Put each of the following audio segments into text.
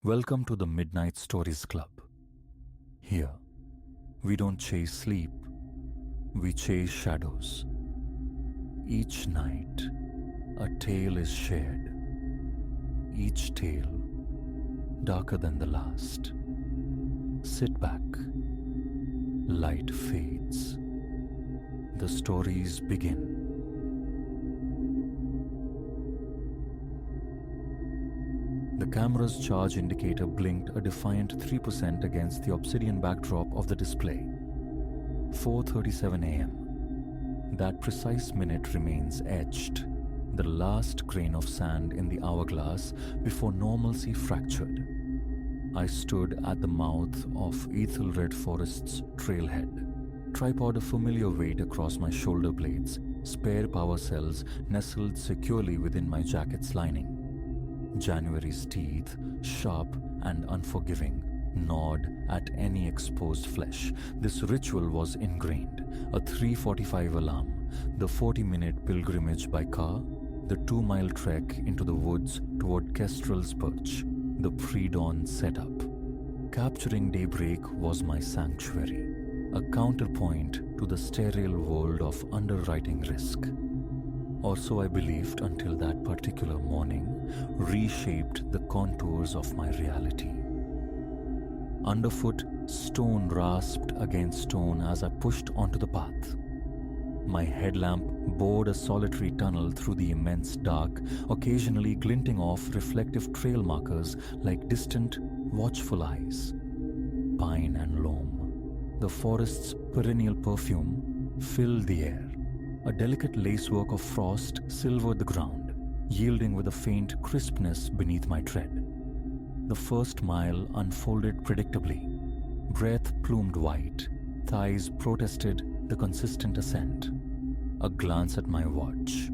Welcome to the Midnight Stories Club. Here, we don't chase sleep, we chase shadows. Each night, a tale is shared. Each tale darker than the last. Sit back. Light fades. The stories begin. The camera's charge indicator blinked a defiant 3% against the obsidian backdrop of the display. 4:37 a.m. That precise minute remains etched, the last grain of sand in the hourglass before normalcy fractured. I stood at the mouth of Ethelred Forest's trailhead, tripod a familiar weight across my shoulder blades, spare power cells nestled securely within my jacket's lining. January's teeth, sharp and unforgiving, gnawed at any exposed flesh. This ritual was ingrained. A 3:45 alarm, the 40-minute pilgrimage by car, the 2-mile trek into the woods toward Kestrel's Perch, the pre-dawn setup. Capturing daybreak was my sanctuary, a counterpoint to the sterile world of underwriting risk. Or so I believed until that particular morning reshaped the contours of my reality. Underfoot, stone rasped against stone as I pushed onto the path. My headlamp bored a solitary tunnel through the immense dark, occasionally glinting off reflective trail markers like distant, watchful eyes. Pine and loam, the forest's perennial perfume, filled the air. A delicate lacework of frost silvered the ground, yielding with a faint crispness beneath my tread. The first mile unfolded predictably. Breath plumed white, thighs protested the consistent ascent. A glance at my watch.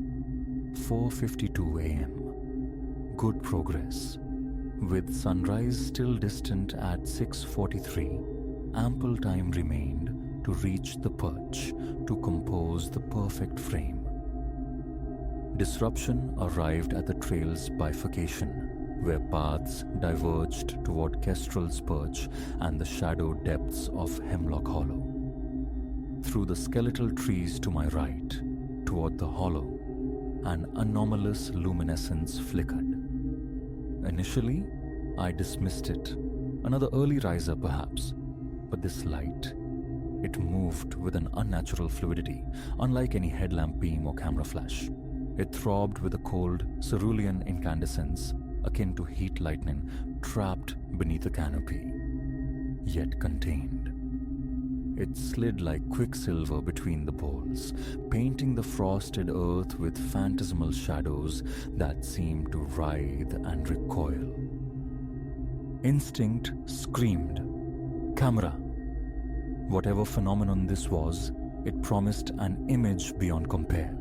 4:52 a.m. Good progress. With sunrise still distant at 6:43, ample time remained to reach the perch, to compose the perfect frame. Disruption arrived at the trail's bifurcation, where paths diverged toward Kestrel's Perch and the shadow depths of Hemlock Hollow. Through the skeletal trees to my right, toward the hollow, an anomalous luminescence flickered. Initially, I dismissed it. Another early riser, perhaps. But this light, it moved with an unnatural fluidity, unlike any headlamp beam or camera flash. It throbbed with a cold, cerulean incandescence, akin to heat lightning trapped beneath the canopy, yet contained. It slid like quicksilver between the poles, painting the frosted earth with phantasmal shadows that seemed to writhe and recoil. Instinct screamed, "Camera!" Whatever phenomenon this was, it promised an image beyond compare.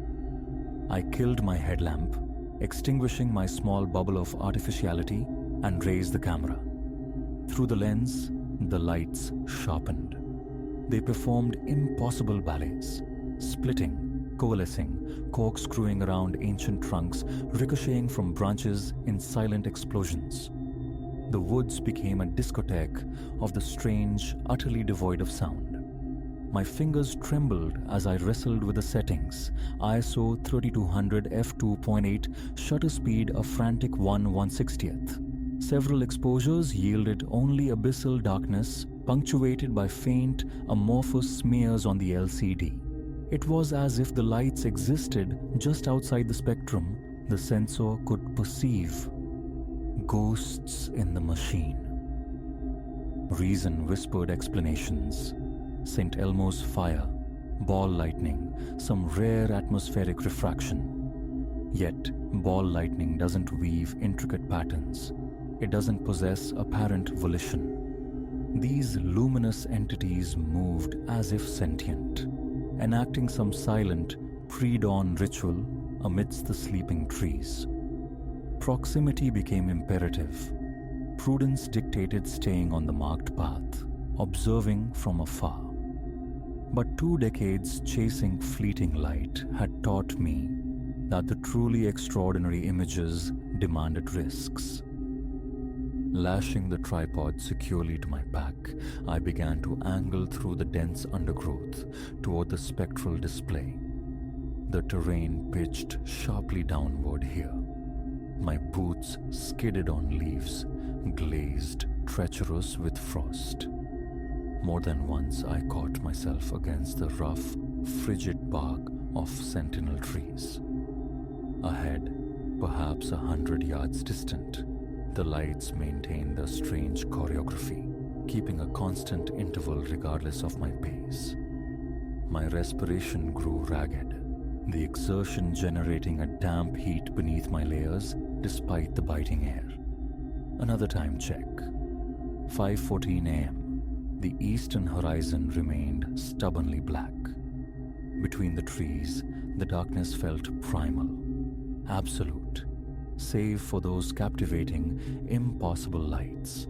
I killed my headlamp, extinguishing my small bubble of artificiality, and raised the camera. Through the lens, the lights sharpened. They performed impossible ballets, splitting, coalescing, corkscrewing around ancient trunks, ricocheting from branches in silent explosions. The woods became a discotheque of the strange, utterly devoid of sound. My fingers trembled as I wrestled with the settings. ISO 3200 f2.8, shutter speed a frantic 1/160th. Several exposures yielded only abyssal darkness, punctuated by faint, amorphous smears on the LCD. It was as if the lights existed just outside the spectrum the sensor could perceive. Ghosts in the machine. Reason whispered explanations. St. Elmo's fire, ball lightning, some rare atmospheric refraction. Yet, ball lightning doesn't weave intricate patterns. It doesn't possess apparent volition. These luminous entities moved as if sentient, enacting some silent, pre-dawn ritual amidst the sleeping trees. Proximity became imperative. Prudence dictated staying on the marked path, observing from afar. But 2 decades chasing fleeting light had taught me that the truly extraordinary images demanded risks. Lashing the tripod securely to my back, I began to angle through the dense undergrowth toward the spectral display. The terrain pitched sharply downward here. My boots skidded on leaves, glazed, treacherous with frost. More than once I caught myself against the rough, frigid bark of sentinel trees. Ahead, perhaps 100 yards distant, the lights maintained a strange choreography, keeping a constant interval regardless of my pace. My respiration grew ragged, the exertion generating a damp heat beneath my layers despite the biting air. Another time check. 5:14 a.m. The eastern horizon remained stubbornly black. Between the trees, the darkness felt primal, absolute, save for those captivating, impossible lights.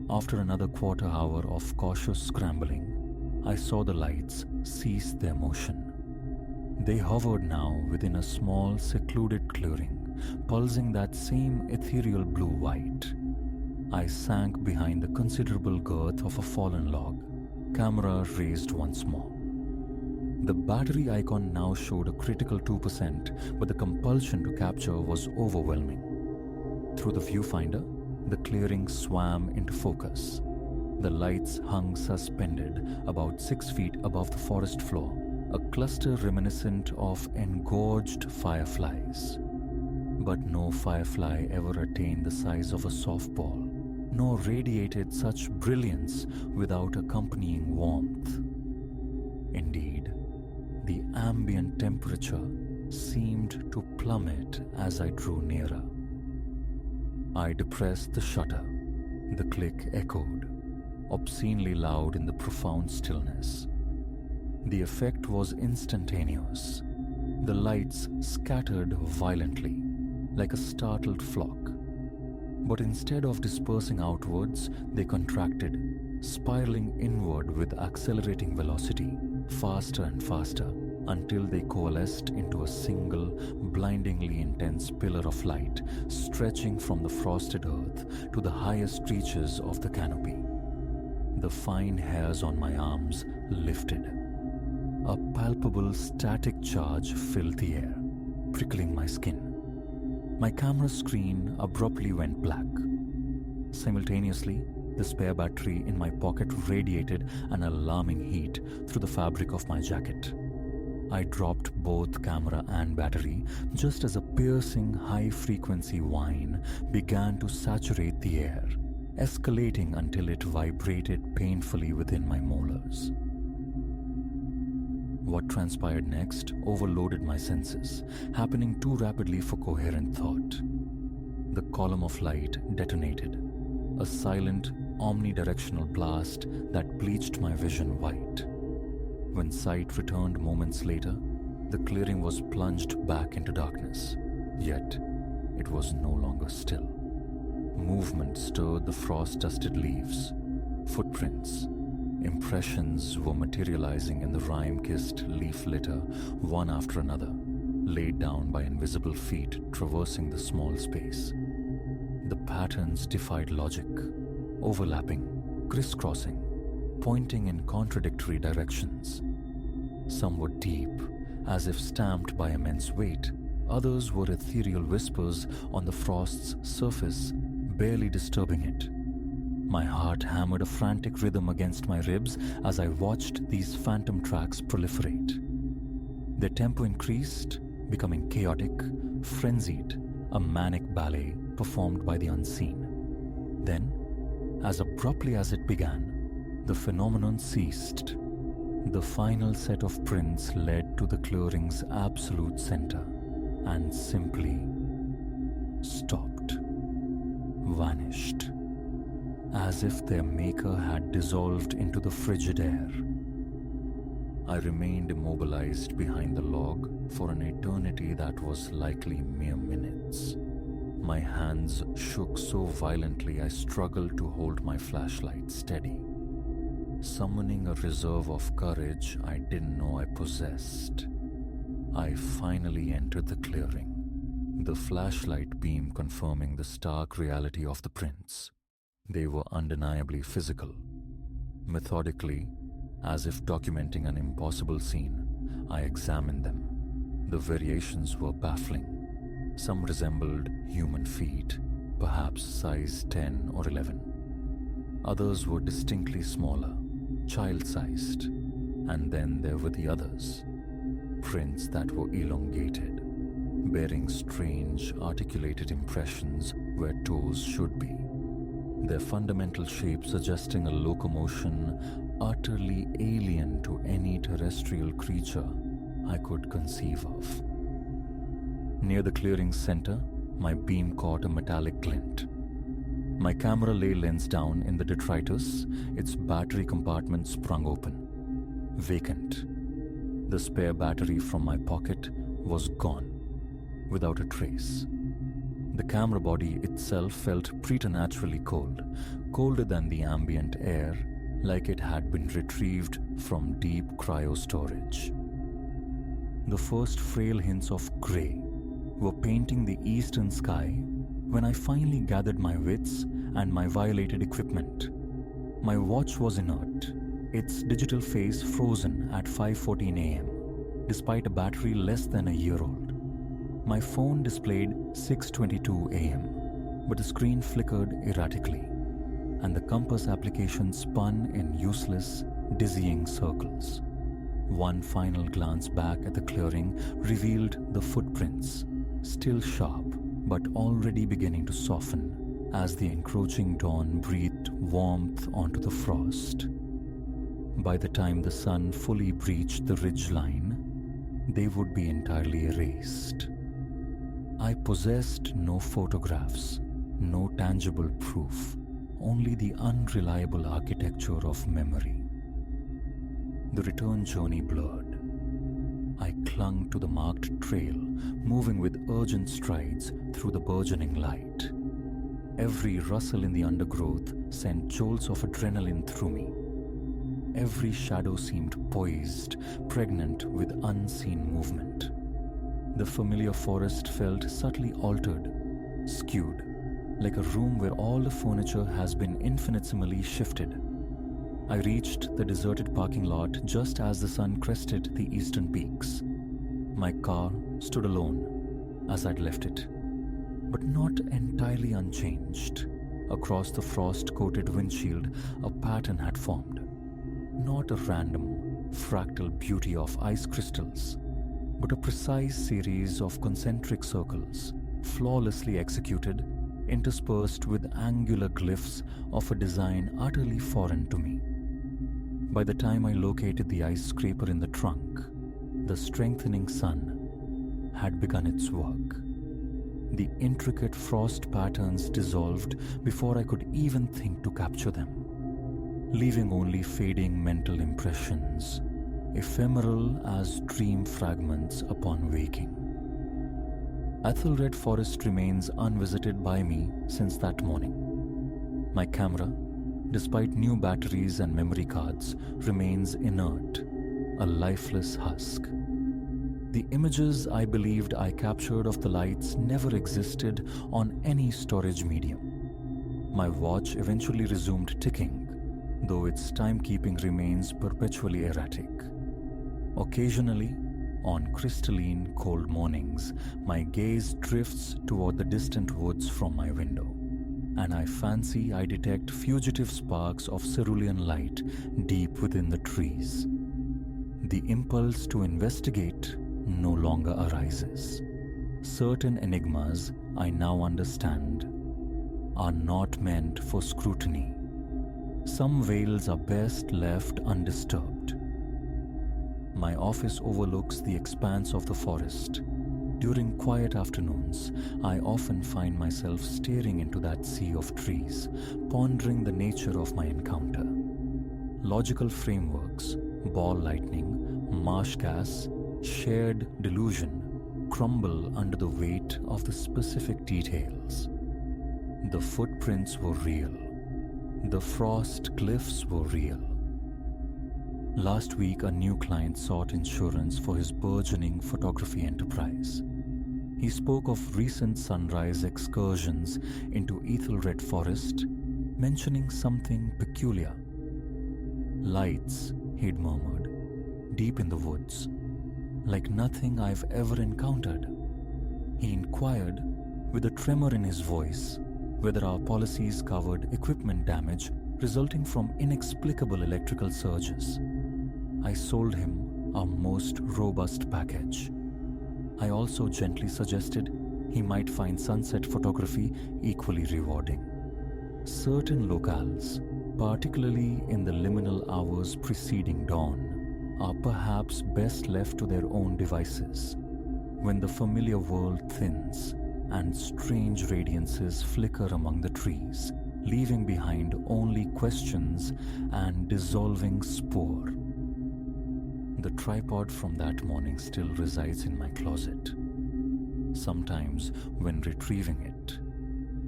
After another quarter hour of cautious scrambling, I saw the lights cease their motion. They hovered now within a small, secluded clearing, pulsing that same ethereal blue-white. I sank behind the considerable girth of a fallen log, camera raised once more. The battery icon now showed a critical 2%, but the compulsion to capture was overwhelming. Through the viewfinder, the clearing swam into focus. The lights hung suspended about 6 feet above the forest floor, a cluster reminiscent of engorged fireflies. But no firefly ever attained the size of a softball, nor radiated such brilliance without accompanying warmth. Indeed, the ambient temperature seemed to plummet as I drew nearer. I depressed the shutter. The click echoed, obscenely loud in the profound stillness. The effect was instantaneous. The lights scattered violently, like a startled flock. But instead of dispersing outwards, they contracted, spiraling inward with accelerating velocity, faster and faster, until they coalesced into a single, blindingly intense pillar of light stretching from the frosted earth to the highest reaches of the canopy. The fine hairs on my arms lifted. A palpable static charge filled the air, prickling my skin. My camera screen abruptly went black. Simultaneously, the spare battery in my pocket radiated an alarming heat through the fabric of my jacket. I dropped both camera and battery just as a piercing high-frequency whine began to saturate the air, escalating until it vibrated painfully within my molars. What transpired next overloaded my senses, happening too rapidly for coherent thought. The column of light detonated, a silent, omnidirectional blast that bleached my vision white. When sight returned moments later, the clearing was plunged back into darkness, yet it was no longer still. Movement stirred the frost-dusted leaves. Footprints, impressions were materializing in the rime-kissed leaf litter, one after another, laid down by invisible feet traversing the small space. The patterns defied logic, overlapping, crisscrossing, pointing in contradictory directions. Some were deep, as if stamped by immense weight. Others were ethereal whispers on the frost's surface, barely disturbing it. My heart hammered a frantic rhythm against my ribs as I watched these phantom tracks proliferate. Their tempo increased, becoming chaotic, frenzied, a manic ballet performed by the unseen. Then, as abruptly as it began, the phenomenon ceased. The final set of prints led to the clearing's absolute center and simply stopped, vanished, as if their maker had dissolved into the frigid air. I remained immobilized behind the log for an eternity that was likely mere minutes. My hands shook so violently I struggled to hold my flashlight steady. Summoning a reserve of courage I didn't know I possessed, I finally entered the clearing. the flashlight beam confirming the stark reality of the prints. They were undeniably physical. Methodically, as if documenting an impossible scene, I examined them. The variations were baffling. Some resembled human feet, perhaps size 10 or 11. Others were distinctly smaller, child-sized. And then there were the others, prints that were elongated, bearing strange, articulated impressions where toes should be. Their fundamental shape suggesting a locomotion utterly alien to any terrestrial creature I could conceive of. Near the clearing's center, my beam caught a metallic glint. My camera lay lens down in the detritus, its battery compartment sprung open. Vacant. The spare battery from my pocket was gone, without a trace. The camera body itself felt preternaturally cold, colder than the ambient air, like it had been retrieved from deep cryo-storage. The first frail hints of grey were painting the eastern sky when I finally gathered my wits and my violated equipment. My watch was inert, its digital face frozen at 5:14 a.m., despite a battery less than a year old. My phone displayed 6:22 a.m., but the screen flickered erratically, and the compass application spun in useless, dizzying circles. One final glance back at the clearing revealed the footprints, still sharp, but already beginning to soften as the encroaching dawn breathed warmth onto the frost. By the time the sun fully breached the ridgeline, they would be entirely erased. I possessed no photographs, no tangible proof, only the unreliable architecture of memory. The return journey blurred. I clung to the marked trail, moving with urgent strides through the burgeoning light. Every rustle in the undergrowth sent jolts of adrenaline through me. Every shadow seemed poised, pregnant with unseen movement. The familiar forest felt subtly altered, skewed, like a room where all the furniture has been infinitesimally shifted. I reached the deserted parking lot just as the sun crested the eastern peaks. My car stood alone as I'd left it, but not entirely unchanged. Across the frost-coated windshield, a pattern had formed. Not a random, fractal beauty of ice crystals, but a precise series of concentric circles, flawlessly executed, interspersed with angular glyphs of a design utterly foreign to me. By the time I located the ice scraper in the trunk, the strengthening sun had begun its work. The intricate frost patterns dissolved before I could even think to capture them, leaving only fading mental impressions, ephemeral as dream fragments upon waking. Athelred Forest remains unvisited by me since that morning. My camera, despite new batteries and memory cards, remains inert, a lifeless husk. The images I believed I captured of the lights never existed on any storage medium. My watch eventually resumed ticking, though its timekeeping remains perpetually erratic. Occasionally, on crystalline, cold mornings, my gaze drifts toward the distant woods from my window, and I fancy I detect fugitive sparks of cerulean light deep within the trees. The impulse to investigate no longer arises. Certain enigmas I now understand are not meant for scrutiny. Some veils are best left undisturbed. My office overlooks the expanse of the forest. During quiet afternoons, I often find myself staring into that sea of trees, pondering the nature of my encounter. Logical frameworks, ball lightning, marsh gas, shared delusion crumble under the weight of the specific details. The footprints were real. The frost glyphs were real. Last week, a new client sought insurance for his burgeoning photography enterprise. He spoke of recent sunrise excursions into Ethelred Forest, mentioning something peculiar. Lights, he'd murmured, deep in the woods, like nothing I've ever encountered. He inquired, with a tremor in his voice, whether our policies covered equipment damage resulting from inexplicable electrical surges. I sold him our most robust package. I also gently suggested he might find sunset photography equally rewarding. Certain locales, particularly in the liminal hours preceding dawn, are perhaps best left to their own devices, when the familiar world thins and strange radiances flicker among the trees, leaving behind only questions and dissolving spore. The tripod from that morning still resides in my closet. Sometimes, when retrieving it,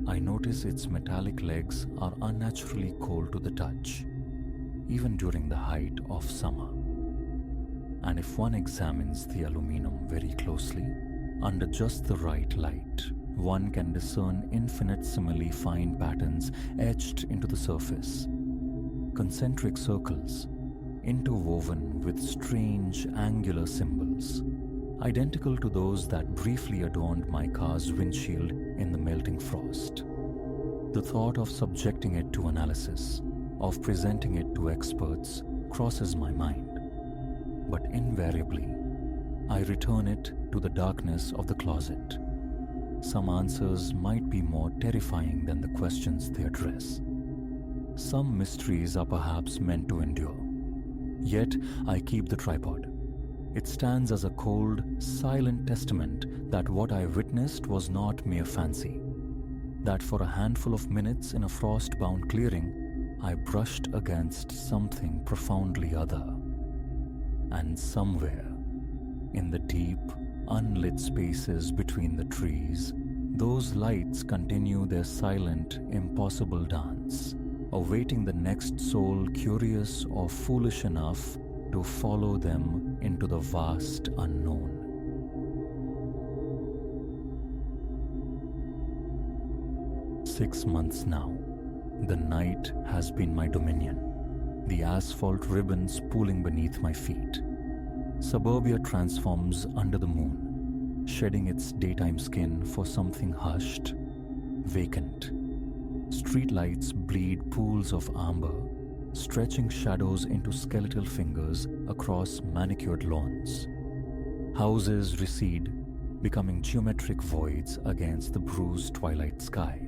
I notice its metallic legs are unnaturally cold to the touch, even during the height of summer. And if one examines the aluminum very closely, under just the right light, one can discern infinitesimally fine patterns etched into the surface. Concentric circles, interwoven with strange angular symbols, identical to those that briefly adorned my car's windshield in the melting frost. The thought of subjecting it to analysis, of presenting it to experts, crosses my mind. But invariably, I return it to the darkness of the closet. Some answers might be more terrifying than the questions they address. Some mysteries are perhaps meant to endure. Yet I keep the tripod. It stands as a cold, silent testament that what I witnessed was not mere fancy. That for a handful of minutes in a frost-bound clearing, I brushed against something profoundly other. And somewhere, in the deep, unlit spaces between the trees, those lights continue their silent, impossible dance, awaiting the next soul curious or foolish enough to follow them into the vast unknown. "6 months now, the night has been my dominion, the asphalt ribbon spooling beneath my feet. Suburbia transforms under the moon, shedding its daytime skin for something hushed, vacant. Streetlights bleed pools of amber, stretching shadows into skeletal fingers across manicured lawns. Houses recede, becoming geometric voids against the bruised twilight sky.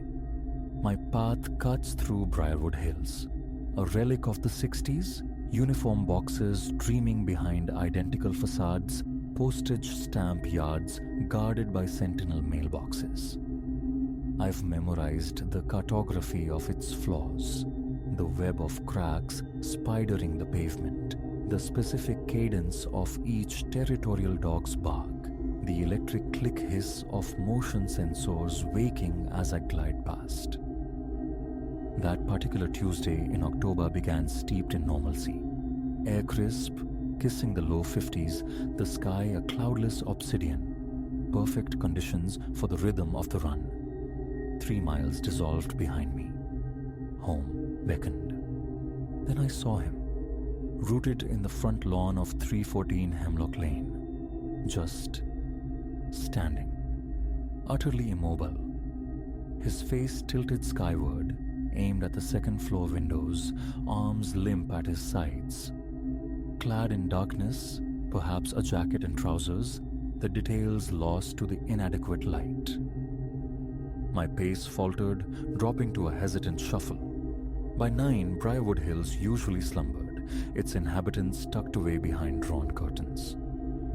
My path cuts through Briarwood Hills, a relic of the 60s, uniform boxes dreaming behind identical facades, postage stamp yards guarded by sentinel mailboxes. I've memorized the cartography of its flaws, the web of cracks spidering the pavement, the specific cadence of each territorial dog's bark, the electric click hiss of motion sensors waking as I glide past. That particular Tuesday in October began steeped in normalcy. Air crisp, kissing the low 50s, the sky a cloudless obsidian. Perfect conditions for the rhythm of the run. 3 miles dissolved behind me. Home beckoned. Then I saw him, rooted in the front lawn of 314 Hemlock Lane. Just standing, utterly immobile. His face tilted skyward, aimed at the second-floor windows, arms limp at his sides. Clad in darkness, perhaps a jacket and trousers, the details lost to the inadequate light. My pace faltered, dropping to a hesitant shuffle. By 9, Briarwood Hills usually slumbered, its inhabitants tucked away behind drawn curtains.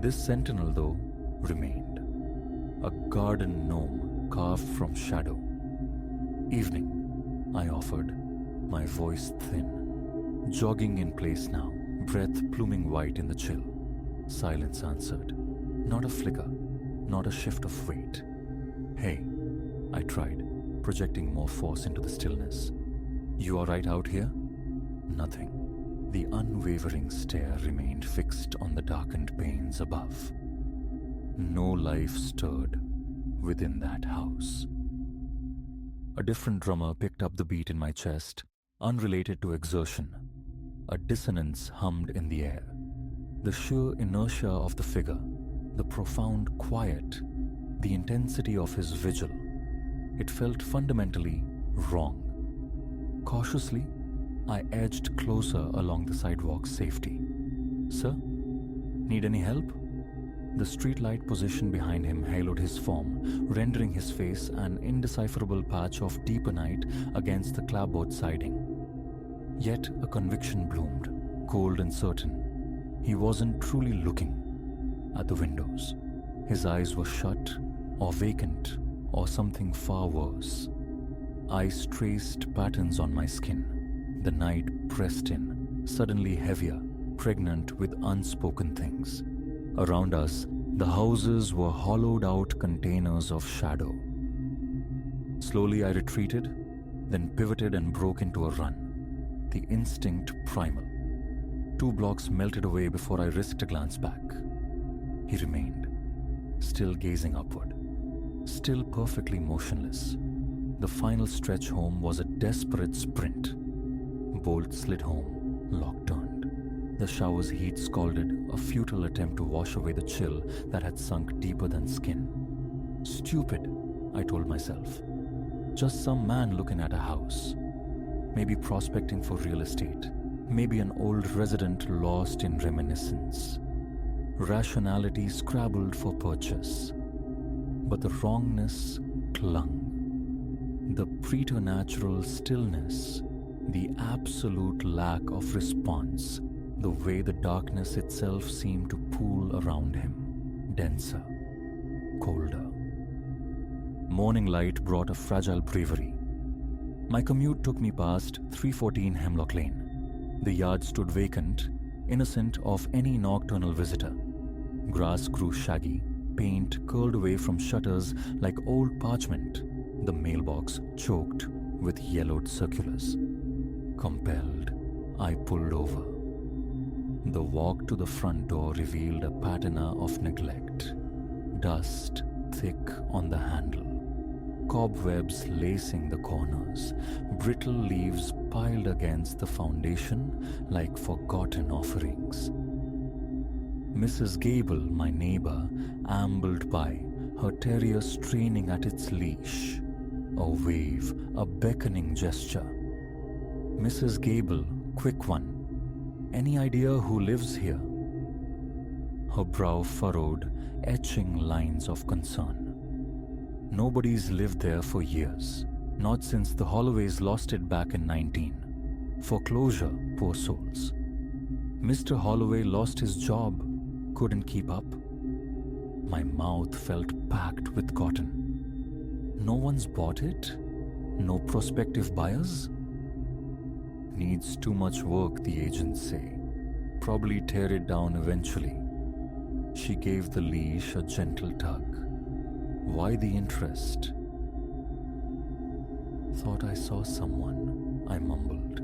This sentinel, though, remained. A garden gnome carved from shadow. "Evening," I offered, my voice thin. Jogging in place now, breath pluming white in the chill. Silence answered. Not a flicker, not a shift of weight. "Hey," I tried, projecting more force into the stillness. "You all right out here?" Nothing. The unwavering stare remained fixed on the darkened panes above. No life stirred. within that house. A different drummer picked up the beat in my chest, unrelated to exertion. A dissonance hummed in the air. The sheer inertia of the figure, the profound quiet, the intensity of his vigil. It felt fundamentally wrong. Cautiously, I edged closer along the sidewalk's safety. "Sir, need any help?" The streetlight position behind him haloed his form, rendering his face an indecipherable patch of deeper night against the clapboard siding. Yet a conviction bloomed, cold and certain. He wasn't truly looking at the windows. His eyes were shut, or vacant, or something far worse. Ice traced patterns on my skin. The night pressed in, suddenly heavier, pregnant with unspoken things. Around us, the houses were hollowed out containers of shadow. Slowly I retreated, then pivoted and broke into a run. The instinct primal. 2 blocks melted away before I risked a glance back. He remained, still gazing upward, still perfectly motionless. The final stretch home was a desperate sprint. Bolt slid home, lock turned. The shower's heat scalded, a futile attempt to wash away the chill that had sunk deeper than skin. Stupid, I told myself. Just some man looking at a house. Maybe prospecting for real estate. Maybe an old resident lost in reminiscence. Rationality scrabbled for purchase. But the wrongness clung. The preternatural stillness, the absolute lack of response, the way the darkness itself seemed to pool around him, denser, colder. Morning light brought a fragile bravery. My commute took me past 314 Hemlock Lane. The yard stood vacant, innocent of any nocturnal visitor. Grass grew shaggy, paint curled away from shutters like old parchment, the mailbox choked with yellowed circulars. Compelled, I pulled over. The walk to the front door revealed a patina of neglect. Dust thick on the handle. Cobwebs lacing the corners. Brittle leaves piled against the foundation like forgotten offerings. Mrs. Gable, my neighbor, ambled by, her terrier straining at its leash. A wave, a beckoning gesture. Mrs. Gable, quick one. Any idea who lives here? Her brow furrowed, etching lines of concern. Nobody's lived there for years, not since the Holloways lost it back in 19. Foreclosure, poor souls. Mr. Holloway lost his job, couldn't keep up. My mouth felt packed with cotton. No one's bought it? No prospective buyers? Needs too much work, the agents say. Probably tear it down eventually. She gave the leash a gentle tug. Why the interest? Thought I saw someone, I mumbled,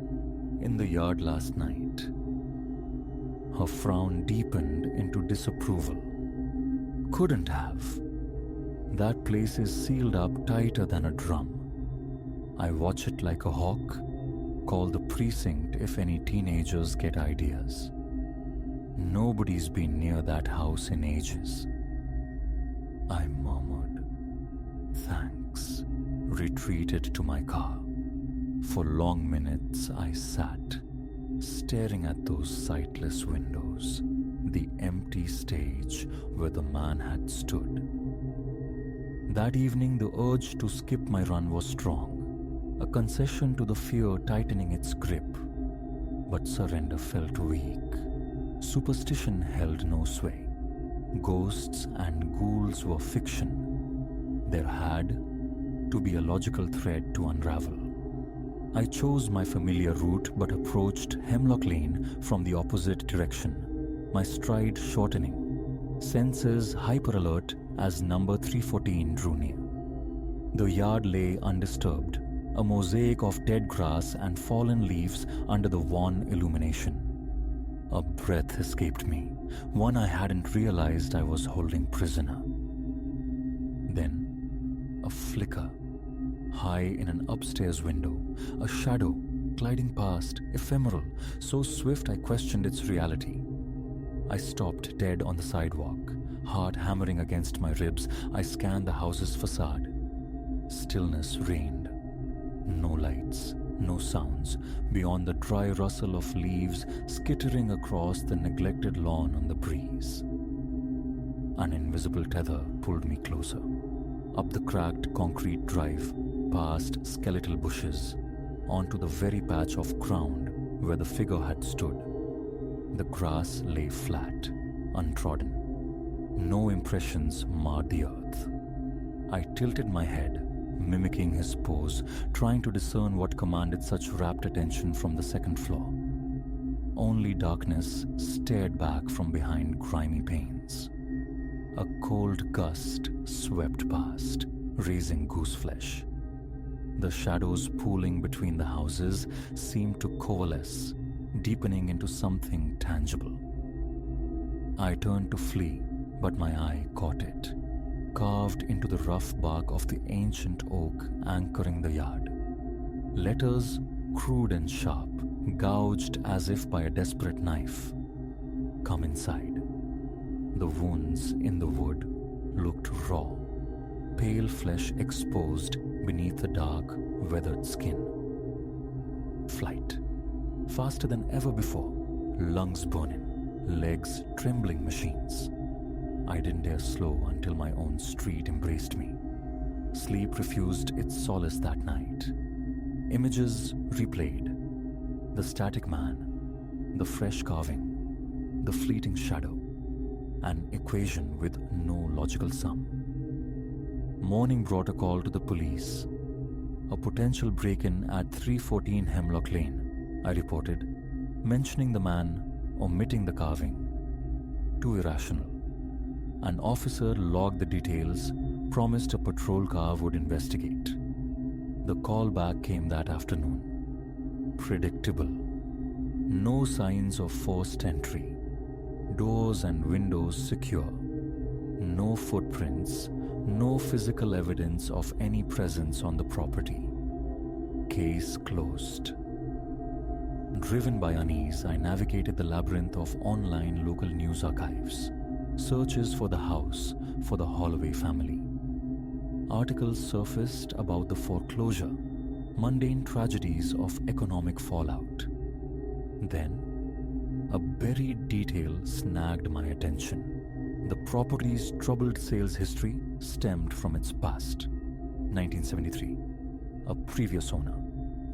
in the yard last night. Her frown deepened into disapproval. Couldn't have. That place is sealed up tighter than a drum. I watch it like a hawk. Call the precinct if any teenagers get ideas. Nobody's been near that house in ages. I murmured, thanks, retreated to my car. For long minutes I sat, staring at those sightless windows, the empty stage where the man had stood. That evening the urge to skip my run was strong. A concession to the fear tightening its grip. But surrender felt weak. Superstition held no sway. Ghosts and ghouls were fiction. There had to be a logical thread to unravel. I chose my familiar route but approached Hemlock Lane from the opposite direction, my stride shortening, senses hyper-alert as number 314 drew near. The yard lay undisturbed, a mosaic of dead grass and fallen leaves under the wan illumination. A breath escaped me, one I hadn't realized I was holding prisoner. Then, a flicker. High in an upstairs window, a shadow gliding past, ephemeral, so swift I questioned its reality. I stopped dead on the sidewalk, heart hammering against my ribs. I scanned the house's facade. Stillness reigned. No lights, no sounds, beyond the dry rustle of leaves skittering across the neglected lawn on the breeze. An invisible tether pulled me closer, up the cracked concrete drive, past skeletal bushes, onto the very patch of ground where the figure had stood. The grass lay flat, untrodden. No impressions marred the earth. I tilted my head, mimicking his pose, trying to discern what commanded such rapt attention from the second floor. Only darkness stared back from behind grimy panes. A cold gust swept past, raising gooseflesh. The shadows pooling between the houses seemed to coalesce, deepening into something tangible. I turned to flee, but my eye caught it, carved into the rough bark of the ancient oak anchoring the yard. Letters, crude and sharp, gouged as if by a desperate knife. Come inside. The wounds in the wood looked raw, pale flesh exposed beneath the dark, weathered skin. Flight. Faster than ever before, lungs burning, legs trembling machines. I didn't dare slow until my own street embraced me. Sleep refused its solace that night. Images replayed. The static man, the fresh carving, the fleeting shadow, an equation with no logical sum. Morning brought a call to the police. A potential break-in at 314 Hemlock Lane, I reported, mentioning the man, omitting the carving. Too irrational. An officer logged the details, promised a patrol car would investigate. The call back came that afternoon. Predictable. No signs of forced entry. Doors and windows secure. No footprints, no physical evidence of any presence on the property. Case closed. Driven by unease, I navigated the labyrinth of online local news archives. Searches for the house, for the Holloway family. Articles surfaced about the foreclosure, mundane tragedies of economic fallout. Then, a buried detail snagged my attention. The property's troubled sales history stemmed from its past. 1973. A previous owner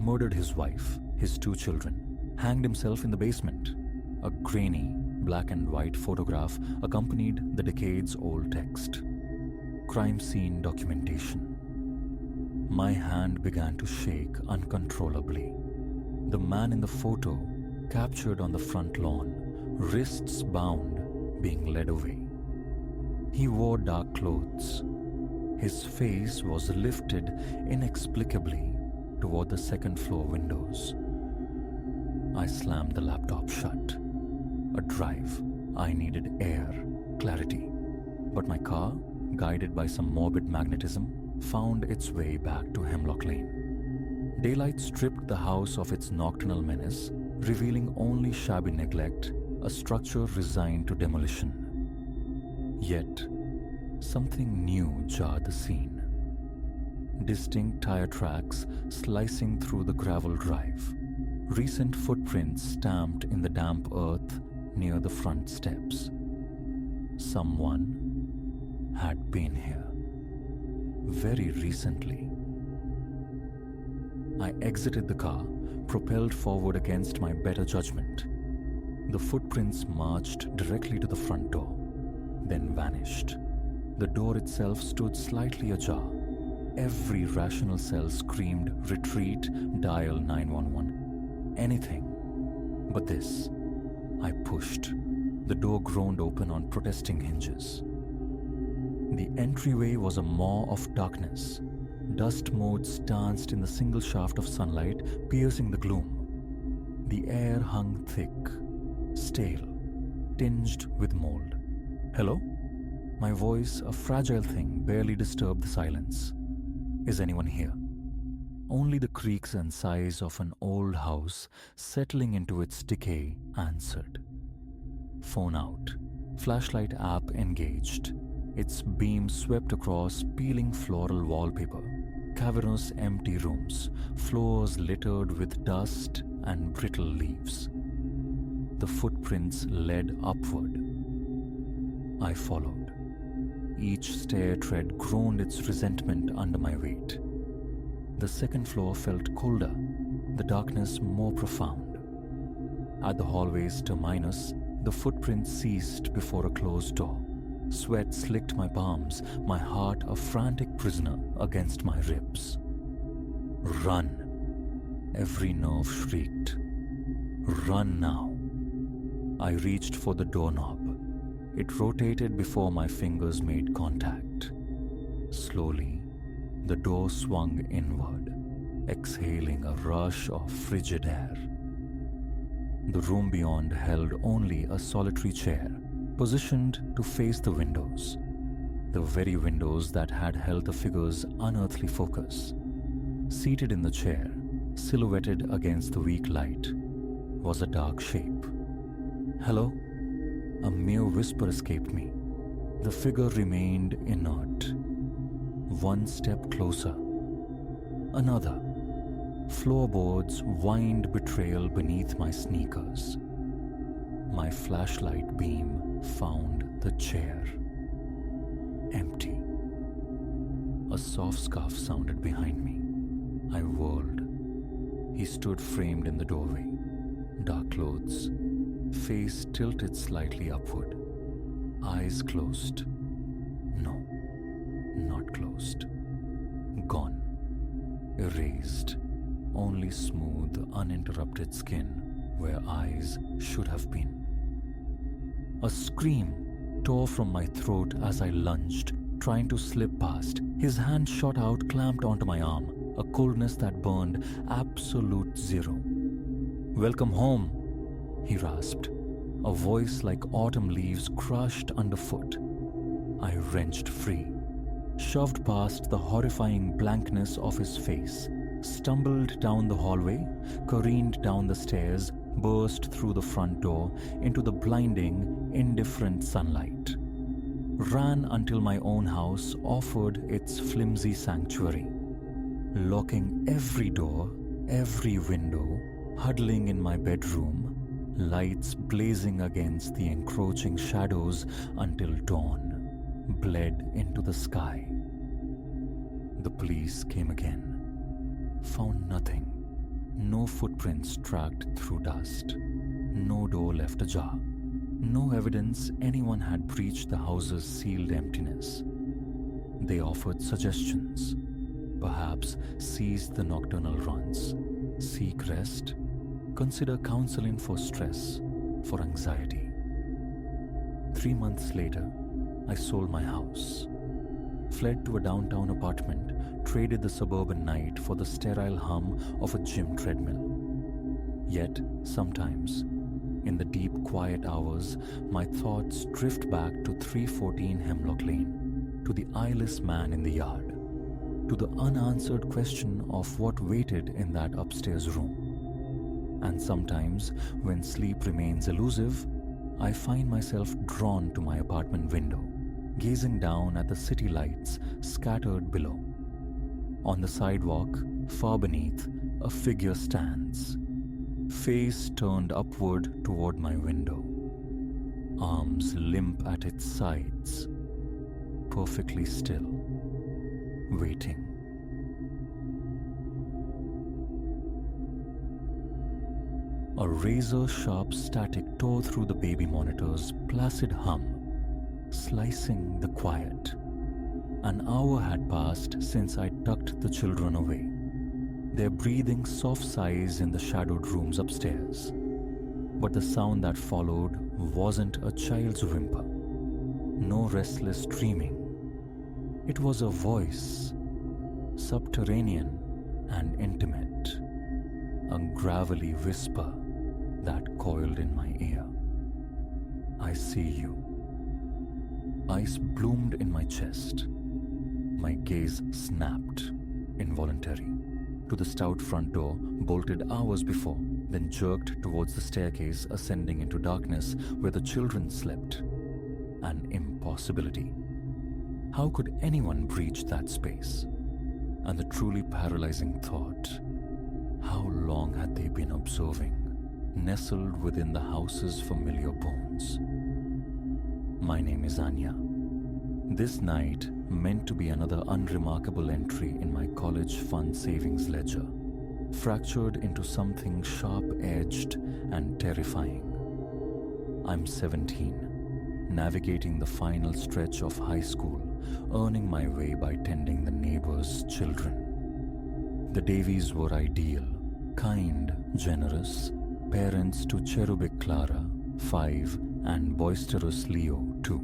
murdered his wife, his 2 children, hanged himself in the basement. A grainy, black and white photograph accompanied the decades-old text. Crime scene documentation. My hand began to shake uncontrollably. The man in the photo, captured on the front lawn, wrists bound, being led away. He wore dark clothes. His face was lifted inexplicably toward the second-floor windows. I slammed the laptop shut. A drive. I needed air, clarity. But my car, guided by some morbid magnetism, found its way back to Hemlock Lane. Daylight stripped the house of its nocturnal menace, revealing only shabby neglect, a structure resigned to demolition. Yet, something new jarred the scene. Distinct tire tracks slicing through the gravel drive. Recent footprints stamped in the damp earth near the front steps. Someone had been here. Very recently. I exited the car, propelled forward against my better judgment. The footprints marched directly to the front door, then vanished. The door itself stood slightly ajar. Every rational cell screamed, "Retreat, dial 911. Anything. But this. I pushed. The door groaned open on protesting hinges. The entryway was a maw of darkness. Dust motes danced in the single shaft of sunlight, piercing the gloom. The air hung thick, stale, tinged with mold. "Hello?" My voice, a fragile thing, barely disturbed the silence. Is anyone here? Only the creaks and sighs of an old house settling into its decay answered. Phone out. Flashlight app engaged. Its beam swept across peeling floral wallpaper, cavernous empty rooms, floors littered with dust and brittle leaves. The footprints led upward. I followed. Each stair tread groaned its resentment under my weight. The second floor felt colder, the darkness more profound. At the hallway's terminus, the footprints ceased before a closed door. Sweat slicked my palms, my heart a frantic prisoner against my ribs. Run! Every nerve shrieked. Run now! I reached for the doorknob. It rotated before my fingers made contact. Slowly, the door swung inward, exhaling a rush of frigid air. The room beyond held only a solitary chair, positioned to face the windows, the very windows that had held the figure's unearthly focus. Seated in the chair, silhouetted against the weak light, was a dark shape. "Hello?" A mere whisper escaped me. The figure remained inert. One step closer. Another. Floorboards whined betrayal beneath my sneakers. My flashlight beam found the chair. Empty. A soft scuff sounded behind me. I whirled. He stood framed in the doorway. Dark clothes. Face tilted slightly upward. Eyes closed. No, not closed. Gone. Erased. Only smooth, uninterrupted skin where eyes should have been. A scream tore from my throat as I lunged, trying to slip past. His hand shot out, clamped onto my arm, a coldness that burned absolute zero. "Welcome home," he rasped, a voice like autumn leaves crushed underfoot. I wrenched free, shoved past the horrifying blankness of his face, stumbled down the hallway, careened down the stairs, burst through the front door into the blinding, indifferent sunlight. Ran until my own house offered its flimsy sanctuary. Locking every door, every window, huddling in my bedroom, lights blazing against the encroaching shadows until dawn bled into the sky. The police came again. Found nothing. No footprints tracked through dust. No door left ajar. No evidence anyone had breached the house's sealed emptiness. They offered suggestions. Perhaps cease the nocturnal runs. Seek rest. Consider counseling for stress, for anxiety. 3 months later, I sold my house. Fled to a downtown apartment, traded the suburban night for the sterile hum of a gym treadmill. Yet, sometimes, in the deep quiet hours, my thoughts drift back to 314 Hemlock Lane, to the eyeless man in the yard, to the unanswered question of what waited in that upstairs room. And sometimes, when sleep remains elusive, I find myself drawn to my apartment window, gazing down at the city lights scattered below. On the sidewalk, far beneath, a figure stands, face turned upward toward my window, arms limp at its sides, perfectly still, waiting. A razor-sharp static tore through the baby monitor's placid hum, slicing the quiet. An hour had passed since I tucked the children away, their breathing soft sighs in the shadowed rooms upstairs. But the sound that followed wasn't a child's whimper, no restless dreaming. It was a voice, subterranean and intimate, a gravelly whisper that coiled in my ear. "I see you." Ice bloomed in my chest. My gaze snapped. involuntary, to the stout front door, bolted hours before, then jerked towards the staircase ascending into darkness where the children slept. An impossibility. How could anyone breach that space? And the truly paralyzing thought, how long had they been observing, nestled within the house's familiar bones? My name is Anya. This night meant to be another unremarkable entry in my college fund savings ledger, fractured into something sharp-edged and terrifying. I'm 17, navigating the final stretch of high school, earning my way by tending the neighbors' children. The Davies were ideal, kind, generous, parents to cherubic Clara, 5, and boisterous Leo, 2.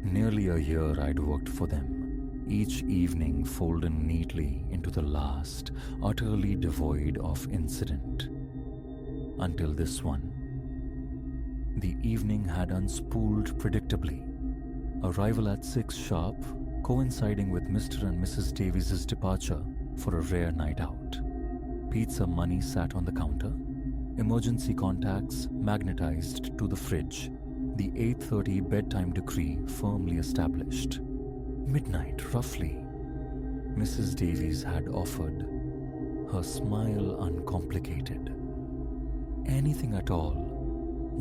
Nearly a year I'd worked for them, each evening folded neatly into the last, utterly devoid of incident. Until this one. The evening had unspooled predictably. Arrival at 6 sharp, coinciding with Mr. and Mrs. Davies' departure for a rare night out. Pizza money sat on the counter, emergency contacts magnetized to the fridge, the 8:30 bedtime decree firmly established. Midnight, roughly. Mrs. Davies had offered, her smile uncomplicated. Anything at all,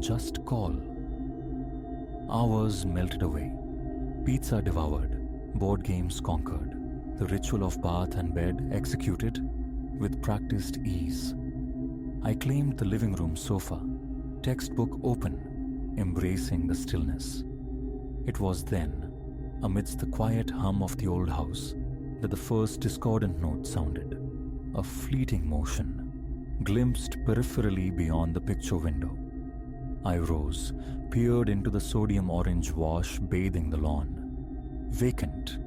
just call. Hours melted away. Pizza devoured, board games conquered, the ritual of bath and bed executed with practiced ease. I claimed the living room sofa, textbook open, embracing the stillness. It was then, amidst the quiet hum of the old house, that the first discordant note sounded, a fleeting motion, glimpsed peripherally beyond the picture window. I rose, peered into the sodium orange wash bathing the lawn. Vacant.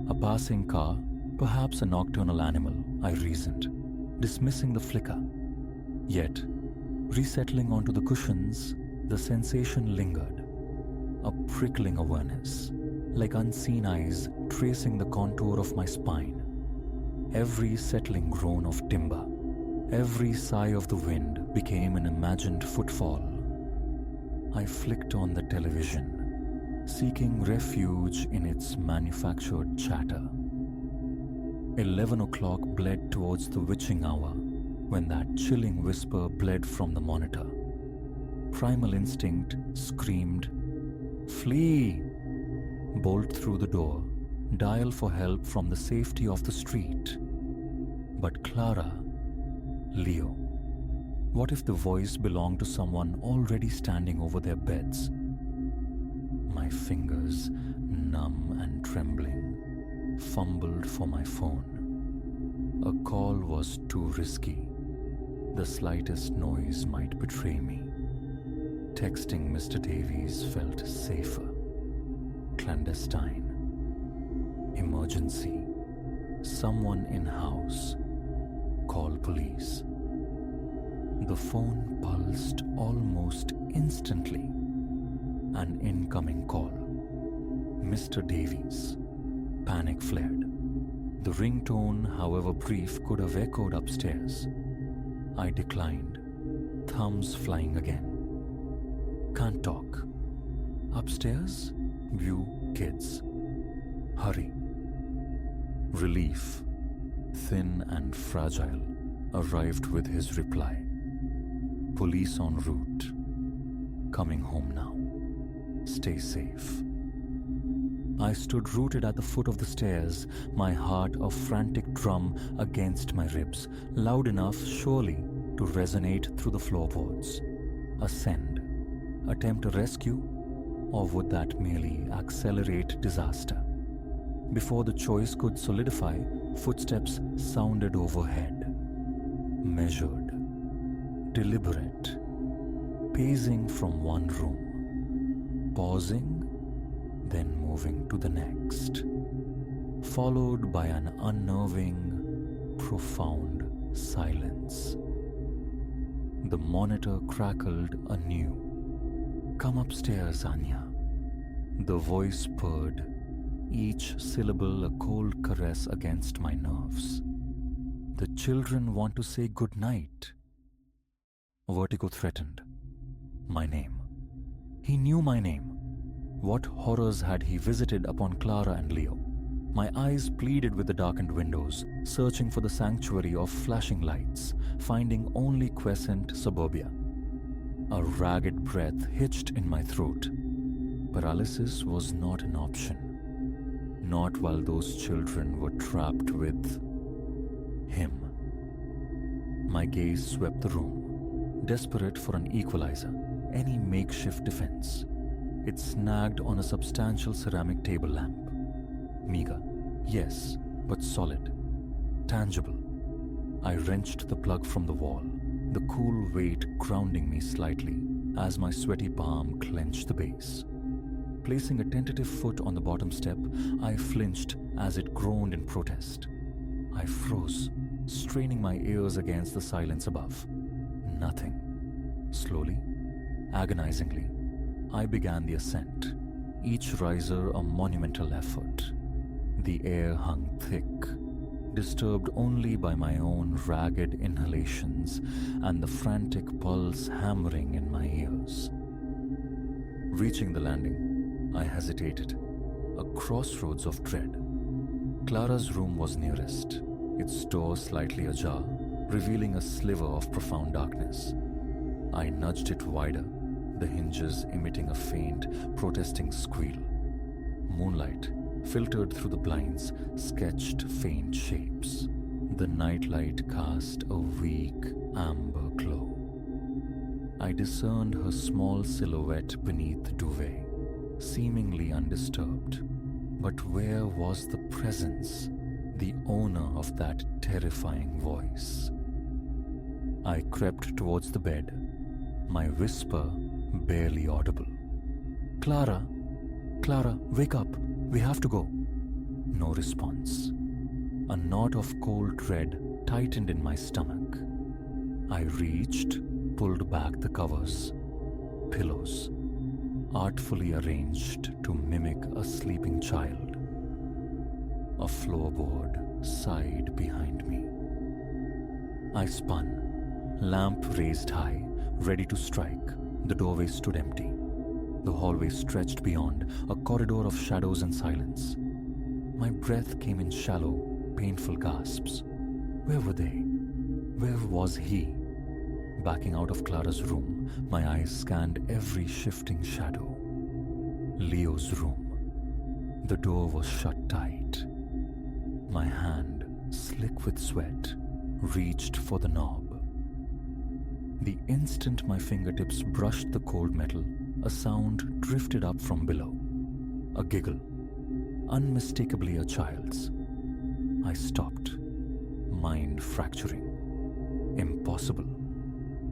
A passing car, perhaps a nocturnal animal, I reasoned, dismissing the flicker. Yet, resettling onto the cushions, the sensation lingered. A prickling awareness, like unseen eyes tracing the contour of my spine. Every settling groan of timber, every sigh of the wind became an imagined footfall. I flicked on the television, seeking refuge in its manufactured chatter. 11 o'clock bled towards the witching hour when that chilling whisper bled from the monitor. Primal instinct screamed, "Flee!" Bolt through the door, dial for help from the safety of the street. But Clara, Leo, what if the voice belonged to someone already standing over their beds? My fingers, numb and trembling, fumbled for my phone. A call was too risky. The slightest noise might betray me. Texting Mr. Davies felt safer. Clandestine. Emergency. Someone in house. Call police. The phone pulsed almost instantly. An incoming call. Mr. Davies. Panic flared. The ringtone, however brief, could have echoed upstairs. I declined, thumbs flying again. Can't talk. Upstairs? View kids. Hurry. Relief, thin and fragile, arrived with his reply. Police en route. Coming home now. Stay safe. I stood rooted at the foot of the stairs, my heart a frantic drum against my ribs, loud enough, surely, to resonate through the floorboards. Ascend. Attempt a rescue? Or would that merely accelerate disaster? Before the choice could solidify, footsteps sounded overhead. Measured. Deliberate. Pacing from one room. Pausing, then moving to the next. Followed by an unnerving, profound silence. The monitor crackled anew. Come upstairs, Anya. The voice purred, each syllable a cold caress against my nerves. The children want to say good night. Vertigo threatened. My name. He knew my name. What horrors had he visited upon Clara and Leo? My eyes pleaded with the darkened windows, searching for the sanctuary of flashing lights, finding only quiescent suburbia. A ragged breath hitched in my throat. Paralysis was not an option. Not while those children were trapped with him. My gaze swept the room, desperate for an equalizer, any makeshift defense. It snagged on a substantial ceramic table lamp. Meager, yes, but solid, tangible. I wrenched the plug from the wall, the cool weight grounding me slightly as my sweaty palm clenched the base. Placing a tentative foot on the bottom step, I flinched as it groaned in protest. I froze, straining my ears against the silence above. Nothing. Slowly, agonizingly, I began the ascent, each riser a monumental effort. The air hung thick, disturbed only by my own ragged inhalations and the frantic pulse hammering in my ears. Reaching the landing, I hesitated, a crossroads of dread. Clara's room was nearest, its door slightly ajar, revealing a sliver of profound darkness. I nudged it wider, the hinges emitting a faint, protesting squeal. Moonlight, filtered through the blinds, sketched faint shapes. The nightlight cast a weak, amber glow. I discerned her small silhouette beneath the duvet, seemingly undisturbed. But where was the presence, the owner of that terrifying voice? I crept towards the bed, my whisper barely audible. Clara, Clara, wake up. We have to go. No response. A knot of cold dread tightened in my stomach. I reached, pulled back the covers. Pillows, artfully arranged to mimic a sleeping child. A floorboard sighed behind me. I spun, lamp raised high, ready to strike. The doorway stood empty. The hallway stretched beyond, a corridor of shadows and silence. My breath came in shallow, painful gasps. Where were they? Where was he? Backing out of Clara's room, my eyes scanned every shifting shadow. Leo's room. The door was shut tight. My hand, slick with sweat, reached for the knob. The instant my fingertips brushed the cold metal, a sound drifted up from below. A giggle, unmistakably a child's. I stopped, mind fracturing. Impossible.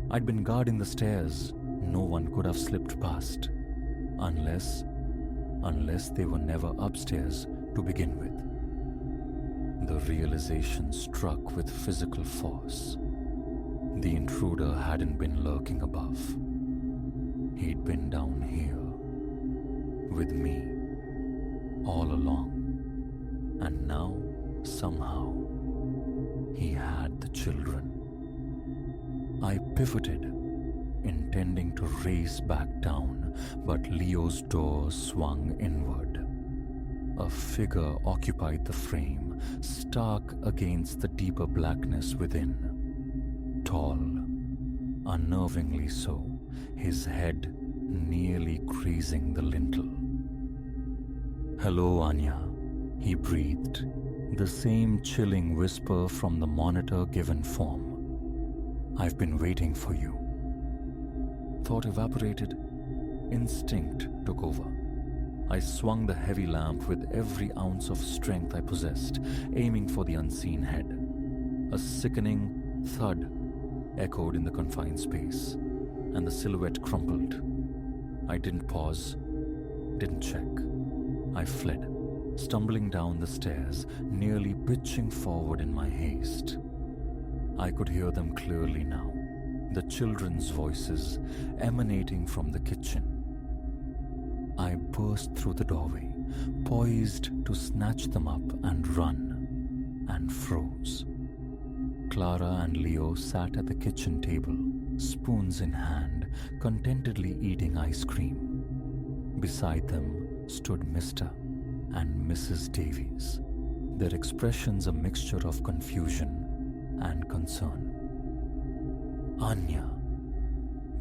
I'd been guarding the stairs. No one could have slipped past. Unless they were never upstairs to begin with. The realization struck with physical force. The intruder hadn't been lurking above. He'd been down here, with me, all along. And now, somehow, he had the children. I pivoted, intending to race back down, but Leo's door swung inward. A figure occupied the frame, stark against the deeper blackness within. Tall, unnervingly so, his head nearly grazing the lintel. "Hello, Anya," he breathed, the same chilling whisper from the monitor-given form. "I've been waiting for you." Thought evaporated. Instinct took over. I swung the heavy lamp with every ounce of strength I possessed, aiming for the unseen head. A sickening thud echoed in the confined space, and the silhouette crumpled. I didn't pause, didn't check. I fled, stumbling down the stairs, nearly pitching forward in my haste. I could hear them clearly now, the children's voices emanating from the kitchen. I burst through the doorway, poised to snatch them up and run, and froze. Clara and Leo sat at the kitchen table, spoons in hand, contentedly eating ice cream. Beside them stood Mr. and Mrs. Davies, their expressions a mixture of confusion and concern. Anya,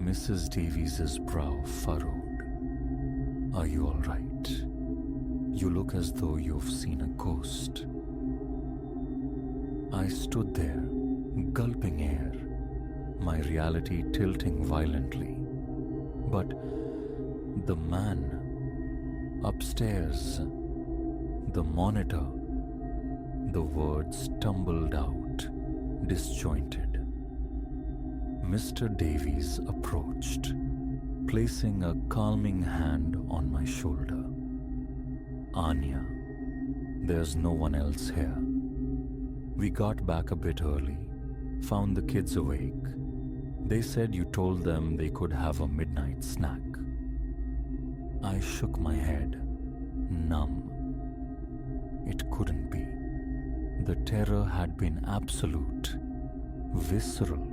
Mrs. Davies's brow furrowed. Are you all right? You look as though you've seen a ghost. I stood there, gulping air, my reality tilting violently. But the man upstairs, the monitor, the words tumbled out, disjointed. Mr. Davies approached, placing a calming hand on my shoulder. Anya, there's no one else here. We got back a bit early, found the kids awake. They said you told them they could have a midnight snack. I shook my head, numb. It couldn't be. The terror had been absolute, visceral.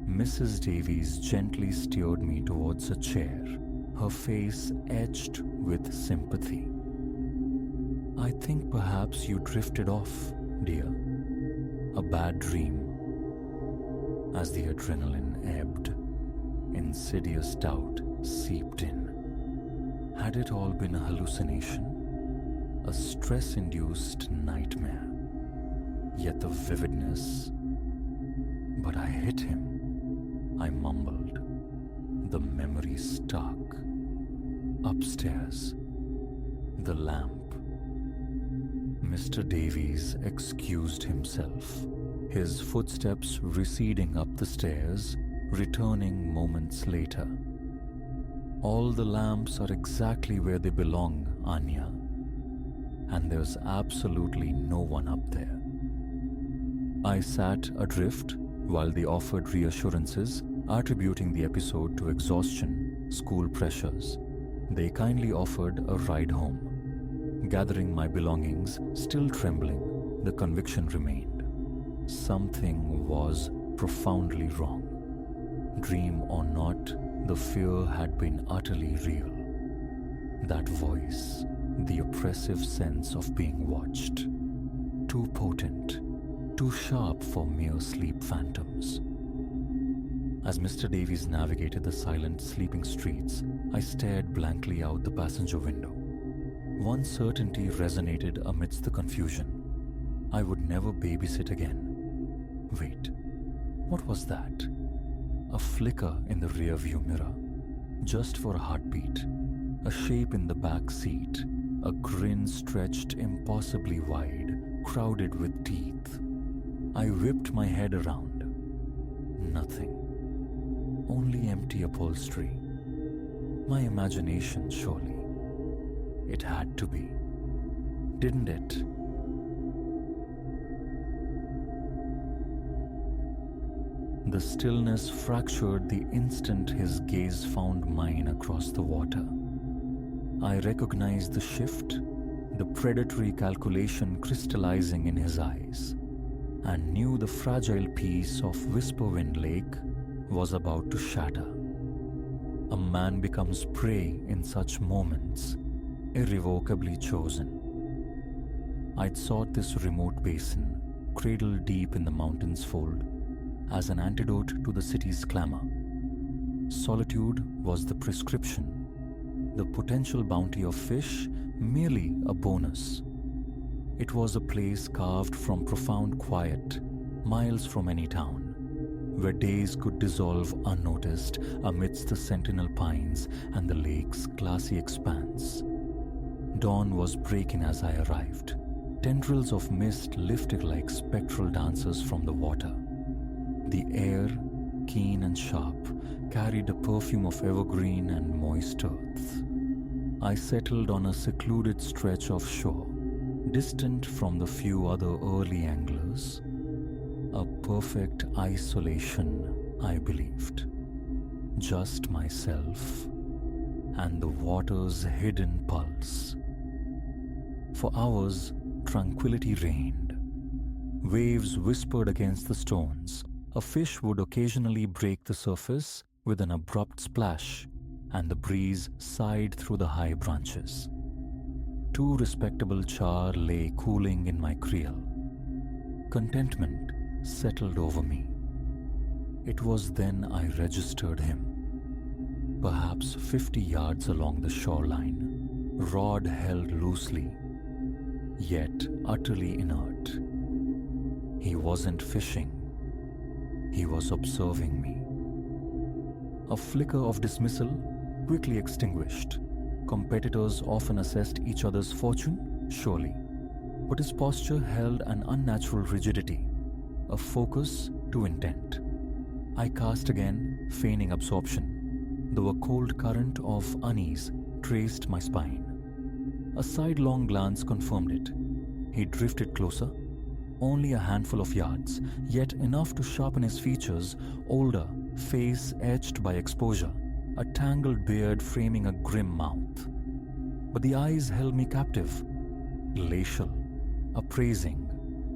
Mrs. Davies gently steered me towards a chair, her face etched with sympathy. I think perhaps you drifted off, dear. A bad dream. As the adrenaline ebbed, insidious doubt seeped in. Had it all been a hallucination? A stress-induced nightmare? Yet the vividness... But I hit him. I mumbled, the memory stuck. Upstairs, the lamp. Mr. Davies excused himself, his footsteps receding up the stairs, returning moments later. All the lamps are exactly where they belong, Anya, and there's absolutely no one up there. I sat adrift while they offered reassurances, attributing the episode to exhaustion, school pressures. They kindly offered a ride home. Gathering my belongings, still trembling, the conviction remained. Something was profoundly wrong. Dream or not, the fear had been utterly real. That voice, the oppressive sense of being watched. Too potent, too sharp for mere sleep phantoms. As Mr. Davies navigated the silent, sleeping streets, I stared blankly out the passenger window. One certainty resonated amidst the confusion. I would never babysit again. Wait, what was that? A flicker in the rearview mirror. Just for a heartbeat. A shape in the back seat. A grin stretched impossibly wide, crowded with teeth. I whipped my head around. Nothing. Only empty upholstery. My imagination, surely. It had to be. Didn't it? The stillness fractured the instant his gaze found mine across the water. I recognized the shift, the predatory calculation crystallizing in his eyes, and knew the fragile piece of Whisperwind Lake was about to shatter. A man becomes prey in such moments, irrevocably chosen. I'd sought this remote basin, cradled deep in the mountain's fold, as an antidote to the city's clamor. Solitude was the prescription, the potential bounty of fish merely a bonus. It was a place carved from profound quiet, miles from any town, where days could dissolve unnoticed amidst the sentinel pines and the lake's glassy expanse. Dawn was breaking as I arrived. Tendrils of mist lifted like spectral dancers from the water. The air, keen and sharp, carried a perfume of evergreen and moist earth. I settled on a secluded stretch of shore, distant from the few other early anglers. A perfect isolation, I believed. Just myself and the water's hidden pulse, For hours, tranquility reigned. Waves whispered against the stones. A fish would occasionally break the surface with an abrupt splash, and the breeze sighed through the high branches. 2 respectable char lay cooling in my creel. Contentment settled over me. It was then I registered him. Perhaps 50 yards along the shoreline, rod held loosely, yet utterly inert. He wasn't fishing. He was observing me. A flicker of dismissal quickly extinguished. Competitors often assessed each other's fortune, surely. But his posture held an unnatural rigidity, a focus to intent. I cast again, feigning absorption, though a cold current of unease traced my spine. A sidelong glance confirmed it. He drifted closer, only a handful of yards, yet enough to sharpen his features, older, face etched by exposure, a tangled beard framing a grim mouth. But the eyes held me captive, glacial, appraising,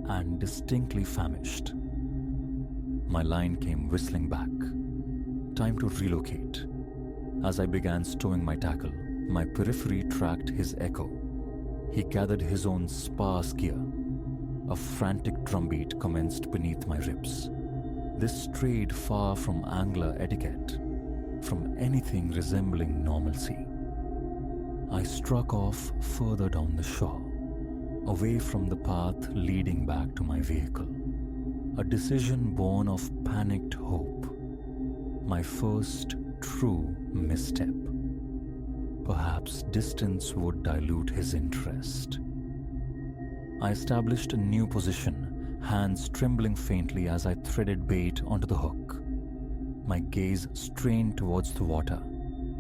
and distinctly famished. My line came whistling back. Time to relocate. As I began stowing my tackle, my periphery tracked his echo. He gathered his own sparse gear. A frantic drumbeat commenced beneath my ribs. This strayed far from angler etiquette, from anything resembling normalcy. I struck off further down the shore, away from the path leading back to my vehicle. A decision born of panicked hope. My first true misstep. Perhaps distance would dilute his interest. I established a new position, hands trembling faintly as I threaded bait onto the hook. My gaze strained towards the water,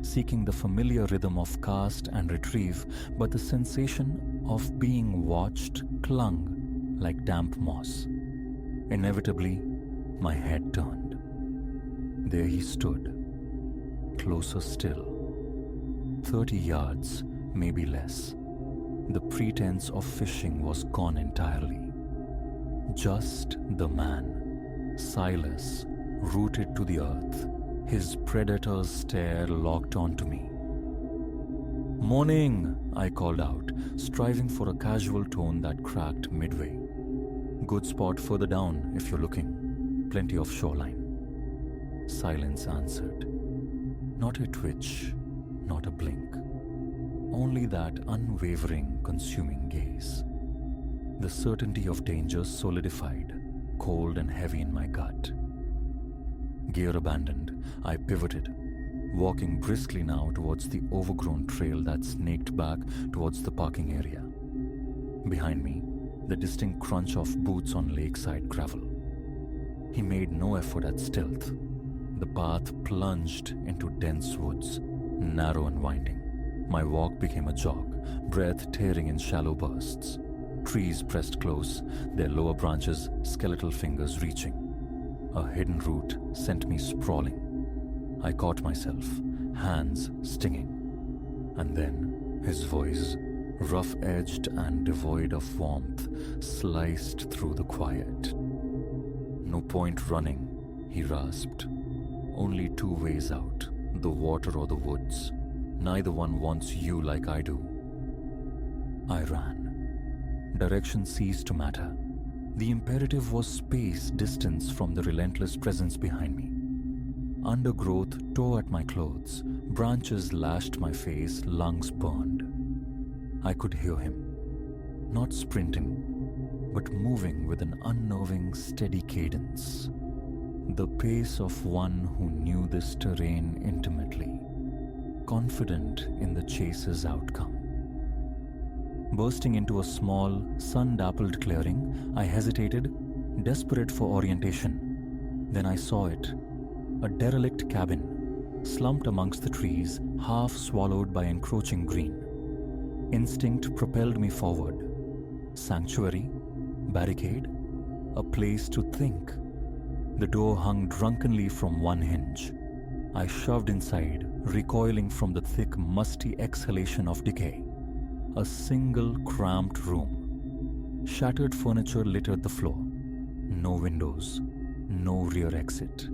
seeking the familiar rhythm of cast and retrieve, but the sensation of being watched clung like damp moss. Inevitably, my head turned. There he stood, closer still. 30 yards, maybe less. The pretense of fishing was gone entirely. Just the man, Silas, rooted to the earth, his predator's stare locked onto me. "Morning," I called out, striving for a casual tone that cracked midway. "Good spot further down if you're looking. Plenty of shoreline." Silence answered. Not a twitch, not a blink. Only that unwavering, consuming gaze. The certainty of danger solidified, cold and heavy in my gut. Gear abandoned, I pivoted, walking briskly now towards the overgrown trail that snaked back towards the parking area. Behind me, the distinct crunch of boots on lakeside gravel. He made no effort at stealth. The path plunged into dense woods, narrow and winding. My walk became a jog, breath tearing in shallow bursts. Trees pressed close, their lower branches skeletal fingers reaching. A hidden root sent me sprawling. I caught myself, hands stinging. And then his voice, rough-edged and devoid of warmth, sliced through the quiet. "No point running," he rasped. "Only 2 ways out, the water or the woods. Neither one wants you like I do." I ran. Direction ceased to matter. The imperative was space, distance from the relentless presence behind me. Undergrowth tore at my clothes, branches lashed my face, lungs burned. I could hear him, not sprinting, but moving with an unnerving, steady cadence. The pace of one who knew this terrain intimately, confident in the chase's outcome. Bursting into a small, sun-dappled clearing, I hesitated, desperate for orientation. Then I saw it, a derelict cabin, slumped amongst the trees, half swallowed by encroaching green. Instinct propelled me forward. Sanctuary, barricade, a place to think. The door hung drunkenly from one hinge. I shoved inside, recoiling from the thick, musty exhalation of decay. A single cramped room. Shattered furniture littered the floor. No windows, no rear exit.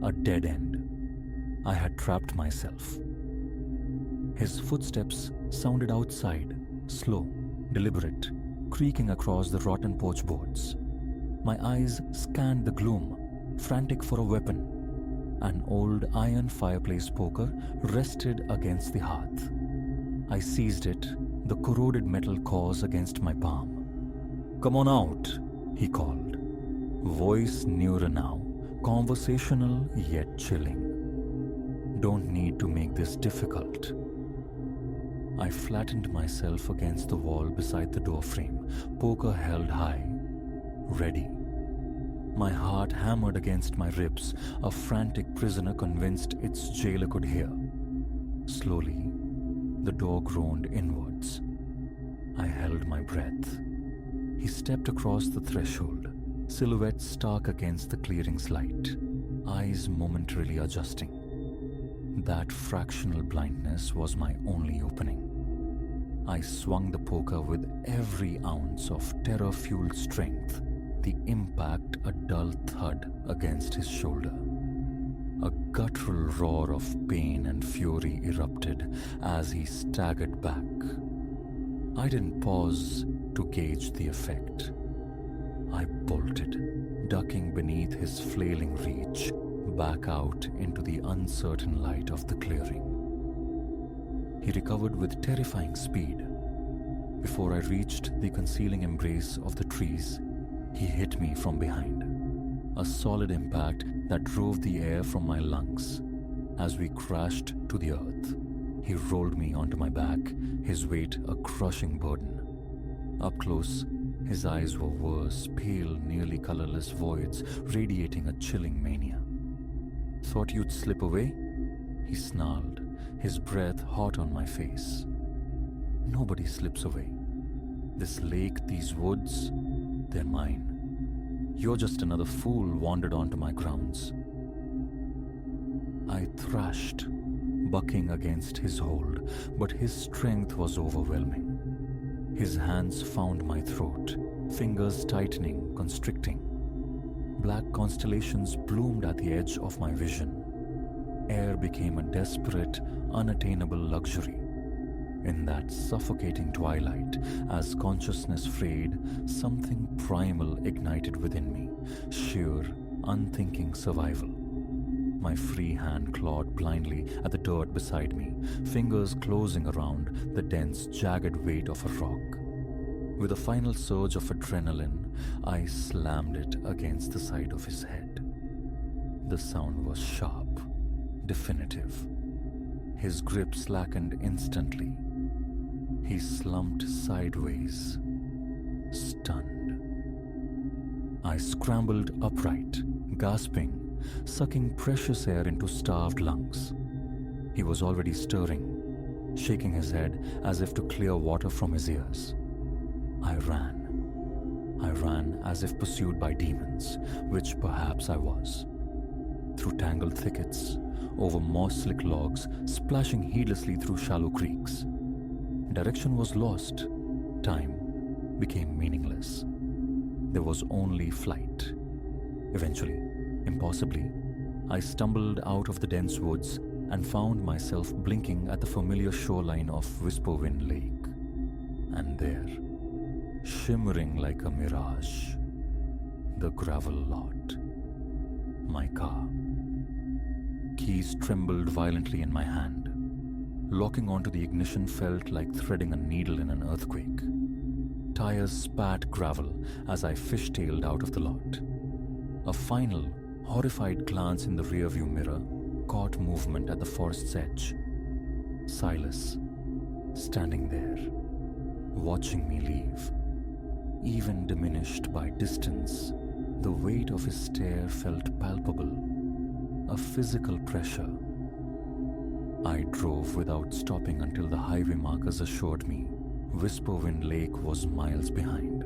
A dead end. I had trapped myself. His footsteps sounded outside, slow, deliberate, creaking across the rotten porch boards. My eyes scanned the gloom, frantic for a weapon. An old iron fireplace poker rested against the hearth. I seized it, the corroded metal cause against my palm. "Come on out," he called. Voice nearer now, conversational yet chilling. "Don't need to make this difficult." I flattened myself against the wall beside the doorframe, poker held high, ready. My heart hammered against my ribs, a frantic prisoner convinced its jailer could hear. Slowly, the door groaned inwards. I held my breath. He stepped across the threshold, silhouette stark against the clearing's light, eyes momentarily adjusting. That fractional blindness was my only opening. I swung the poker with every ounce of terror-fueled strength, the impact a dull thud against his shoulder. A guttural roar of pain and fury erupted as he staggered back. I didn't pause to gauge the effect. I bolted, ducking beneath his flailing reach, back out into the uncertain light of the clearing. He recovered with terrifying speed. Before I reached the concealing embrace of the trees, he hit me from behind. A solid impact that drove the air from my lungs. As we crashed to the earth, he rolled me onto my back, his weight a crushing burden. Up close, his eyes were worse, pale, nearly colorless voids radiating a chilling mania. "Thought you'd slip away?" he snarled, his breath hot on my face. "Nobody slips away. This lake, these woods, they're mine. You're just another fool wandered onto my grounds." I thrashed, bucking against his hold, but his strength was overwhelming. His hands found my throat, fingers tightening, constricting. Black constellations bloomed at the edge of my vision. Air became a desperate, unattainable luxury. In that suffocating twilight, as consciousness frayed, something primal ignited within me, sheer, unthinking survival. My free hand clawed blindly at the dirt beside me, fingers closing around the dense, jagged weight of a rock. With a final surge of adrenaline, I slammed it against the side of his head. The sound was sharp, definitive. His grip slackened instantly. He slumped sideways, stunned. I scrambled upright, gasping, sucking precious air into starved lungs. He was already stirring, shaking his head as if to clear water from his ears. I ran. I ran as if pursued by demons, which perhaps I was. Through tangled thickets, over moss-slick logs, splashing heedlessly through shallow creeks. Direction was lost. Time became meaningless. There was only flight. Eventually, impossibly, I stumbled out of the dense woods and found myself blinking at the familiar shoreline of Whisperwind Lake. And there, shimmering like a mirage, the gravel lot. My car. Keys trembled violently in my hand. Locking onto the ignition felt like threading a needle in an earthquake. Tires spat gravel as I fishtailed out of the lot. A final, horrified glance in the rearview mirror caught movement at the forest's edge. Silas, standing there, watching me leave. Even diminished by distance, the weight of his stare felt palpable, a physical pressure. I drove without stopping until the highway markers assured me Whisperwind Lake was miles behind.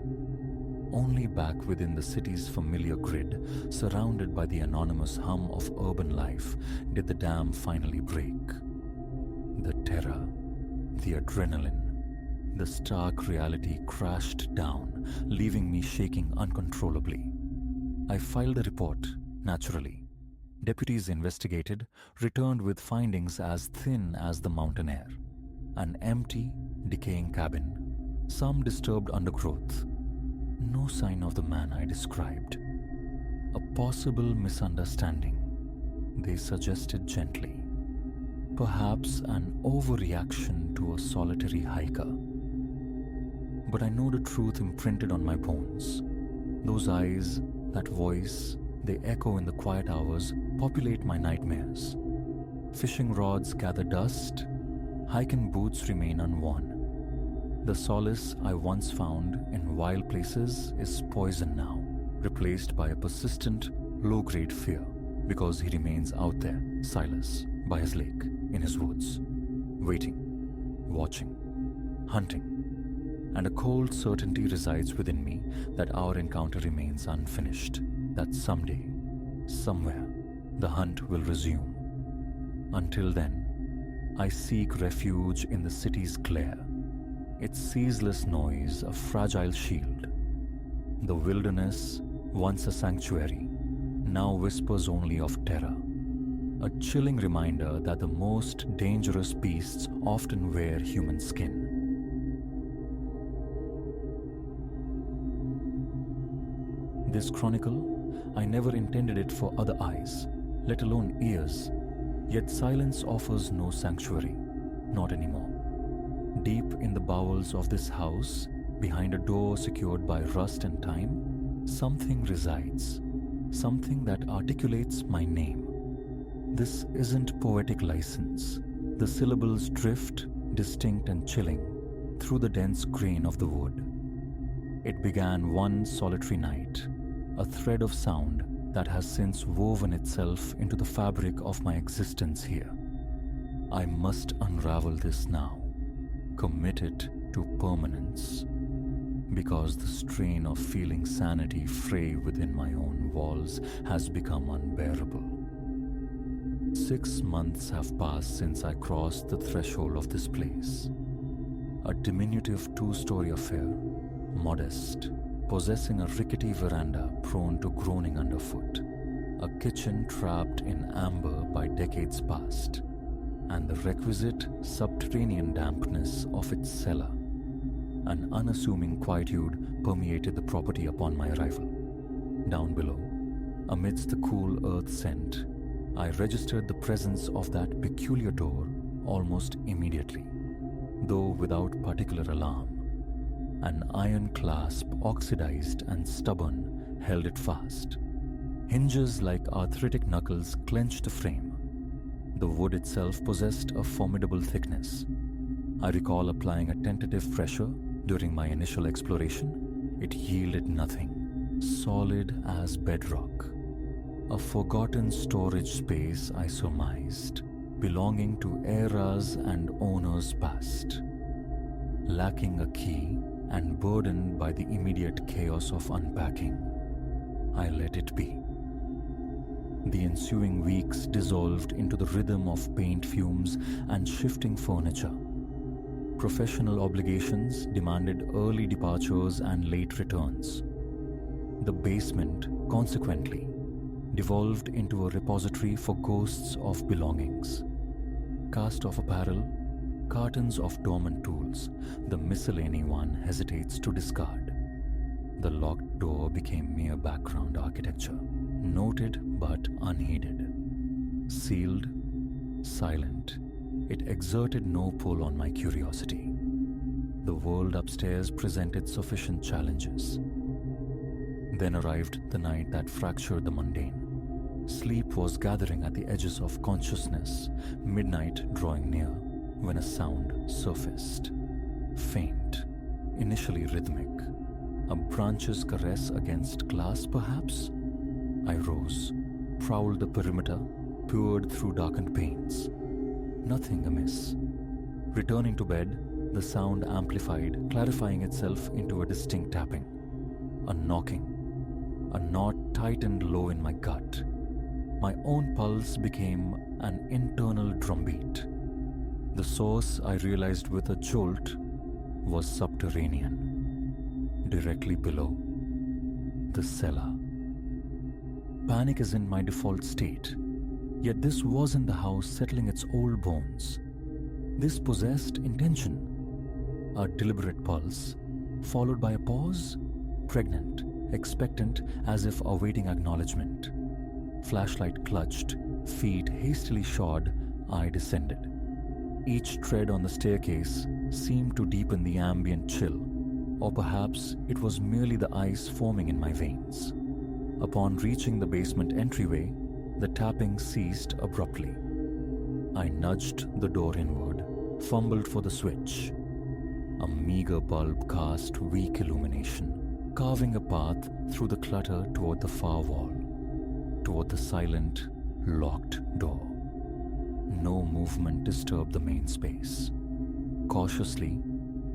Only back within the city's familiar grid, surrounded by the anonymous hum of urban life, did the dam finally break. The terror, the adrenaline, The stark reality crashed down, leaving me shaking uncontrollably. I filed a report, naturally. Deputies investigated, returned with findings as thin as the mountain air. An empty, decaying cabin, some disturbed undergrowth. No sign of the man I described. A possible misunderstanding, they suggested gently. Perhaps an overreaction to a solitary hiker. But I know the truth imprinted on my bones. Those eyes, that voice, they echo in the quiet hours, populate my nightmares. Fishing rods gather dust, hiking boots remain unworn. The solace I once found in wild places is poison now, replaced by a persistent, low-grade fear, because he remains out there, Silas, by his lake, in his woods, waiting, watching, hunting. And a cold certainty resides within me that our encounter remains unfinished, that someday, somewhere, the hunt will resume. Until then, I seek refuge in the city's glare, its ceaseless noise a fragile shield. The wilderness, once a sanctuary, now whispers only of terror, a chilling reminder that the most dangerous beasts often wear human skin. This chronicle, I never intended it for other eyes, let alone ears, yet silence offers no sanctuary, not anymore. Deep in the bowels of this house, behind a door secured by rust and time, something resides, something that articulates my name. This isn't poetic license. The syllables drift, distinct and chilling, through the dense grain of the wood. It began one solitary night, a thread of sound that has since woven itself into the fabric of my existence here. I must unravel this now, commit it to permanence, because the strain of feeling sanity fray within my own walls has become unbearable. 6 months have passed since I crossed the threshold of this place. A diminutive 2-story affair, modest, possessing a rickety veranda prone to groaning underfoot, a kitchen trapped in amber by decades past, and the requisite subterranean dampness of its cellar. An unassuming quietude permeated the property upon my arrival. Down below, amidst the cool earth scent, I registered the presence of that peculiar door almost immediately, though without particular alarm. An iron clasp, oxidized and stubborn, held it fast. Hinges like arthritic knuckles clenched the frame. The wood itself possessed a formidable thickness. I recall applying a tentative pressure during my initial exploration. It yielded nothing, solid as bedrock. A forgotten storage space, I surmised, belonging to eras and owners past. Lacking a key and burdened by the immediate chaos of unpacking, I let it be. The ensuing weeks dissolved into the rhythm of paint fumes and shifting furniture. Professional obligations demanded early departures and late returns. The basement, consequently, devolved into a repository for ghosts of belongings. Cast-off apparel, cartons of dormant tools, the miscellany one hesitates to discard. The locked door became mere background architecture, noted but unheeded. Sealed, silent, it exerted no pull on my curiosity. The world upstairs presented sufficient challenges. Then arrived the night that fractured the mundane. Sleep was gathering at the edges of consciousness, midnight drawing near, when a sound surfaced. Faint, initially rhythmic. A branch's caress against glass, perhaps? I rose, prowled the perimeter, peered through darkened panes. Nothing amiss. Returning to bed, the sound amplified, clarifying itself into a distinct tapping. A knocking. A knot tightened low in my gut. My own pulse became an internal drumbeat. The source, I realized with a jolt, was subterranean, directly below the cellar. Panic isn't my default state, yet this wasn't the house settling its old bones. This possessed intention, a deliberate pulse, followed by a pause, pregnant, expectant, as if awaiting acknowledgement. Flashlight clutched, feet hastily shod, I descended. Each tread on the staircase seemed to deepen the ambient chill, or perhaps it was merely the ice forming in my veins. Upon reaching the basement entryway, the tapping ceased abruptly. I nudged the door inward, fumbled for the switch. A meager bulb cast weak illumination, carving a path through the clutter toward the far wall, toward the silent, locked door. No movement disturbed the main space. Cautiously,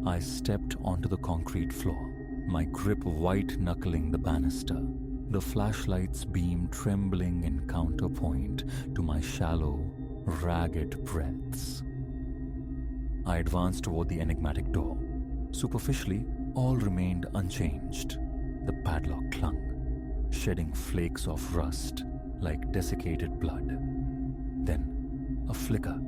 I stepped onto the concrete floor, my grip white-knuckling the banister, the flashlight's beam trembling in counterpoint to my shallow, ragged breaths. I advanced toward the enigmatic door. Superficially, all remained unchanged. The padlock clung, shedding flakes of rust like desiccated blood. Then, a flicker.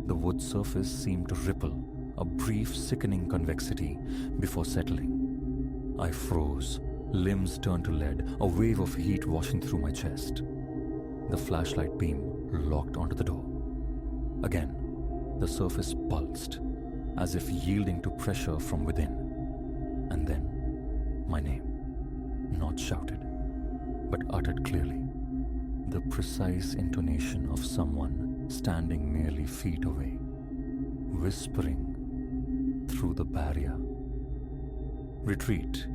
The wood surface seemed to ripple, a brief sickening convexity before settling. I froze, limbs turned to lead, a wave of heat washing through my chest. The flashlight beam locked onto the door. Again, the surface pulsed, as if yielding to pressure from within. And then, my name, not shouted, but uttered clearly, the precise intonation of someone standing merely feet away, whispering through the barrier. Retreat.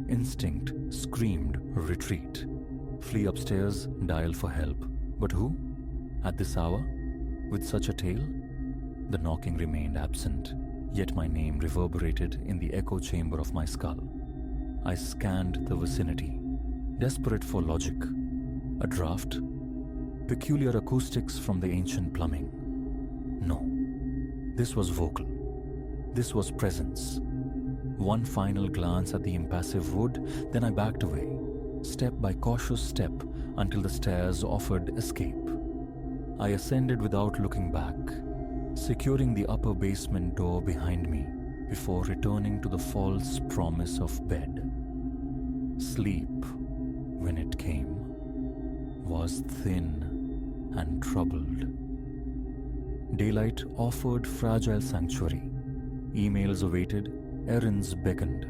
Instinct screamed retreat. Flee upstairs, dial for help. But who? At this hour? With such a tale? The knocking remained absent, yet my name reverberated in the echo chamber of my skull. I scanned the vicinity, desperate for logic. A draft? Peculiar acoustics from the ancient plumbing. No. This was vocal. This was presence. One final glance at the impassive wood, then I backed away, step by cautious step, until the stairs offered escape. I ascended without looking back, securing the upper basement door behind me before returning to the false promise of bed. Sleep, when it came, was thin and troubled. Daylight offered fragile sanctuary. Emails awaited, errands beckoned.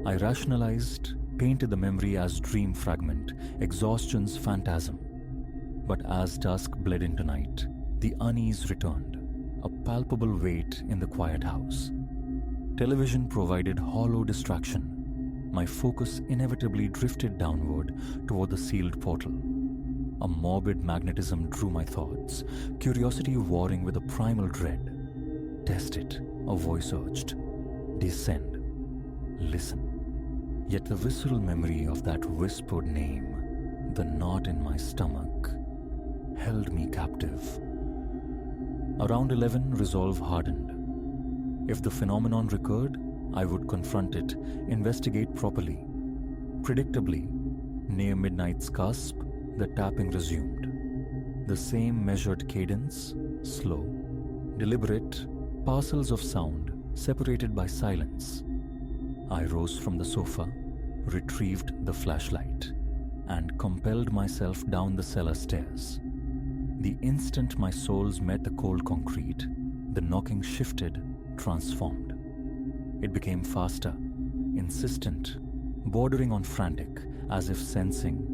I rationalized, painted the memory as dream fragment, exhaustion's phantasm. But as dusk bled into night, the unease returned, a palpable weight in the quiet house. Television provided hollow distraction. My focus inevitably drifted downward toward the sealed portal. A morbid magnetism drew my thoughts, curiosity warring with a primal dread. Test it, a voice urged. Descend. Listen. Yet the visceral memory of that whispered name, the knot in my stomach, held me captive. Around 11, resolve hardened. If the phenomenon recurred, I would confront it, investigate properly. Predictably, near midnight's cusp, the tapping resumed. The same measured cadence, slow, deliberate, parcels of sound separated by silence. I rose from the sofa, retrieved the flashlight, and compelled myself down the cellar stairs. The instant my soles met the cold concrete, the knocking shifted, transformed. It became faster, insistent, bordering on frantic, as if sensing,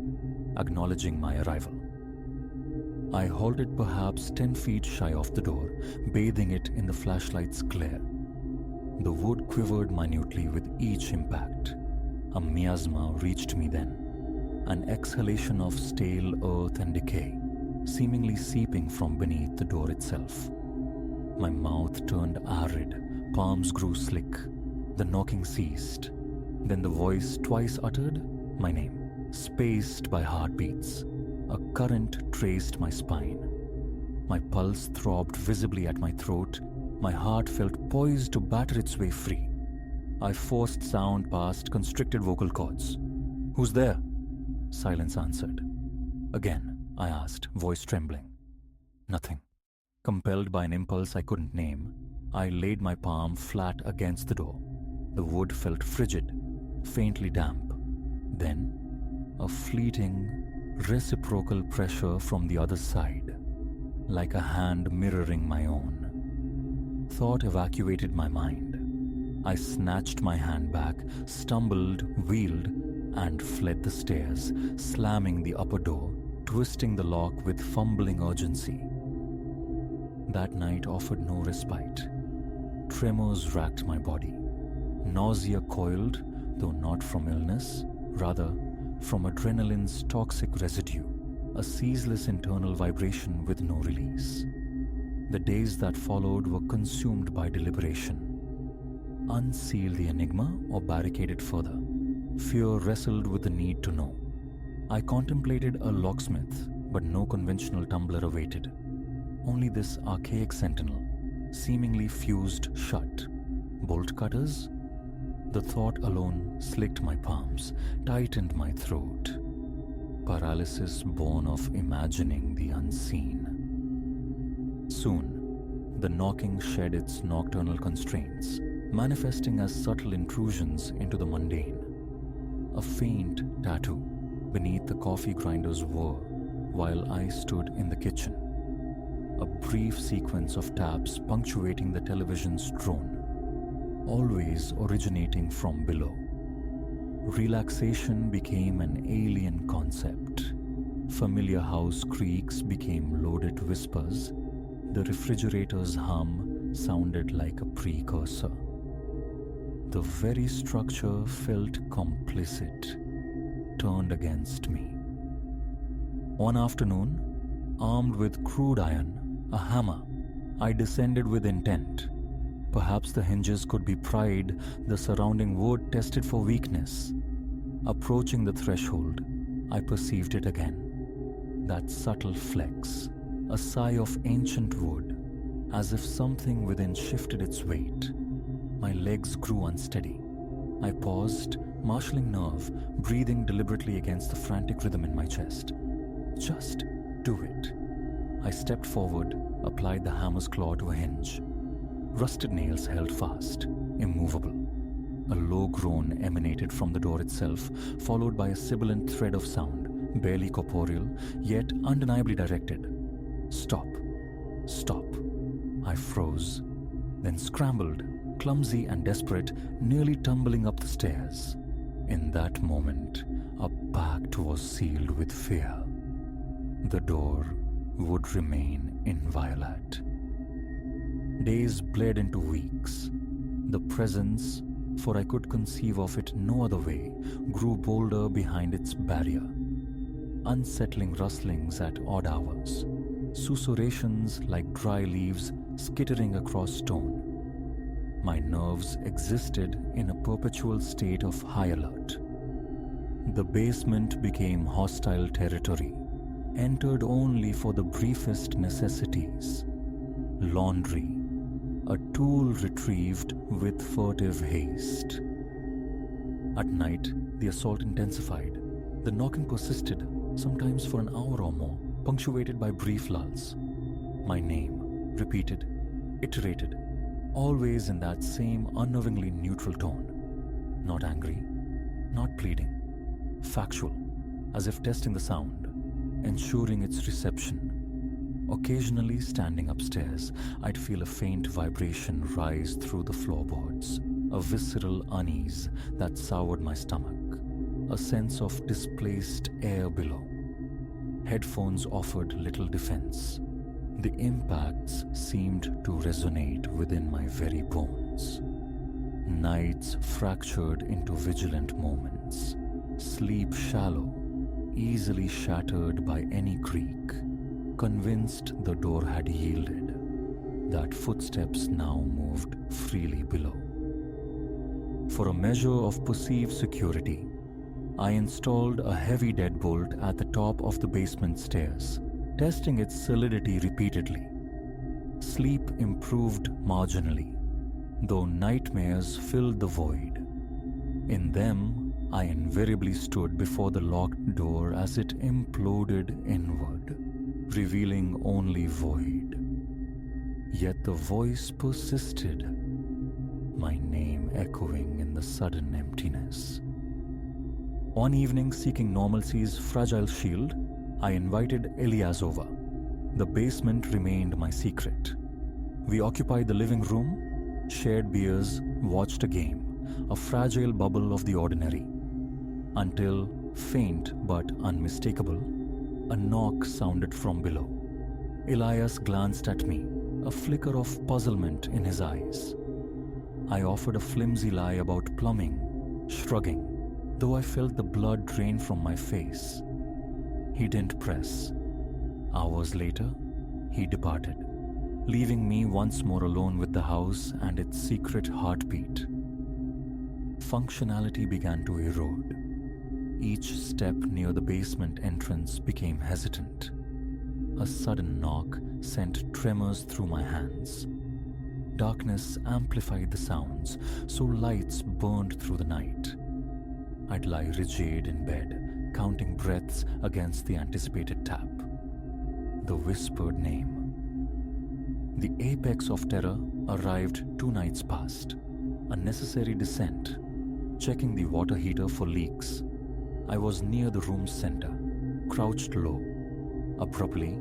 acknowledging my arrival. I halted perhaps 10 feet shy of the door, bathing it in the flashlight's glare. The wood quivered minutely with each impact. A miasma reached me then, an exhalation of stale earth and decay, seemingly seeping from beneath the door itself. My mouth turned arid, palms grew slick. The knocking ceased. Then the voice twice uttered my name, spaced by heartbeats. A current traced my spine. My pulse throbbed visibly at my throat. My heart felt poised to batter its way free. I forced sound past constricted vocal cords. "Who's there?" Silence answered. Again, I asked, voice trembling. Nothing. Compelled by an impulse I couldn't name, I laid my palm flat against the door. The wood felt frigid, faintly damp. Then, a fleeting, reciprocal pressure from the other side, like a hand mirroring my own. Thought evacuated my mind. I snatched my hand back, stumbled, wheeled, and fled the stairs, slamming the upper door, twisting the lock with fumbling urgency. That night offered no respite. Tremors racked my body. Nausea coiled, though not from illness, rather from adrenaline's toxic residue, a ceaseless internal vibration with no release. The days that followed were consumed by deliberation. Unseal the enigma or barricade it further? Fear wrestled with the need to know. I contemplated a locksmith, but no conventional tumbler awaited. Only this archaic sentinel, seemingly fused shut. Bolt cutters? The thought alone slicked my palms, tightened my throat. Paralysis born of imagining the unseen. Soon, the knocking shed its nocturnal constraints, manifesting as subtle intrusions into the mundane. A faint tattoo beneath the coffee grinder's whir while I stood in the kitchen. A brief sequence of taps punctuating the television's drone, always originating from below. Relaxation became an alien concept. Familiar house creaks became loaded whispers. The refrigerator's hum sounded like a precursor. The very structure felt complicit, turned against me. One afternoon, armed with crude iron, a hammer, I descended with intent. Perhaps the hinges could be pried, the surrounding wood tested for weakness. Approaching the threshold, I perceived it again. That subtle flex, a sigh of ancient wood, as if something within shifted its weight. My legs grew unsteady. I paused, marshalling nerve, breathing deliberately against the frantic rhythm in my chest. Just do it. I stepped forward, applied the hammer's claw to a hinge. Rusted nails held fast, immovable. A low groan emanated from the door itself, followed by a sibilant thread of sound, barely corporeal, yet undeniably directed. Stop. Stop. I froze, then scrambled, clumsy and desperate, nearly tumbling up the stairs. In that moment, a pact was sealed with fear. The door would remain inviolate. Days bled into weeks. The presence, for I could conceive of it no other way, grew bolder behind its barrier. Unsettling rustlings at odd hours, susurrations like dry leaves skittering across stone. My nerves existed in a perpetual state of high alert. The basement became hostile territory, entered only for the briefest necessities. Laundry, a tool retrieved with furtive haste. At night, the assault intensified. The knocking persisted, sometimes for an hour or more, punctuated by brief lulls. My name, repeated, iterated, always in that same unnervingly neutral tone. Not angry, not pleading, factual, as if testing the sound, ensuring its reception. Occasionally, standing upstairs, I'd feel a faint vibration rise through the floorboards, a visceral unease that soured my stomach, a sense of displaced air below. Headphones offered little defense. The impacts seemed to resonate within my very bones. Nights fractured into vigilant moments, sleep shallow, easily shattered by any creak, convinced the door had yielded, that footsteps now moved freely below. For a measure of perceived security, I installed a heavy deadbolt at the top of the basement stairs, testing its solidity repeatedly. Sleep improved marginally. though nightmares filled the void. In them, I invariably stood before the locked door as it imploded inward, revealing only void. Yet the voice persisted, my name echoing in the sudden emptiness. One evening, seeking normalcy's fragile shield, I invited Elias over. The basement remained my secret. We occupied the living room, shared beers, watched a game, a fragile bubble of the ordinary. Until, faint but unmistakable, a knock sounded from below. Elias glanced at me, a flicker of puzzlement in his eyes. I offered a flimsy lie about plumbing, shrugging, though I felt the blood drain from my face. He didn't press. Hours later, he departed, leaving me once more alone with the house and its secret heartbeat. Functionality began to erode. Each step near the basement entrance became hesitant. A sudden knock sent tremors through my hands. Darkness amplified the sounds, so lights burned through the night. I'd lie rigid in bed, counting breaths against the anticipated tap. The whispered name. The apex of terror arrived 2 nights past. A necessary descent, checking the water heater for leaks. I was near the room's center, crouched low. Abruptly,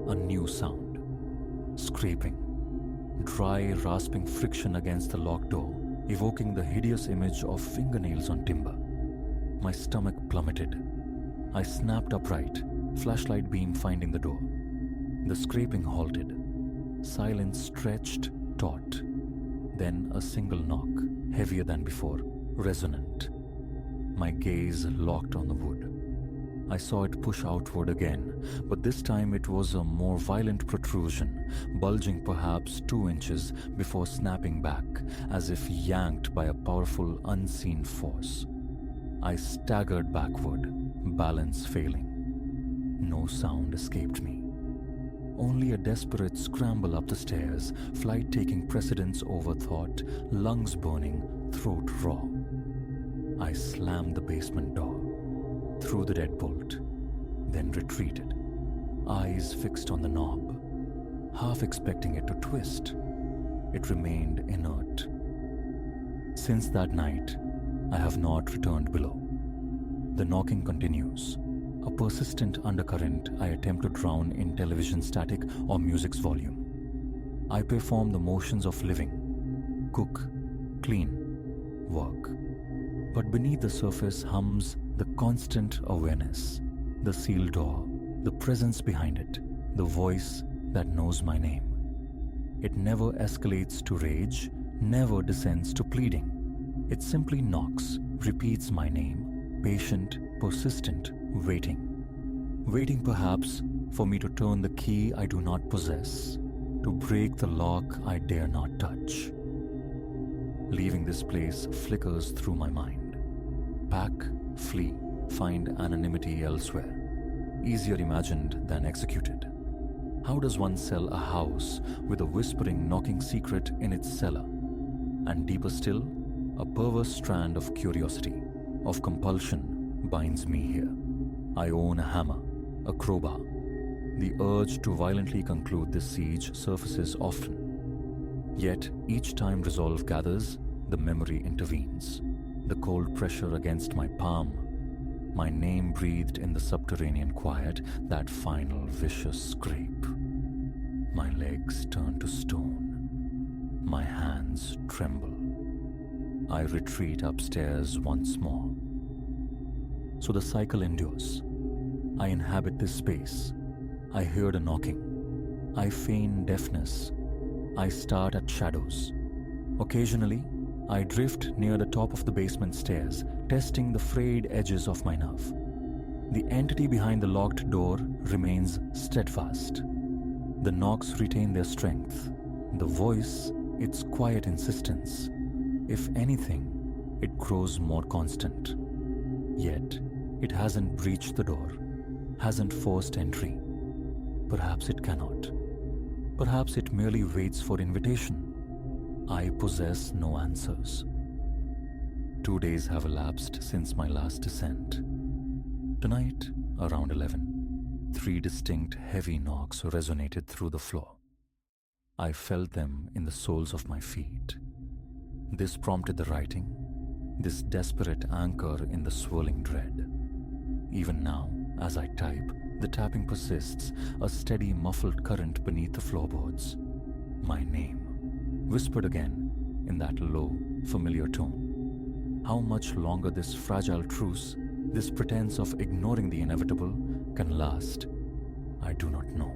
a new sound. Scraping. Dry, rasping friction against the locked door, evoking the hideous image of fingernails on timber. My stomach plummeted. I snapped upright, flashlight beam finding the door. The scraping halted. Silence stretched, taut. Then a single knock, heavier than before, resonant. My gaze locked on the wood. I saw it push outward again, but this time it was a more violent protrusion, bulging perhaps 2 inches before snapping back, as if yanked by a powerful unseen force. I staggered backward, balance failing. No sound escaped me. Only a desperate scramble up the stairs, flight taking precedence over thought, lungs burning, throat raw. I slammed the basement door, threw the deadbolt, then retreated, eyes fixed on the knob, half expecting it to twist. It remained inert. Since that night, I have not returned below. The knocking continues, a persistent undercurrent I attempt to drown in television static or music's volume. I perform the motions of living, cook, clean, work. But beneath the surface hums the constant awareness, the sealed door, the presence behind it, the voice that knows my name. It never escalates to rage, never descends to pleading. It simply knocks, repeats my name, patient, persistent, waiting. Waiting perhaps for me to turn the key I do not possess, to break the lock I dare not touch. Leaving this place flickers through my mind. Pack, flee, find anonymity elsewhere. Easier imagined than executed. How does one sell a house with a whispering knocking secret in its cellar? And deeper still, a perverse strand of curiosity, of compulsion binds me here. I own a hammer, a crowbar. The urge to violently conclude this siege surfaces often. Yet, each time resolve gathers, the memory intervenes. The cold pressure against my palm, my name breathed in the subterranean quiet, that final vicious scrape. My legs turn to stone. My hands tremble. I retreat upstairs once more. So the cycle endures. I inhabit this space. I hear the knocking. I feign deafness. I start at shadows. Occasionally, I drift near the top of the basement stairs, testing the frayed edges of my nerve. The entity behind the locked door remains steadfast. The knocks retain their strength. The voice, its quiet insistence. If anything, it grows more constant. Yet, it hasn't breached the door, hasn't forced entry. Perhaps it cannot. Perhaps it merely waits for invitation. I possess no answers. 2 days have elapsed since my last descent. Tonight, around 11, 3 distinct heavy knocks resonated through the floor. I felt them in the soles of my feet. This prompted the writing, this desperate anchor in the swirling dread. Even now, as I type, the tapping persists, a steady, muffled current beneath the floorboards. My name, whispered again in that low, familiar tone. How much longer this fragile truce, this pretense of ignoring the inevitable, can last, I do not know.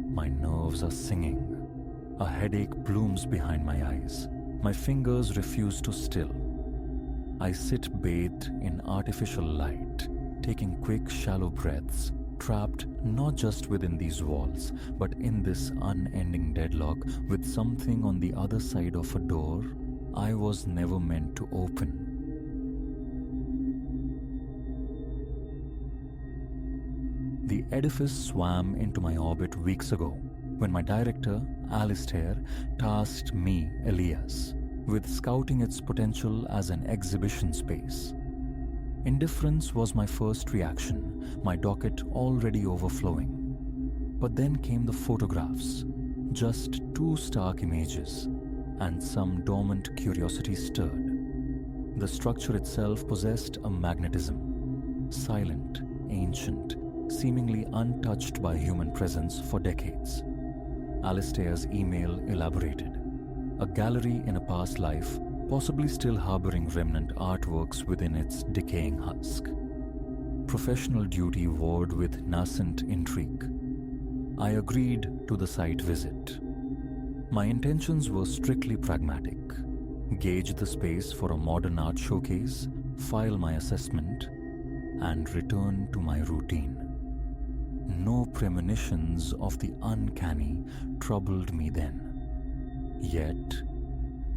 My nerves are singing. A headache blooms behind my eyes. My fingers refuse to still. I sit bathed in artificial light, taking quick, shallow breaths, trapped not just within these walls, but in this unending deadlock with something on the other side of a door I was never meant to open. The edifice swam into my orbit weeks ago when my director, Alistair, tasked me, Elias, with scouting its potential as an exhibition space. Indifference was my first reaction, my docket already overflowing. But then came the photographs, just 2 stark images, and some dormant curiosity stirred. The structure itself possessed a magnetism, silent, ancient, seemingly untouched by human presence for decades. Alistair's email elaborated. A gallery in a past life, possibly still harboring remnant artworks within its decaying husk. Professional duty warred with nascent intrigue. I agreed to the site visit. My intentions were strictly pragmatic. Gauge the space for a modern art showcase, file my assessment, and return to my routine. No premonitions of the uncanny troubled me then. Yet,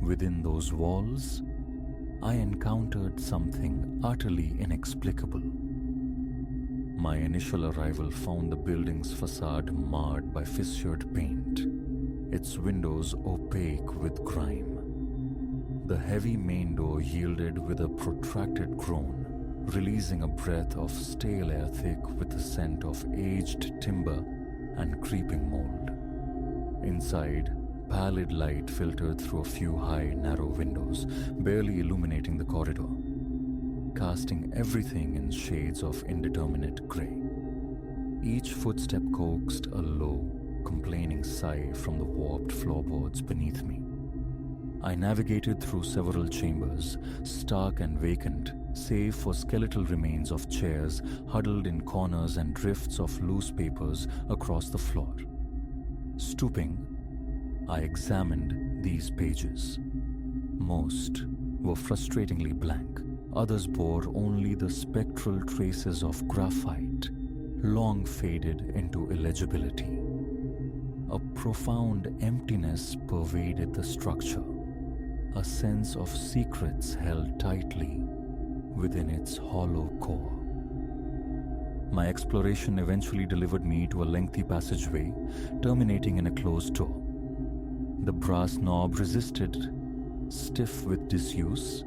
within those walls, I encountered something utterly inexplicable. My initial arrival found the building's facade marred by fissured paint, its windows opaque with grime. The heavy main door yielded with a protracted groan, releasing a breath of stale air thick with the scent of aged timber and creeping mold. Inside, pallid light filtered through a few high, narrow windows, barely illuminating the corridor, casting everything in shades of indeterminate gray. Each footstep coaxed a low, complaining sigh from the warped floorboards beneath me. I navigated through several chambers, stark and vacant, save for skeletal remains of chairs huddled in corners and drifts of loose papers across the floor. Stooping, I examined these pages. Most were frustratingly blank. Others bore only the spectral traces of graphite, long faded into illegibility. A profound emptiness pervaded the structure, a sense of secrets held tightly within its hollow core. My exploration eventually delivered me to a lengthy passageway terminating in a closed door. The brass knob resisted, stiff with disuse,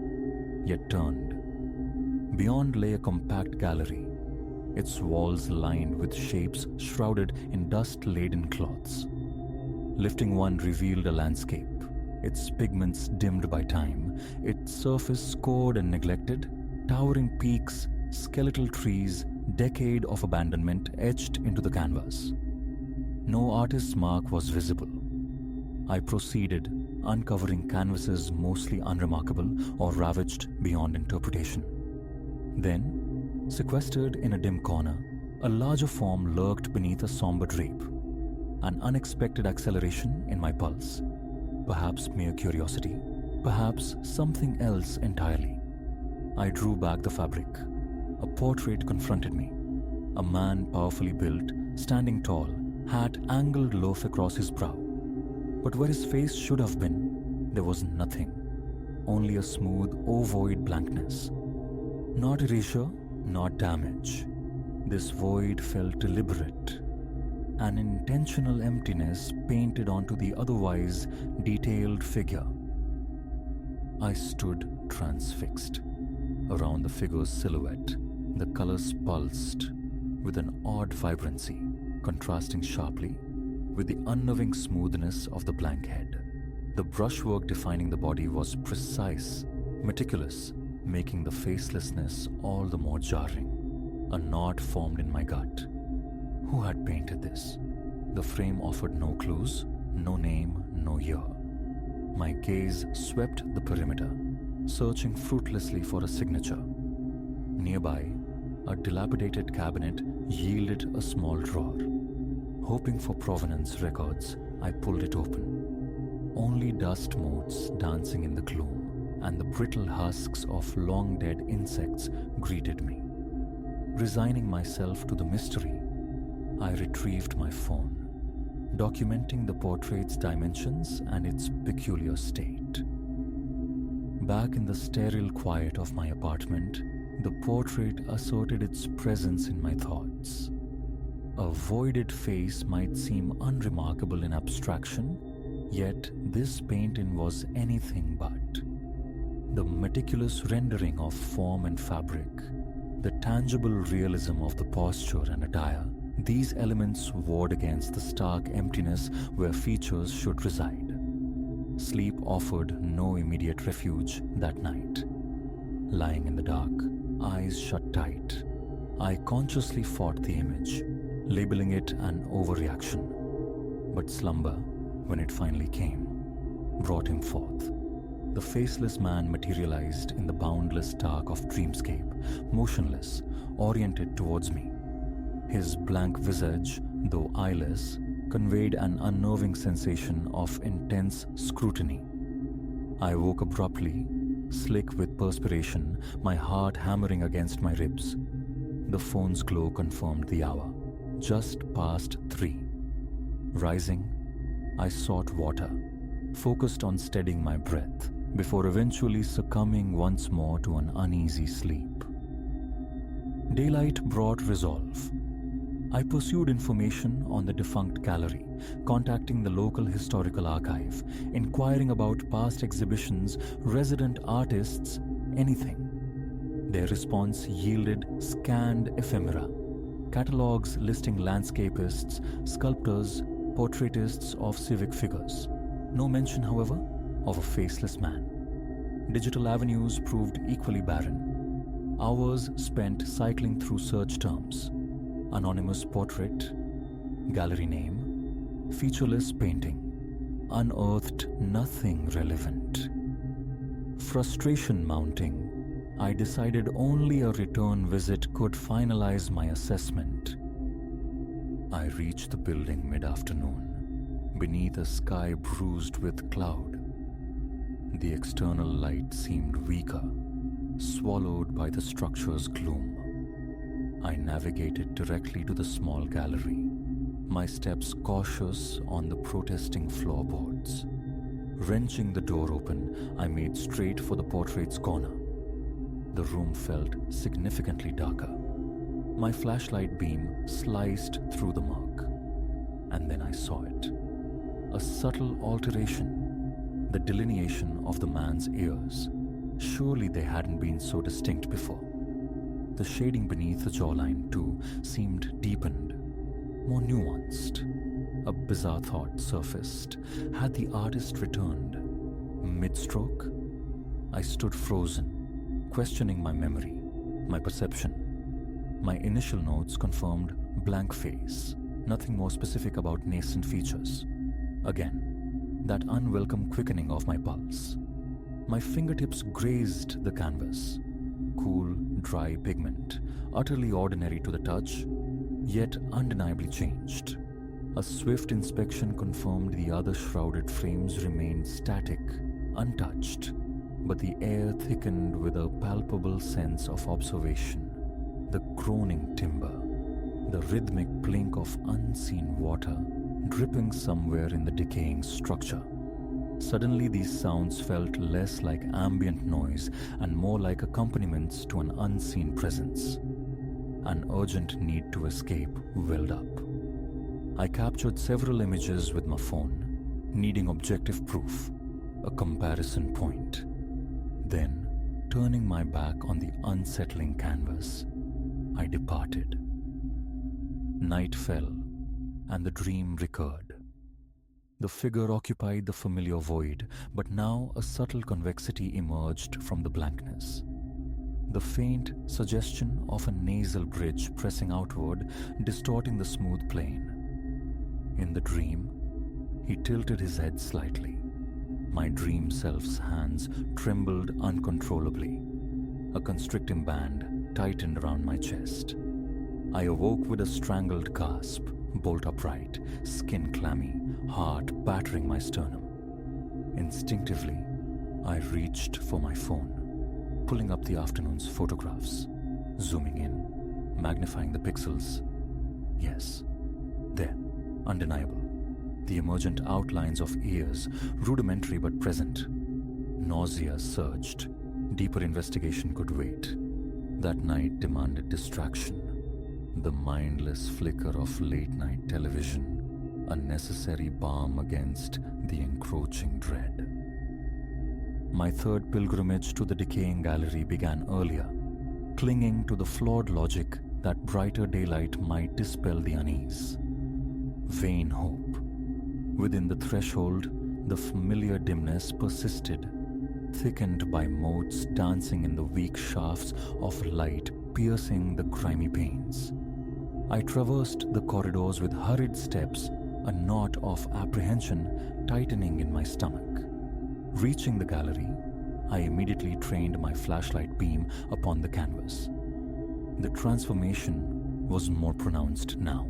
yet turned. Beyond lay a compact gallery, its walls lined with shapes shrouded in dust-laden cloths. Lifting one revealed a landscape, its pigments dimmed by time, its surface scored and neglected, towering peaks, skeletal trees, decade of abandonment etched into the canvas. No artist's mark was visible. I proceeded, uncovering canvases mostly unremarkable or ravaged beyond interpretation. Then, sequestered in a dim corner, a larger form lurked beneath a somber drape. An unexpected acceleration in my pulse. Perhaps mere curiosity, perhaps something else entirely. I drew back the fabric. A portrait confronted me. A man powerfully built, standing tall, hat angled low across his brow. But where his face should have been, there was nothing. Only a smooth, ovoid blankness. Not erasure, not damage. This void felt deliberate. an intentional emptiness painted onto the otherwise detailed figure. I stood transfixed. Around the figure's silhouette, the colors pulsed with an odd vibrancy, contrasting sharply with the unnerving smoothness of the blank head. The brushwork defining the body was precise, meticulous, making the facelessness all the more jarring. A knot formed in my gut. Who had painted this? The frame offered no clues, no name, no year. My gaze swept the perimeter, searching fruitlessly for a signature. Nearby, a dilapidated cabinet yielded a small drawer. Hoping for provenance records, I pulled it open. Only dust motes dancing in the gloom, and the brittle husks of long-dead insects greeted me. Resigning myself to the mystery, I retrieved my phone, documenting the portrait's dimensions and its peculiar state. Back in the sterile quiet of my apartment, the portrait asserted its presence in my thoughts. A voided face might seem unremarkable in abstraction, yet this painting was anything but. The meticulous rendering of form and fabric, the tangible realism of the posture and attire, these elements warred against the stark emptiness where features should reside. Sleep offered no immediate refuge that night. Lying in the dark, eyes shut tight, I consciously fought the image, labeling it an overreaction. But slumber, when it finally came, brought him forth. The faceless man materialized in the boundless dark of dreamscape, motionless, oriented towards me. His blank visage, though eyeless, conveyed an unnerving sensation of intense scrutiny. I woke abruptly, slick with perspiration, my heart hammering against my ribs. The phone's glow confirmed the hour, just past 3. Rising, I sought water, focused on steadying my breath, before eventually succumbing once more to an uneasy sleep. Daylight brought resolve. I pursued information on the defunct gallery, contacting the local historical archive, inquiring about past exhibitions, resident artists, anything. Their response yielded scanned ephemera, catalogues listing landscapists, sculptors, portraitists of civic figures. No mention, however, of a faceless man. Digital avenues proved equally barren. Hours spent cycling through search terms. Anonymous portrait, gallery name, featureless painting, unearthed nothing relevant. Frustration mounting, I decided only a return visit could finalize my assessment. I reached the building mid-afternoon, beneath a sky bruised with cloud. The external light seemed weaker, swallowed by the structure's gloom. I navigated directly to the small gallery, my steps cautious on the protesting floorboards. Wrenching the door open, I made straight for the portrait's corner. The room felt significantly darker. My flashlight beam sliced through the murk, and then I saw it. A subtle alteration, the delineation of the man's ears. Surely they hadn't been so distinct before. The shading beneath the jawline, too, seemed deepened, more nuanced. A bizarre thought surfaced. Had the artist returned? Mid-stroke? I stood frozen, questioning my memory, my perception. My initial notes confirmed blank face, nothing more specific about nascent features. Again, that unwelcome quickening of my pulse. My fingertips grazed the canvas. Cool, dry pigment, utterly ordinary to the touch, yet undeniably changed. A swift inspection confirmed the other shrouded frames remained static, untouched, but the air thickened with a palpable sense of observation. The groaning timber, the rhythmic plink of unseen water, dripping somewhere in the decaying structure. Suddenly these sounds felt less like ambient noise and more like accompaniments to an unseen presence. An urgent need to escape welled up. I captured several images with my phone, needing objective proof, a comparison point. Then, turning my back on the unsettling canvas, I departed. Night fell, and the dream recurred. The figure occupied the familiar void, but now a subtle convexity emerged from the blankness. The faint suggestion of a nasal bridge pressing outward, distorting the smooth plane. In the dream, he tilted his head slightly. My dream self's hands trembled uncontrollably. A constricting band tightened around my chest. I awoke with a strangled gasp, bolt upright, skin clammy, heart battering my sternum. Instinctively, I reached for my phone, pulling up the afternoon's photographs, zooming in, magnifying the pixels. Yes, there, undeniable. The emergent outlines of ears, rudimentary but present. Nausea surged. Deeper investigation could wait. That night demanded distraction. The mindless flicker of late-night television, a necessary balm against the encroaching dread. My third pilgrimage to the decaying gallery began earlier, clinging to the flawed logic that brighter daylight might dispel the unease. Vain hope. Within the threshold, the familiar dimness persisted, thickened by motes dancing in the weak shafts of light piercing the grimy panes. I traversed the corridors with hurried steps, a knot of apprehension tightening in my stomach. Reaching the gallery, I immediately trained my flashlight beam upon the canvas. The transformation was more pronounced now.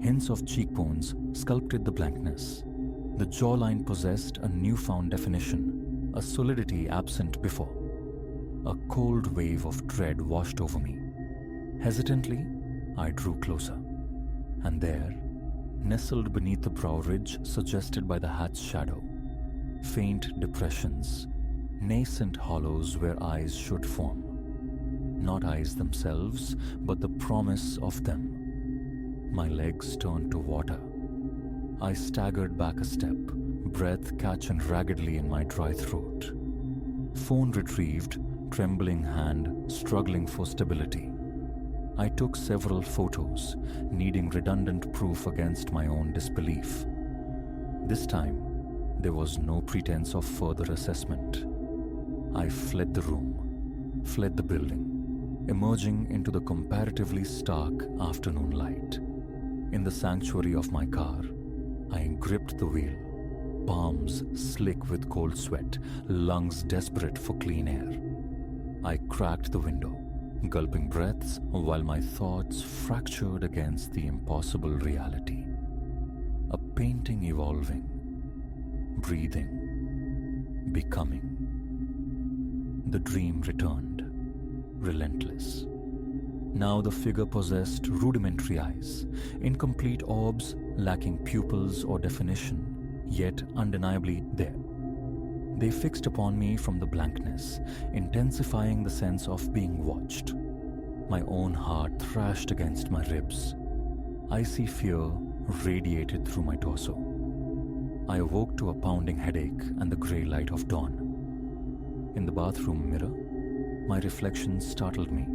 Hints of cheekbones sculpted the blankness. The jawline possessed a newfound definition, a solidity absent before. A cold wave of dread washed over me. Hesitantly, I drew closer. And there, nestled beneath the brow ridge suggested by the hat's shadow, faint depressions, nascent hollows where eyes should form. Not eyes themselves, but the promise of them. My legs turned to water. I staggered back a step, breath catching raggedly in my dry throat. Phone retrieved, trembling hand struggling for stability. I took several photos, needing redundant proof against my own disbelief. This time, there was no pretense of further assessment. I fled the room, fled the building, emerging into the comparatively stark afternoon light. In the sanctuary of my car, I gripped the wheel, palms slick with cold sweat, lungs desperate for clean air. I cracked the window, gulping breaths while my thoughts fractured against the impossible reality. A painting evolving, breathing, becoming. The dream returned, relentless. Now the figure possessed rudimentary eyes, incomplete orbs lacking pupils or definition, yet undeniably there. They fixed upon me from the blankness, intensifying the sense of being watched. My own heart thrashed against my ribs. Icy fear radiated through my torso. I awoke to a pounding headache and the grey light of dawn. In the bathroom mirror, my reflection startled me.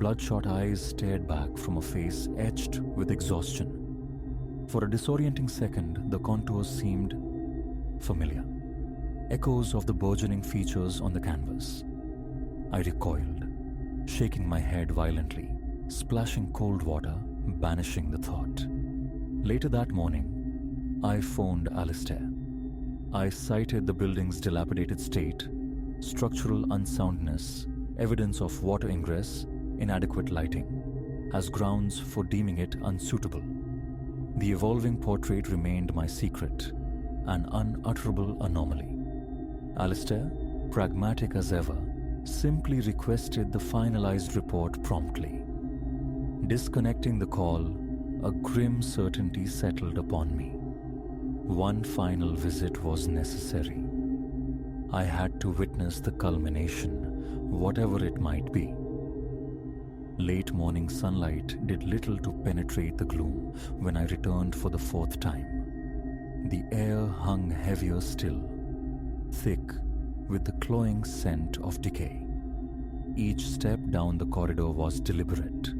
Bloodshot eyes stared back from a face etched with exhaustion. For a disorienting second, the contours seemed familiar. Echoes of the burgeoning features on the canvas. I recoiled, shaking my head violently, splashing cold water, banishing the thought. Later that morning, I phoned Alistair. I cited the building's dilapidated state, structural unsoundness, evidence of water ingress, inadequate lighting, as grounds for deeming it unsuitable. The evolving portrait remained my secret, an unutterable anomaly. Alistair, pragmatic as ever, simply requested the finalized report promptly. Disconnecting the call, a grim certainty settled upon me. One final visit was necessary. I had to witness the culmination, whatever it might be. Late morning sunlight did little to penetrate the gloom when I returned for the fourth time. The air hung heavier still, thick with the cloying scent of decay. Each step down the corridor was deliberate,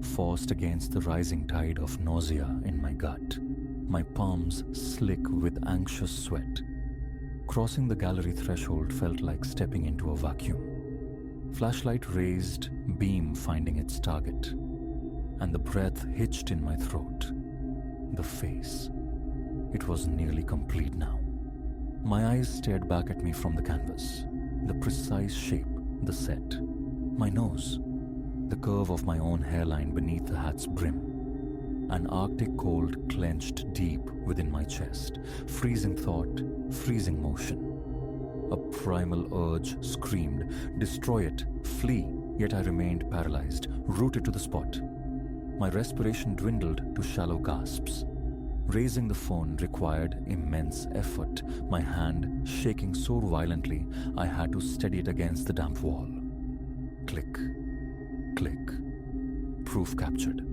forced against the rising tide of nausea in my gut, my palms slick with anxious sweat. Crossing the gallery threshold felt like stepping into a vacuum. Flashlight raised, beam finding its target, and the breath hitched in my throat. The face. It was nearly complete now. My eyes stared back at me from the canvas. The precise shape, the set. My nose. The curve of my own hairline beneath the hat's brim. An arctic cold clenched deep within my chest. Freezing thought, freezing motion. A primal urge screamed, destroy it, flee, yet I remained paralyzed, rooted to the spot. My respiration dwindled to shallow gasps. Raising the phone required immense effort, my hand shaking so violently I had to steady it against the damp wall. Click, click. Proof captured.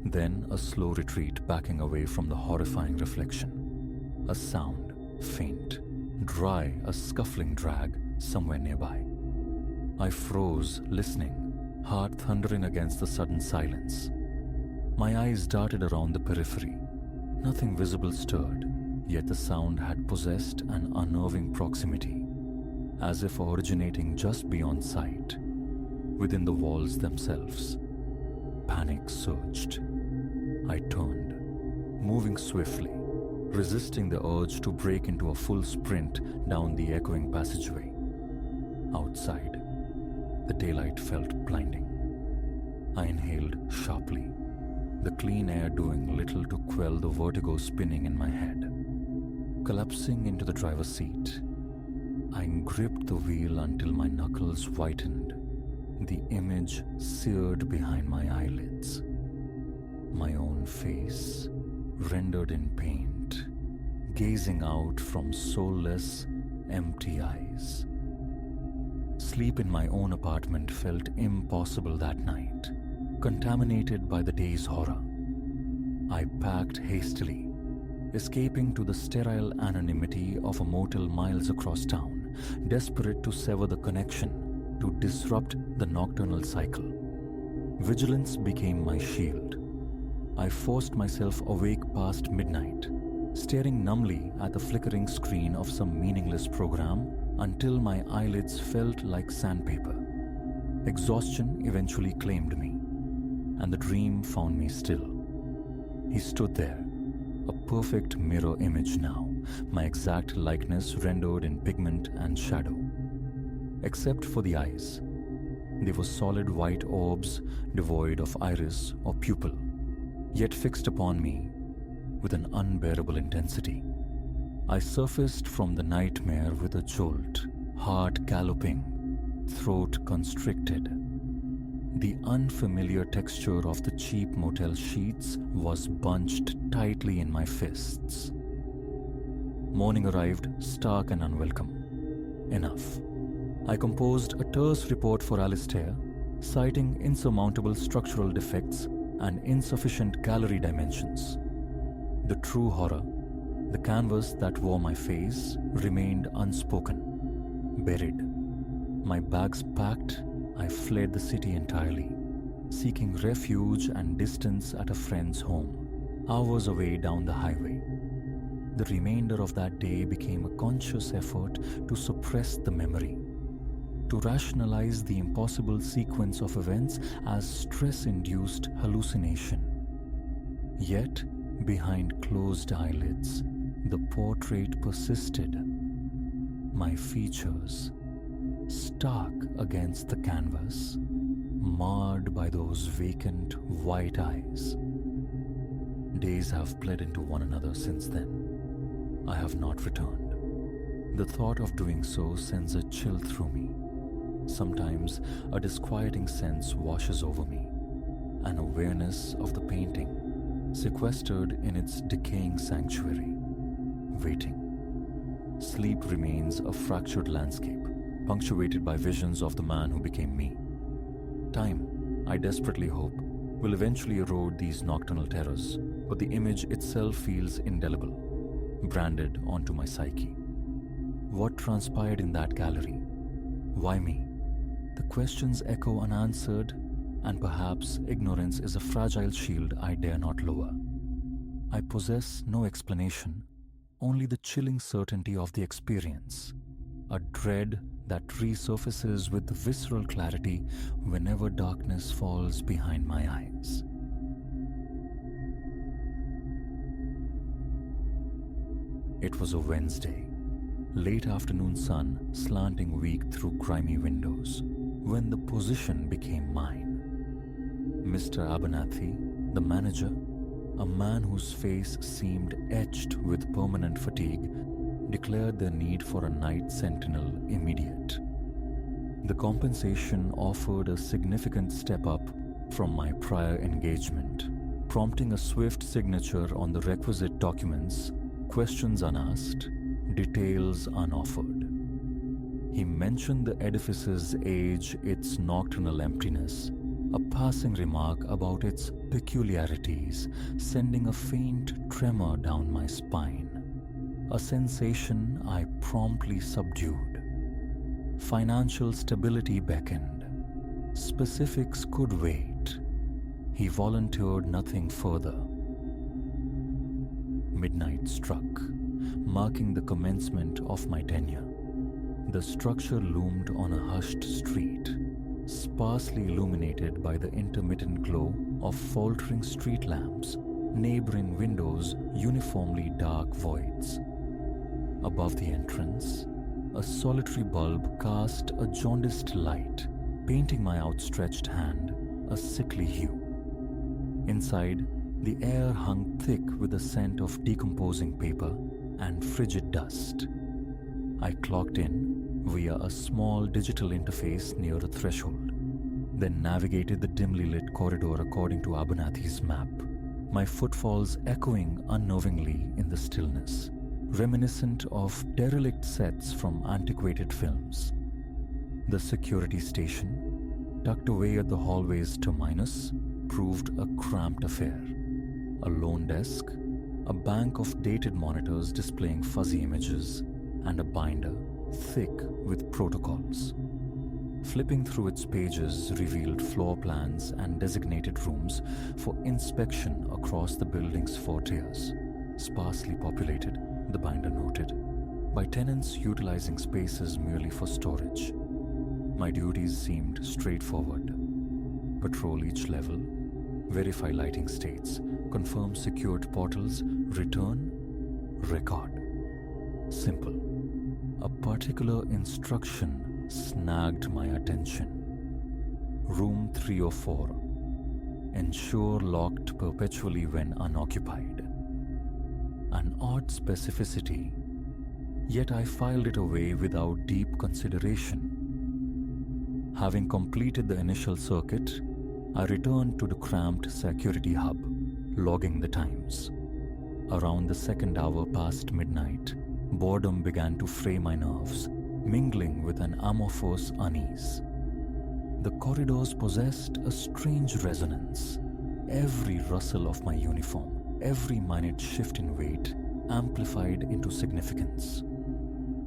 Then a slow retreat backing away from the horrifying reflection. A sound, faint, dry, a scuffling drag somewhere nearby. I froze, listening, heart thundering against the sudden silence. My eyes darted around the periphery. Nothing visible stirred, yet the sound had possessed an unnerving proximity, as if originating just beyond sight, within the walls themselves. Panic surged. I turned, moving swiftly, resisting the urge to break into a full sprint down the echoing passageway. Outside, the daylight felt blinding. I inhaled sharply, the clean air doing little to quell the vertigo spinning in my head. Collapsing into the driver's seat, I gripped the wheel until my knuckles whitened, the image seared behind my eyelids. My own face, rendered in paint, gazing out from soulless, empty eyes. Sleep in my own apartment felt impossible that night, contaminated by the day's horror. I packed hastily, escaping to the sterile anonymity of a motel miles across town, desperate to sever the connection, to disrupt the nocturnal cycle. Vigilance became my shield. I forced myself awake past midnight, staring numbly at the flickering screen of some meaningless program until my eyelids felt like sandpaper. Exhaustion eventually claimed me, and the dream found me still. He stood there, a perfect mirror image now, my exact likeness rendered in pigment and shadow. Except for the eyes. They were solid white orbs devoid of iris or pupil, yet fixed upon me with an unbearable intensity. I surfaced from the nightmare with a jolt, heart galloping, throat constricted. The unfamiliar texture of the cheap motel sheets was bunched tightly in my fists. Morning arrived, stark and unwelcome. Enough. I composed a terse report for Alistair, citing insurmountable structural defects and insufficient gallery dimensions. The true horror, the canvas that wore my face, remained unspoken, buried. My bags packed, I fled the city entirely, seeking refuge and distance at a friend's home, hours away down the highway. The remainder of that day became a conscious effort to suppress the memory, to rationalize the impossible sequence of events as stress-induced hallucination. Yet, behind closed eyelids, the portrait persisted. My features, stark against the canvas, marred by those vacant white eyes. Days have bled into one another since then. I have not returned. The thought of doing so sends a chill through me. Sometimes a disquieting sense washes over me, an awareness of the painting, sequestered in its decaying sanctuary, waiting. Sleep remains a fractured landscape, punctuated by visions of the man who became me. Time, I desperately hope, will eventually erode these nocturnal terrors, but the image itself feels indelible, branded onto my psyche. What transpired in that gallery? Why me? The questions echo unanswered, and perhaps ignorance is a fragile shield I dare not lower. I possess no explanation, only the chilling certainty of the experience, a dread that resurfaces with visceral clarity whenever darkness falls behind my eyes. It was a Wednesday, late afternoon sun slanting weak through grimy windows, when the position became mine. Mr. Abernathy, the manager, a man whose face seemed etched with permanent fatigue, declared the need for a night sentinel immediate. The compensation offered a significant step up from my prior engagement, prompting a swift signature on the requisite documents, questions unasked, details unoffered. He mentioned the edifice's age, its nocturnal emptiness, a passing remark about its peculiarities, sending a faint tremor down my spine, a sensation I promptly subdued. Financial stability beckoned. Specifics could wait. He volunteered nothing further. Midnight struck, marking the commencement of my tenure. The structure loomed on a hushed street, sparsely illuminated by the intermittent glow of faltering street lamps, neighboring windows uniformly dark voids. Above the entrance, a solitary bulb cast a jaundiced light, painting my outstretched hand a sickly hue. Inside, the air hung thick with the scent of decomposing paper and frigid dust. I clocked in via a small digital interface near the threshold, then navigated the dimly lit corridor according to Abernathy's map, my footfalls echoing unnervingly in the stillness, reminiscent of derelict sets from antiquated films. The security station, tucked away at the hallway's terminus, proved a cramped affair. A lone desk, a bank of dated monitors displaying fuzzy images, and a binder thick with protocols. Flipping through its pages revealed floor plans and designated rooms for inspection across the building's 4 tiers, sparsely populated, the binder noted, by tenants utilizing spaces merely for storage. My duties seemed straightforward. Patrol each level, verify lighting states, confirm secured portals, return, record. Simple. A particular instruction snagged my attention. Room 304. Ensure locked perpetually when unoccupied. An odd specificity, yet I filed it away without deep consideration. Having completed the initial circuit, I returned to the cramped security hub, logging the times. Around the second hour past midnight, boredom began to fray my nerves, mingling with an amorphous unease. The corridors possessed a strange resonance. Every rustle of my uniform, every minute shift in weight, amplified into significance.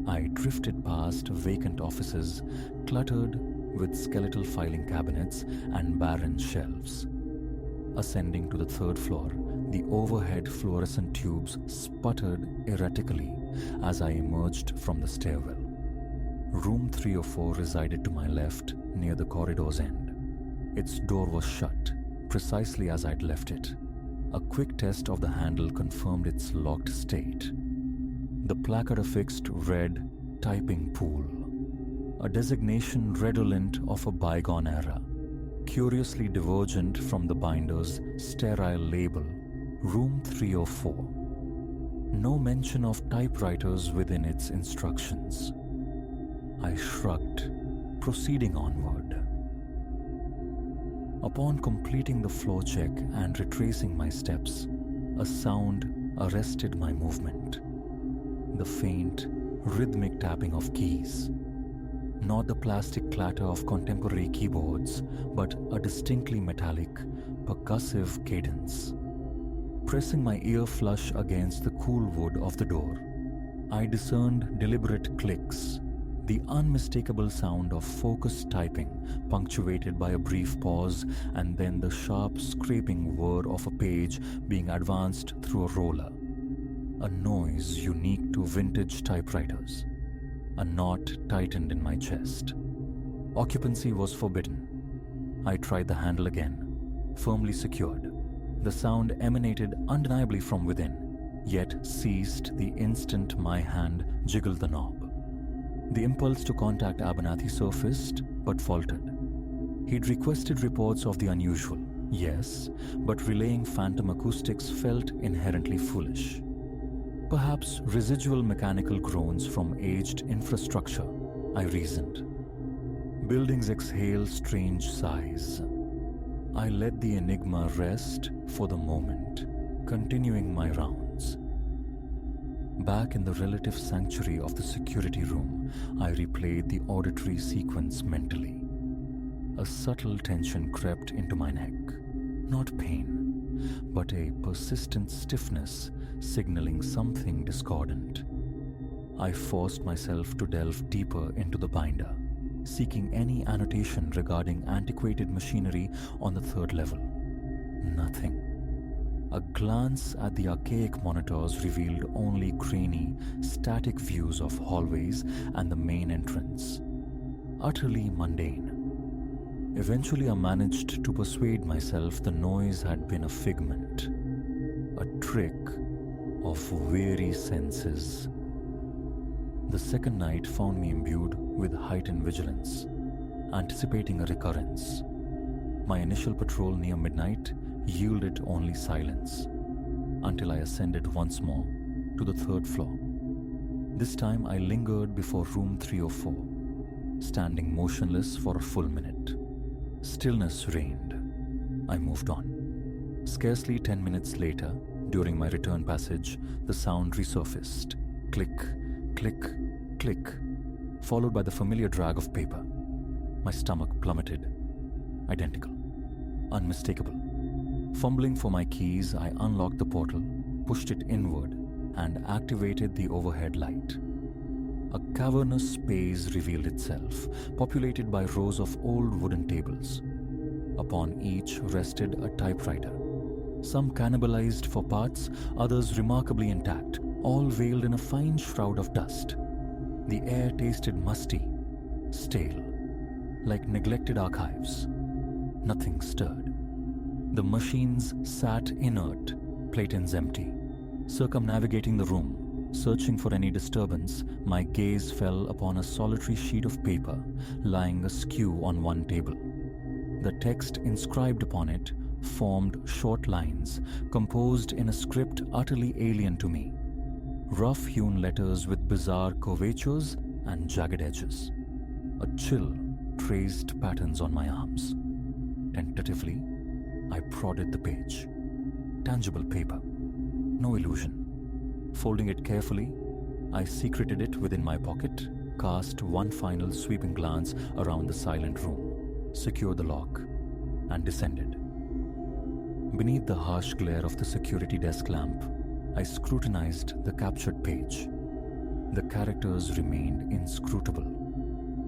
I drifted past vacant offices, cluttered with skeletal filing cabinets and barren shelves. Ascending to the 3rd floor, the overhead fluorescent tubes sputtered erratically as I emerged from the stairwell. Room 304 resided to my left, near the corridor's end. Its door was shut, precisely as I'd left it. A quick test of the handle confirmed its locked state. The placard affixed read, "Typing Pool," a designation redolent of a bygone era, curiously divergent from the binder's sterile label, Room 304. No mention of typewriters within its instructions. I shrugged, proceeding onward. Upon completing the floor check and retracing my steps, a sound arrested my movement. The faint, rhythmic tapping of keys. Not the plastic clatter of contemporary keyboards, but a distinctly metallic, percussive cadence. Pressing my ear flush against the cool wood of the door, I discerned deliberate clicks, the unmistakable sound of focused typing, punctuated by a brief pause and then the sharp scraping whir of a page being advanced through a roller. A noise unique to vintage typewriters. A knot tightened in my chest. Occupancy was forbidden. I tried the handle again, firmly secured. The sound emanated undeniably from within, yet ceased the instant my hand jiggled the knob. The impulse to contact Abernathy surfaced, but faltered. He'd requested reports of the unusual, yes, but relaying phantom acoustics felt inherently foolish. Perhaps residual mechanical groans from aged infrastructure, I reasoned. Buildings exhale strange sighs. I let the enigma rest for the moment, continuing my rounds. Back in the relative sanctuary of the security room, I replayed the auditory sequence mentally. A subtle tension crept into my neck. Not pain, but a persistent stiffness signaling something discordant. I forced myself to delve deeper into the binder, seeking any annotation regarding antiquated machinery on the third level. Nothing. A glance at the archaic monitors revealed only grainy, static views of hallways and the main entrance. Utterly mundane. Eventually, I managed to persuade myself the noise had been a figment, a trick of weary senses. The second night found me imbued with heightened vigilance, anticipating a recurrence. My initial patrol near midnight yielded only silence, until I ascended once more to the third floor. This time I lingered before room 304, standing motionless for a full minute. Stillness reigned. I moved on. Scarcely 10 minutes later, during my return passage, the sound resurfaced. Click, click, click, followed by the familiar drag of paper. My stomach plummeted. Identical. Unmistakable. Fumbling for my keys, I unlocked the portal, pushed it inward, and activated the overhead light. A cavernous space revealed itself, populated by rows of old wooden tables. Upon each rested a typewriter. Some cannibalized for parts, others remarkably intact, all veiled in a fine shroud of dust. The air tasted musty, stale, like neglected archives. Nothing stirred. The machines sat inert, platens empty. Circumnavigating the room, searching for any disturbance, my gaze fell upon a solitary sheet of paper lying askew on one table. The text inscribed upon it formed short lines composed in a script utterly alien to me. Rough-hewn letters with bizarre curvatures and jagged edges. A chill traced patterns on my arms. Tentatively, I prodded the page. Tangible paper. No illusion. Folding it carefully, I secreted it within my pocket, cast one final sweeping glance around the silent room, secured the lock, and descended. Beneath the harsh glare of the security desk lamp, I scrutinized the captured page. The characters remained inscrutable,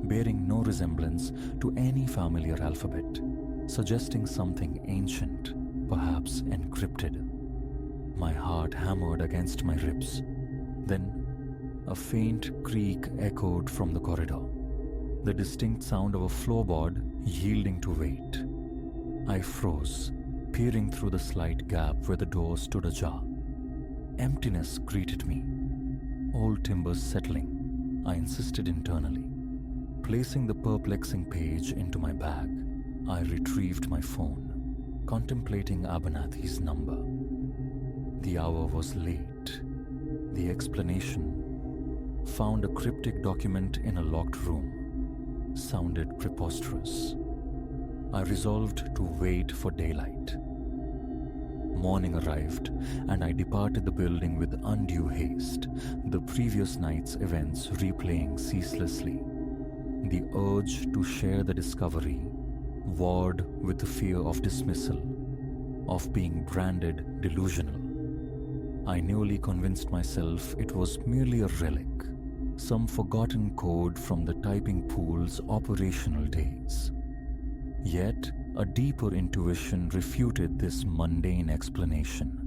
bearing no resemblance to any familiar alphabet, suggesting something ancient, perhaps encrypted. My heart hammered against my ribs. Then, a faint creak echoed from the corridor, the distinct sound of a floorboard yielding to weight. I froze, peering through the slight gap where the door stood ajar. Emptiness greeted me. Old timbers settling, I insisted internally. Placing the perplexing page into my bag, I retrieved my phone, contemplating Abernathy's number. The hour was late. The explanation, found a cryptic document in a locked room, sounded preposterous. I resolved to wait for daylight. Morning arrived, and I departed the building with undue haste, the previous night's events replaying ceaselessly. The urge to share the discovery warred with the fear of dismissal, of being branded delusional. I newly convinced myself it was merely a relic, some forgotten code from the typing pool's operational days. Yet, a deeper intuition refuted this mundane explanation.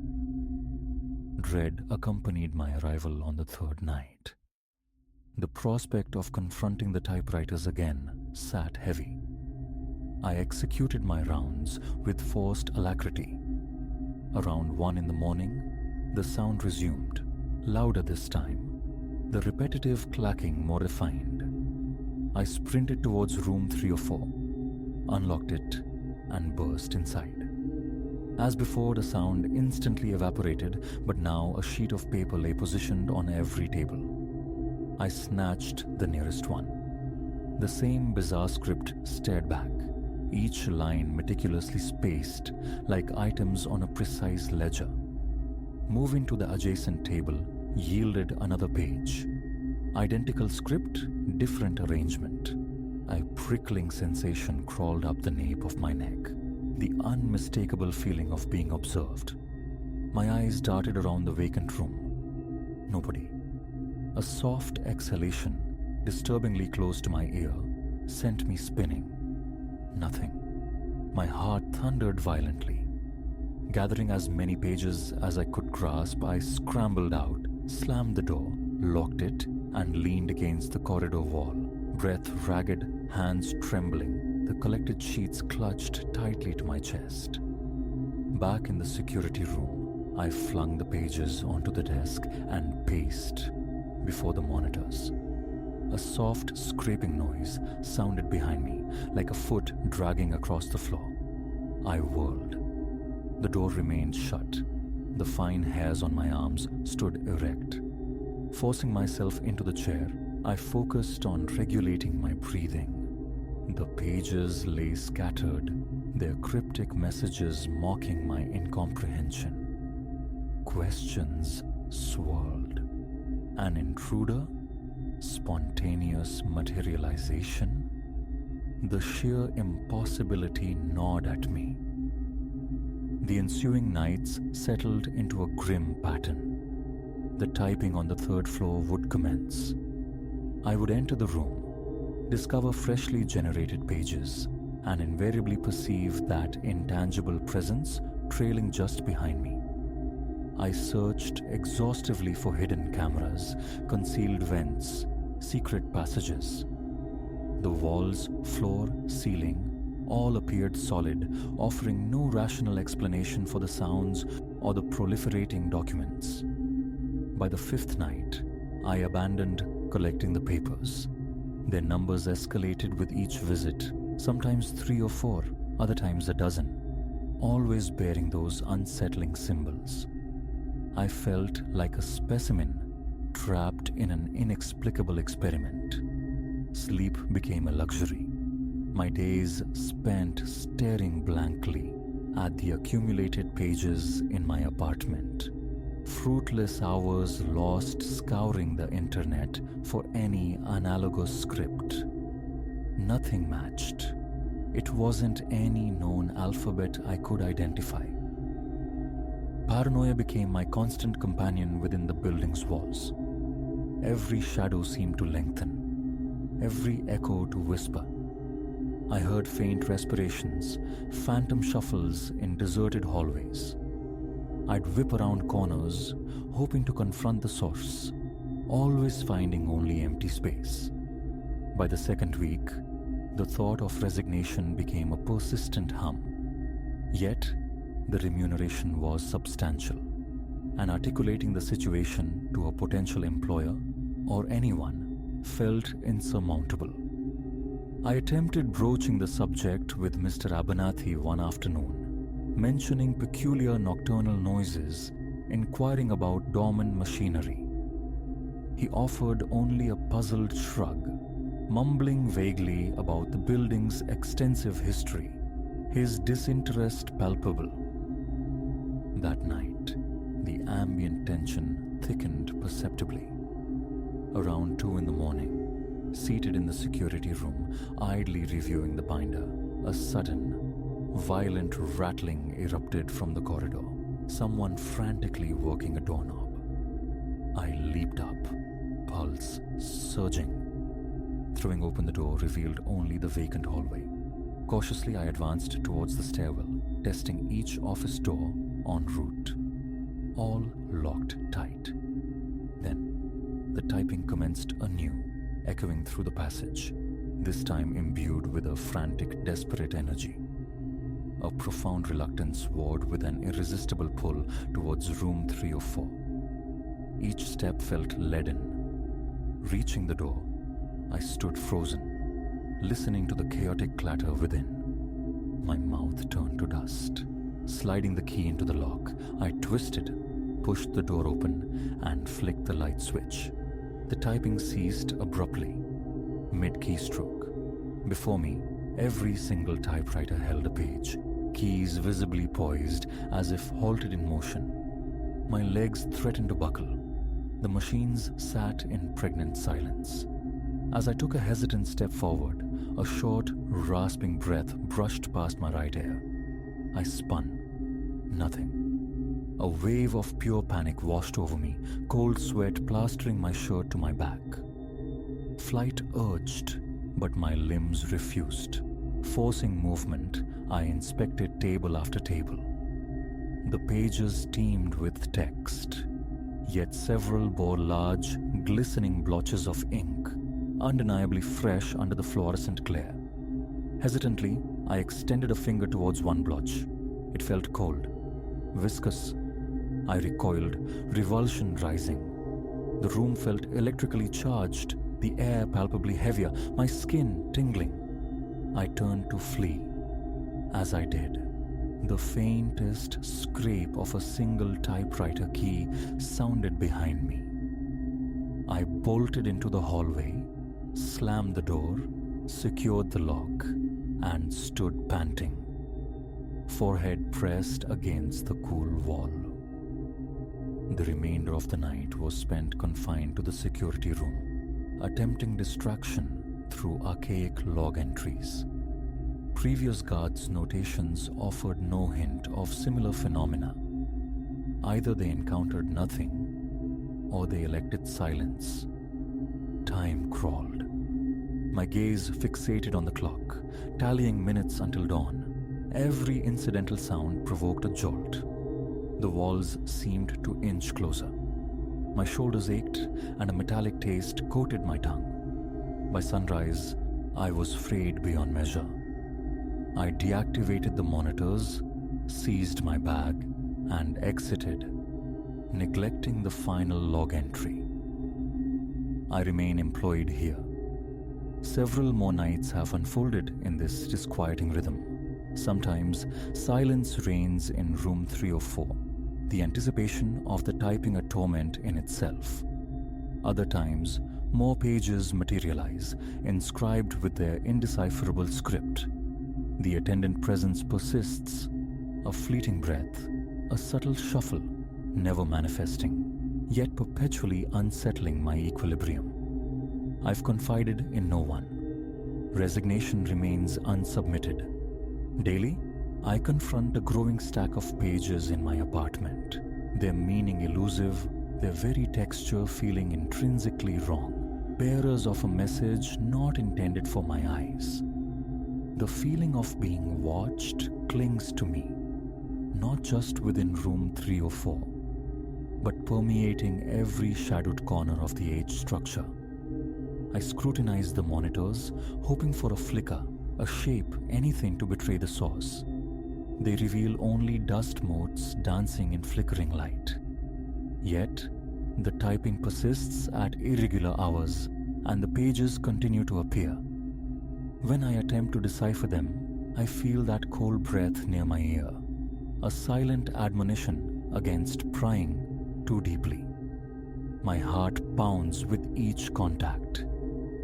Dread accompanied my arrival on the third night. The prospect of confronting the typewriters again sat heavy. I executed my rounds with forced alacrity. Around 1 in the morning, the sound resumed, louder this time, the repetitive clacking more refined. I sprinted towards room 304, unlocked it, and burst inside. As before, the sound instantly evaporated, but now a sheet of paper lay positioned on every table. I snatched the nearest one. The same bizarre script stared back, each line meticulously spaced like items on a precise ledger. Moving to the adjacent table yielded another page. Identical script, different arrangement. A prickling sensation crawled up the nape of my neck, the unmistakable feeling of being observed. My eyes darted around the vacant room. Nobody. A soft exhalation, disturbingly close to my ear, sent me spinning. Nothing. My heart thundered violently. Gathering as many pages as I could grasp, I scrambled out, slammed the door, locked it, and leaned against the corridor wall, breath ragged, hands trembling, the collected sheets clutched tightly to my chest. Back in the security room, I flung the pages onto the desk and paced before the monitors. A soft scraping noise sounded behind me, like a foot dragging across the floor. I whirled. The door remained shut. The fine hairs on my arms stood erect. Forcing myself into the chair, I focused on regulating my breathing. The pages lay scattered, their cryptic messages mocking my incomprehension. Questions swirled. An intruder? Spontaneous materialization? The sheer impossibility gnawed at me. The ensuing nights settled into a grim pattern. The typing on the third floor would commence. I would enter the room, discover freshly generated pages, and invariably perceive that intangible presence trailing just behind me. I searched exhaustively for hidden cameras, concealed vents, secret passages. The walls, floor, ceiling, all appeared solid, offering no rational explanation for the sounds or the proliferating documents. By the fifth night, I abandoned collecting the papers. Their numbers escalated with each visit, sometimes 3 or 4, other times a dozen, always bearing those unsettling symbols. I felt like a specimen trapped in an inexplicable experiment. Sleep became a luxury. My days spent staring blankly at the accumulated pages in my apartment. Fruitless hours lost scouring the internet for any analogous script. Nothing matched. It wasn't any known alphabet I could identify. Paranoia became my constant companion within the building's walls. Every shadow seemed to lengthen, every echo to whisper. I heard faint respirations, phantom shuffles in deserted hallways. I'd whip around corners, hoping to confront the source, always finding only empty space. By the second week, the thought of resignation became a persistent hum. Yet, the remuneration was substantial, and articulating the situation to a potential employer or anyone felt insurmountable. I attempted broaching the subject with Mr. Abernathy one afternoon, mentioning peculiar nocturnal noises, inquiring about dormant machinery. He offered only a puzzled shrug, mumbling vaguely about the building's extensive history, his disinterest palpable. That night, the ambient tension thickened perceptibly. Around 2 in the morning, Seated in the security room, idly reviewing the binder, a sudden, violent rattling erupted from the corridor. Someone frantically working a doorknob. I leaped up, pulse surging. Throwing open the door revealed only the vacant hallway. Cautiously, I advanced towards the stairwell, testing each office door en route. All locked tight. Then, the typing commenced anew, echoing through the passage, this time imbued with a frantic, desperate energy. A profound reluctance warred with an irresistible pull towards room 304. Each step felt leaden. Reaching the door, I stood frozen, listening to the chaotic clatter within. My mouth turned to dust. Sliding the key into the lock, I twisted, pushed the door open, and flicked the light switch. The typing ceased abruptly, mid-keystroke. Before me, every single typewriter held a page, keys visibly poised as if halted in motion. My legs threatened to buckle. The machines sat in pregnant silence. As I took a hesitant step forward, a short, rasping breath brushed past my right ear. I spun. Nothing. A wave of pure panic washed over me, cold sweat plastering my shirt to my back. Flight urged, but my limbs refused. Forcing movement, I inspected table after table. The pages teemed with text, yet several bore large, glistening blotches of ink, undeniably fresh under the fluorescent glare. Hesitantly, I extended a finger towards one blotch. It felt cold, viscous. I recoiled, revulsion rising. The room felt electrically charged, the air palpably heavier, my skin tingling. I turned to flee. As I did, the faintest scrape of a single typewriter key sounded behind me. I bolted into the hallway, slammed the door, secured the lock, and stood panting, forehead pressed against the cool wall. The remainder of the night was spent confined to the security room, attempting distraction through archaic log entries. Previous guards' notations offered no hint of similar phenomena. Either they encountered nothing, or they elected silence. Time crawled. My gaze fixated on the clock, tallying minutes until dawn. Every incidental sound provoked a jolt. The walls seemed to inch closer. My shoulders ached, and a metallic taste coated my tongue. By sunrise, I was frayed beyond measure. I deactivated the monitors, seized my bag, and exited, neglecting the final log entry. I remain employed here. Several more nights have unfolded in this disquieting rhythm. Sometimes silence reigns in room 304, the anticipation of the typing a torment in itself. Other times, more pages materialize, inscribed with their indecipherable script. The attendant presence persists, a fleeting breath, a subtle shuffle, never manifesting, yet perpetually unsettling my equilibrium. I've confided in no one. Resignation remains unsubmitted. Daily, I confront a growing stack of pages in my apartment, their meaning elusive, their very texture feeling intrinsically wrong, bearers of a message not intended for my eyes. The feeling of being watched clings to me, not just within room 304, but permeating every shadowed corner of the age structure. I scrutinize the monitors, hoping for a flicker, a shape, anything to betray the source. They reveal only dust motes dancing in flickering light. Yet, the typing persists at irregular hours, and the pages continue to appear. When I attempt to decipher them, I feel that cold breath near my ear, a silent admonition against prying too deeply. My heart pounds with each contact,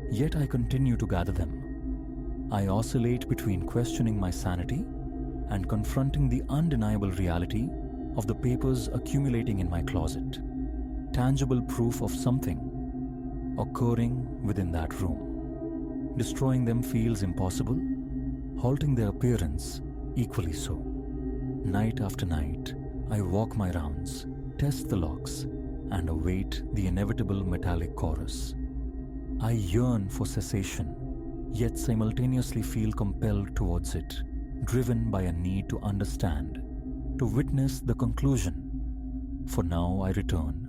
yet I continue to gather them. I oscillate between questioning my sanity and confronting the undeniable reality of the papers accumulating in my closet, tangible proof of something occurring within that room. Destroying them feels impossible, halting their appearance equally so. Night after night, I walk my rounds, test the locks, and await the inevitable metallic chorus. I yearn for cessation, yet simultaneously feel compelled towards it, driven by a need to understand, to witness the conclusion. For now I return,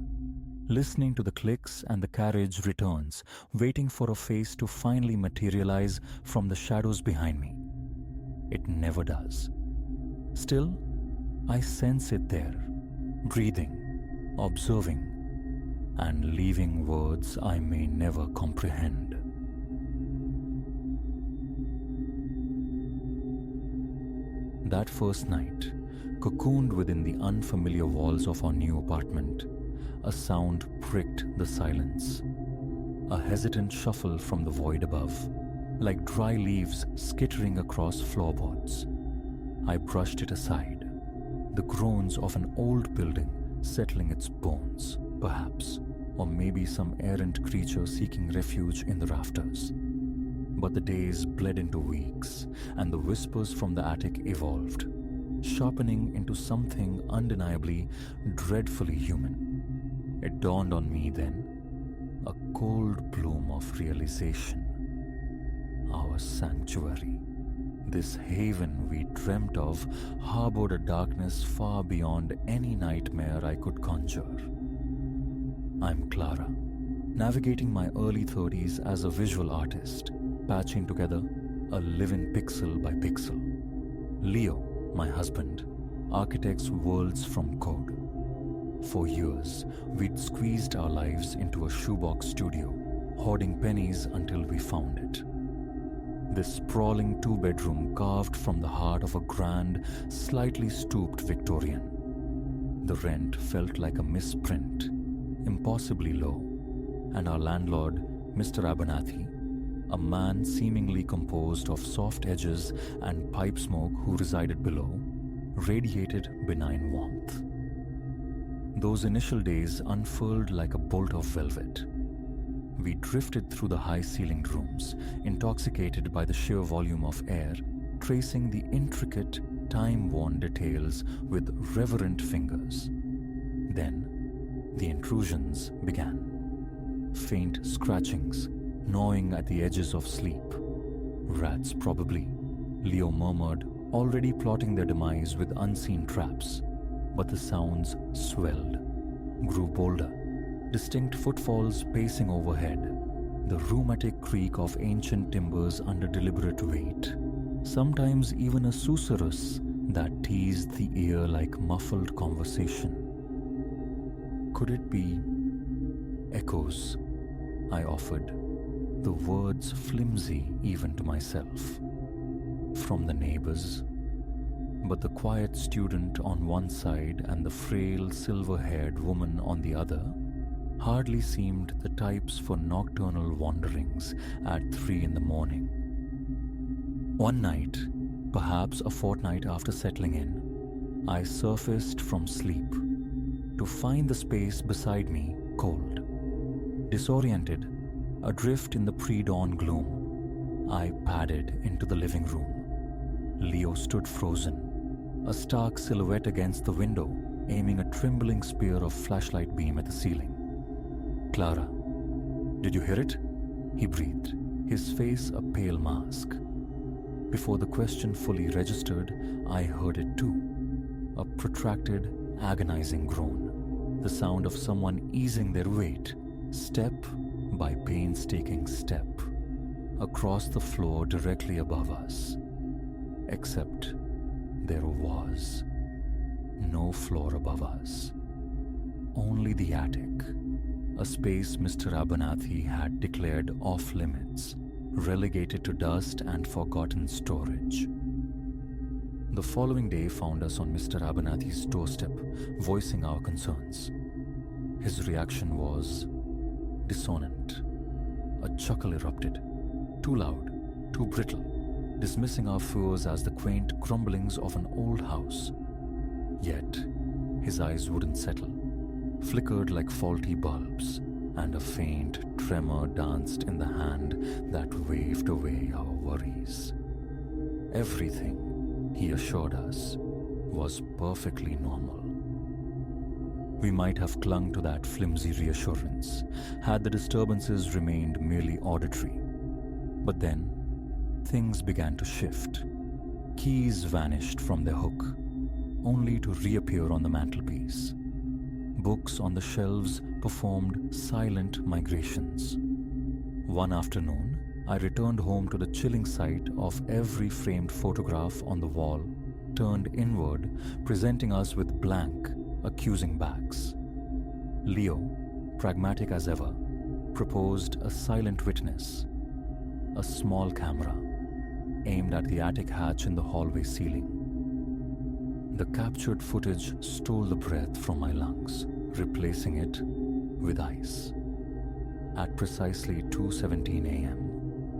listening to the clicks and the carriage returns, waiting for a face to finally materialize from the shadows behind me. It never does. Still, I sense it there, breathing, observing, and leaving words I may never comprehend. That first night, cocooned within the unfamiliar walls of our new apartment, a sound pricked the silence. A hesitant shuffle from the void above, like dry leaves skittering across floorboards. I brushed it aside. The groans of an old building settling its bones, perhaps, or maybe some errant creature seeking refuge in the rafters. But the days bled into weeks, and the whispers from the attic evolved, sharpening into something undeniably, dreadfully human. It dawned on me then, a cold bloom of realization. Our sanctuary, this haven we dreamt of, harbored a darkness far beyond any nightmare I could conjure. I'm Clara, navigating my early 30s as a visual artist, patching together a living pixel by pixel. Leo, my husband, architects worlds from code. For years, we'd squeezed our lives into a shoebox studio, hoarding pennies until we found it. This sprawling two-bedroom carved from the heart of a grand, slightly stooped Victorian. The rent felt like a misprint, impossibly low, and our landlord, Mr. Abernathy, a man seemingly composed of soft edges and pipe smoke who resided below, radiated benign warmth. Those initial days unfurled like a bolt of velvet. We drifted through the high-ceilinged rooms, intoxicated by the sheer volume of air, tracing the intricate, time-worn details with reverent fingers. Then, the intrusions began. Faint scratchings, gnawing at the edges of sleep. Rats, probably, Leo murmured, already plotting their demise with unseen traps. But the sounds swelled, grew bolder. Distinct footfalls pacing overhead, the rheumatic creak of ancient timbers under deliberate weight, sometimes even a susurrus that teased the ear like muffled conversation. Could it be echoes? I offered, the words flimsy even to myself. From the neighbors? But the quiet student on one side and the frail, silver-haired woman on the other hardly seemed the types for nocturnal wanderings at 3 a.m. One night, perhaps a fortnight after settling in, I surfaced from sleep to find the space beside me cold. Disoriented, adrift in the pre-dawn gloom, I padded into the living room. Leo stood frozen, a stark silhouette against the window, aiming a trembling spear of flashlight beam at the ceiling. "Clara, did you hear it?" he breathed, his face a pale mask. Before the question fully registered, I heard it too. A protracted, agonizing groan, the sound of someone easing their weight, step by painstaking step, across the floor directly above us. Except there was no floor above us. Only the attic, a space Mr. Abernathy had declared off-limits, relegated to dust and forgotten storage. The following day found us on Mr. Abernathy's doorstep, voicing our concerns. His reaction was dissonant. A chuckle erupted, too loud, too brittle, dismissing our fears as the quaint crumblings of an old house. Yet, his eyes wouldn't settle, flickered like faulty bulbs, and a faint tremor danced in the hand that waved away our worries. Everything, he assured us, was perfectly normal. We might have clung to that flimsy reassurance had the disturbances remained merely auditory. But then, things began to shift. Keys vanished from their hook, only to reappear on the mantelpiece. Books on the shelves performed silent migrations. One afternoon, I returned home to the chilling sight of every framed photograph on the wall turned inward, presenting us with blank, accusing backs. Leo, pragmatic as ever, proposed a silent witness, a small camera aimed at the attic hatch in the hallway ceiling. The captured footage stole the breath from my lungs, replacing it with ice. At precisely 2:17 a.m.,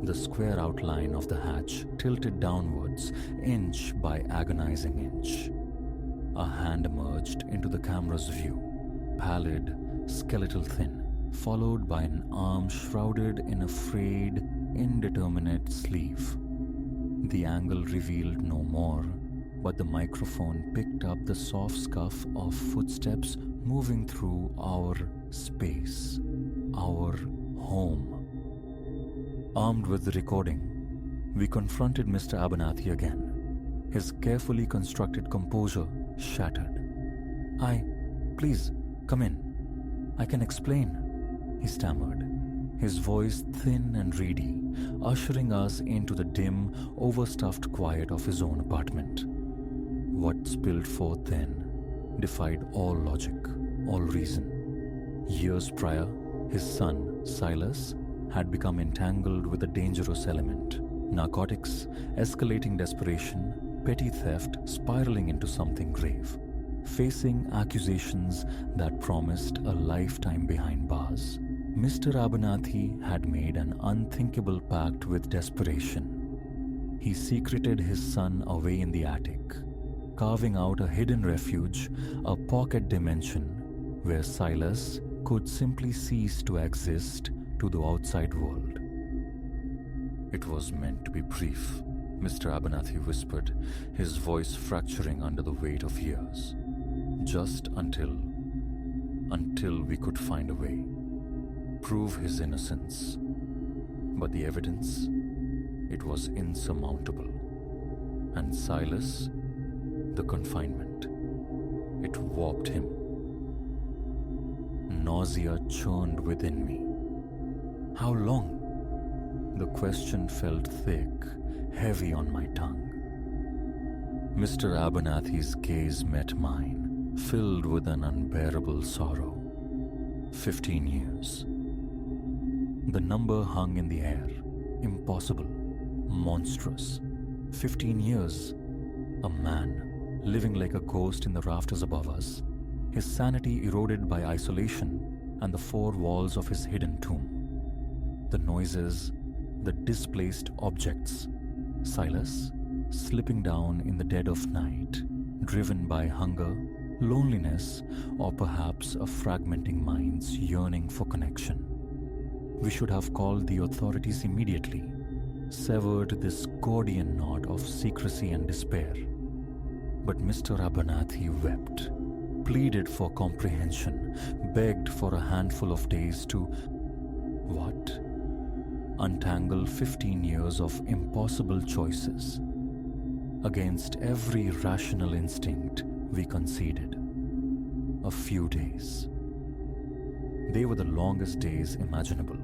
the square outline of the hatch tilted downwards, inch by agonizing inch. A hand emerged into the camera's view, pallid, skeletal thin, followed by an arm shrouded in a frayed, indeterminate sleeve. The angle revealed no more, but the microphone picked up the soft scuff of footsteps moving through our space, our home. Armed with the recording, we confronted Mr. Abernathy again, his carefully constructed composure shattered. Please, come in. I can explain, he stammered, his voice thin and reedy, ushering us into the dim, overstuffed quiet of his own apartment. What spilled forth then defied all logic, all reason. Years prior, his son, Silas, had become entangled with a dangerous element. Narcotics, escalating desperation, petty theft spiraling into something grave. Facing accusations that promised a lifetime behind bars, Mr. Abernathy had made an unthinkable pact with desperation. He secreted his son away in the attic, carving out a hidden refuge, a pocket dimension where Silas could simply cease to exist to the outside world. It was meant to be brief, Mr. Abernathy whispered, his voice fracturing under the weight of years. Just until we could find a way, prove his innocence. But the evidence, it was insurmountable. And Silas, the confinement, it warped him. Nausea churned within me. How long? The question felt thick, heavy on my tongue. Mr. Abernathy's gaze met mine, filled with an unbearable sorrow. 15 years. The number hung in the air, impossible, monstrous. 15 years. A man, living like a ghost in the rafters above us, his sanity eroded by isolation and the four walls of his hidden tomb. The noises, the displaced objects. Silas, slipping down in the dead of night, driven by hunger, loneliness, or perhaps a fragmenting mind's yearning for connection. We should have called the authorities immediately, severed this Gordian knot of secrecy and despair. But Mr. Abernathy wept, pleaded for comprehension, begged for a handful of days to... what? Untangle 15 years of impossible choices. Against every rational instinct, we conceded. A few days. They were the longest days imaginable.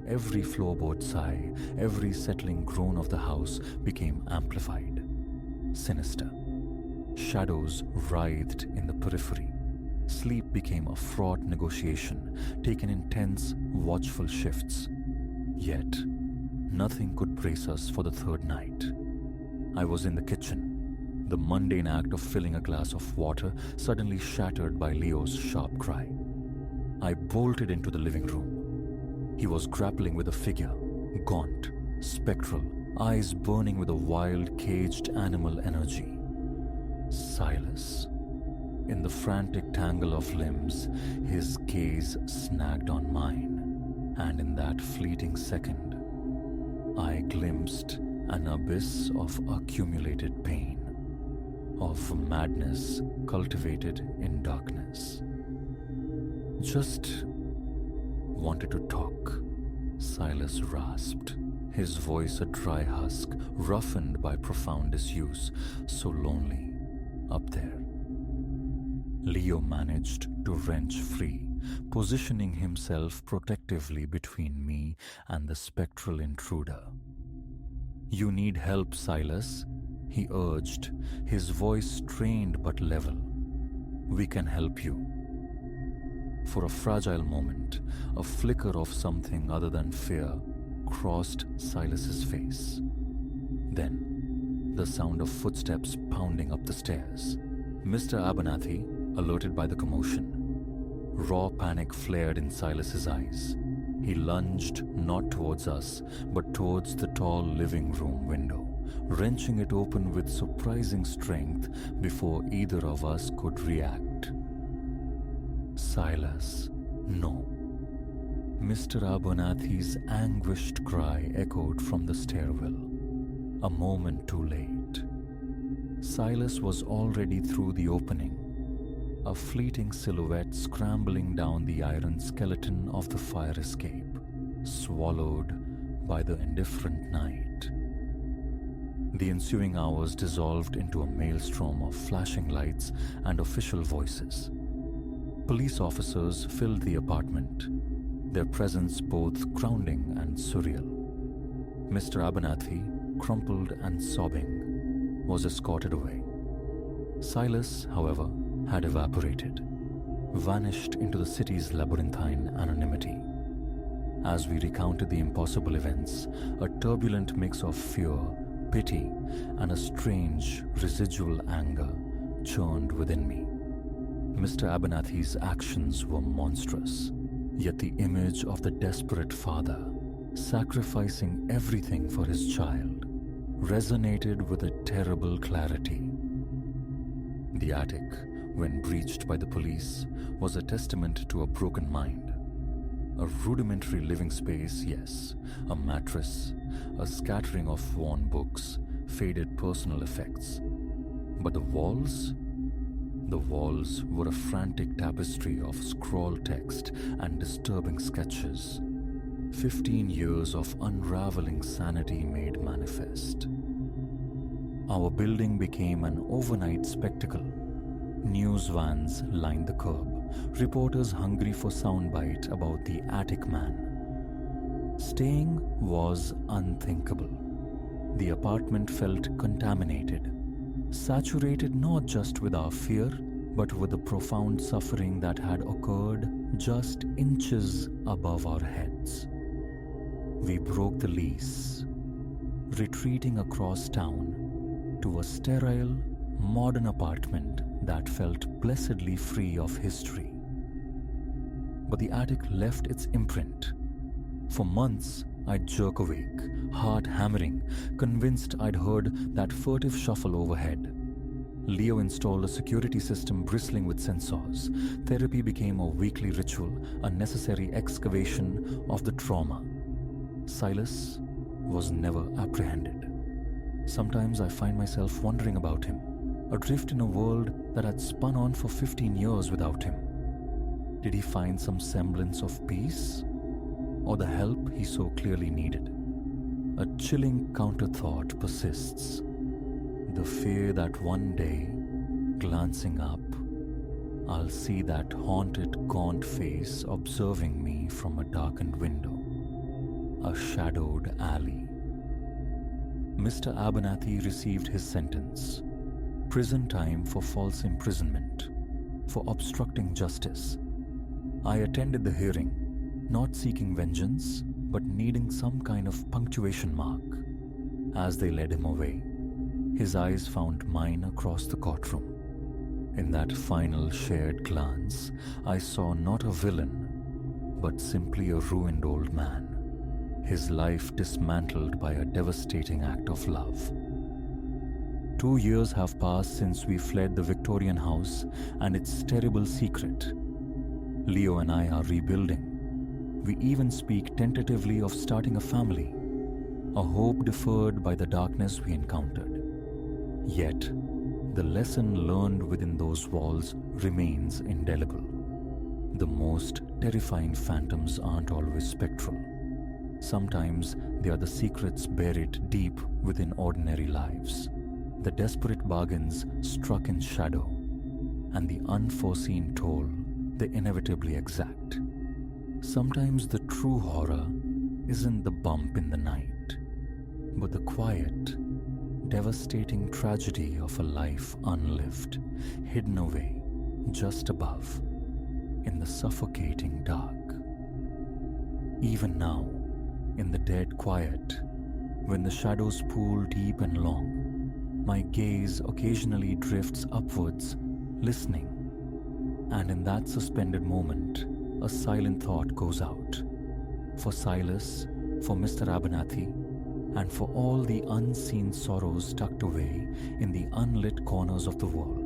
Every floorboard sigh, every settling groan of the house became amplified, sinister. Shadows writhed in the periphery. Sleep became a fraught negotiation, taken in tense, watchful shifts. Yet, nothing could brace us for the third night. I was in the kitchen, the mundane act of filling a glass of water suddenly shattered by Leo's sharp cry. I bolted into the living room. He was grappling with a figure, gaunt, spectral, eyes burning with a wild, caged animal energy. Silas. In the frantic tangle of limbs, his gaze snagged on mine, and in that fleeting second, I glimpsed an abyss of accumulated pain, of madness cultivated in darkness. Just wanted to talk, Silas rasped, his voice a dry husk, roughened by profound disuse, so lonely up there. Leo managed to wrench free, positioning himself protectively between me and the spectral intruder. "You need help, Silas," he urged, his voice strained but level. "We can help you." For a fragile moment, a flicker of something other than fear crossed Silas's face. Then, the sound of footsteps pounding up the stairs. Mr. Abernathy, alerted by the commotion. Raw panic flared in Silas's eyes. He lunged not towards us, but towards the tall living room window, wrenching it open with surprising strength before either of us could react. "Silas, no." Mr. Abernathy's anguished cry echoed from the stairwell. A moment too late. Silas was already through the opening, a fleeting silhouette scrambling down the iron skeleton of the fire escape, swallowed by the indifferent night. The ensuing hours dissolved into a maelstrom of flashing lights and official voices. Police officers filled the apartment, their presence both grounding and surreal. Mr. Abernathy, crumpled and sobbing, was escorted away. Silas, however, had evaporated, vanished into the city's labyrinthine anonymity. As we recounted the impossible events, a turbulent mix of fear, pity, and a strange, residual anger churned within me. Mr. Abernathy's actions were monstrous, yet the image of the desperate father, sacrificing everything for his child, resonated with a terrible clarity. The attic, when breached by the police, was a testament to a broken mind. A rudimentary living space, yes, a mattress, a scattering of worn books, faded personal effects. But the walls? The walls were a frantic tapestry of scrawled text and disturbing sketches. 15 years of unraveling sanity made manifest. Our building became an overnight spectacle. News vans lined the curb, reporters hungry for soundbite about the attic man. Staying was unthinkable. The apartment felt contaminated, saturated not just with our fear, but with the profound suffering that had occurred just inches above our heads. We broke the lease, retreating across town to a sterile, modern apartment that felt blessedly free of history. But the attic left its imprint. For months, I'd jerk awake, heart hammering, convinced I'd heard that furtive shuffle overhead. Leo installed a security system bristling with sensors. Therapy became a weekly ritual, a necessary excavation of the trauma. Silas was never apprehended. Sometimes I find myself wondering about him, adrift in a world that had spun on for 15 years without him. Did he find some semblance of peace? Or the help he so clearly needed? A chilling counter-thought persists. The fear that one day, glancing up, I'll see that haunted, gaunt face observing me from a darkened window, a shadowed alley. Mr. Abernathy received his sentence. Prison time for false imprisonment, for obstructing justice. I attended the hearing, not seeking vengeance, but needing some kind of punctuation mark. As they led him away, his eyes found mine across the courtroom. In that final shared glance, I saw not a villain, but simply a ruined old man, his life dismantled by a devastating act of love. 2 years have passed since we fled the Victorian house and its terrible secret. Leo and I are rebuilding. We even speak tentatively of starting a family, a hope deferred by the darkness we encountered. Yet, the lesson learned within those walls remains indelible. The most terrifying phantoms aren't always spectral. Sometimes they are the secrets buried deep within ordinary lives, the desperate bargains struck in shadow, and the unforeseen toll they inevitably exact. Sometimes the true horror isn't the bump in the night, but the quiet, devastating tragedy of a life unlived, hidden away just above in the suffocating dark. Even now, in the dead quiet, when the shadows pool deep and long, my gaze occasionally drifts upwards, listening, and in that suspended moment, a silent thought goes out. For Silas, for Mr. Abernathy, and for all the unseen sorrows tucked away in the unlit corners of the world.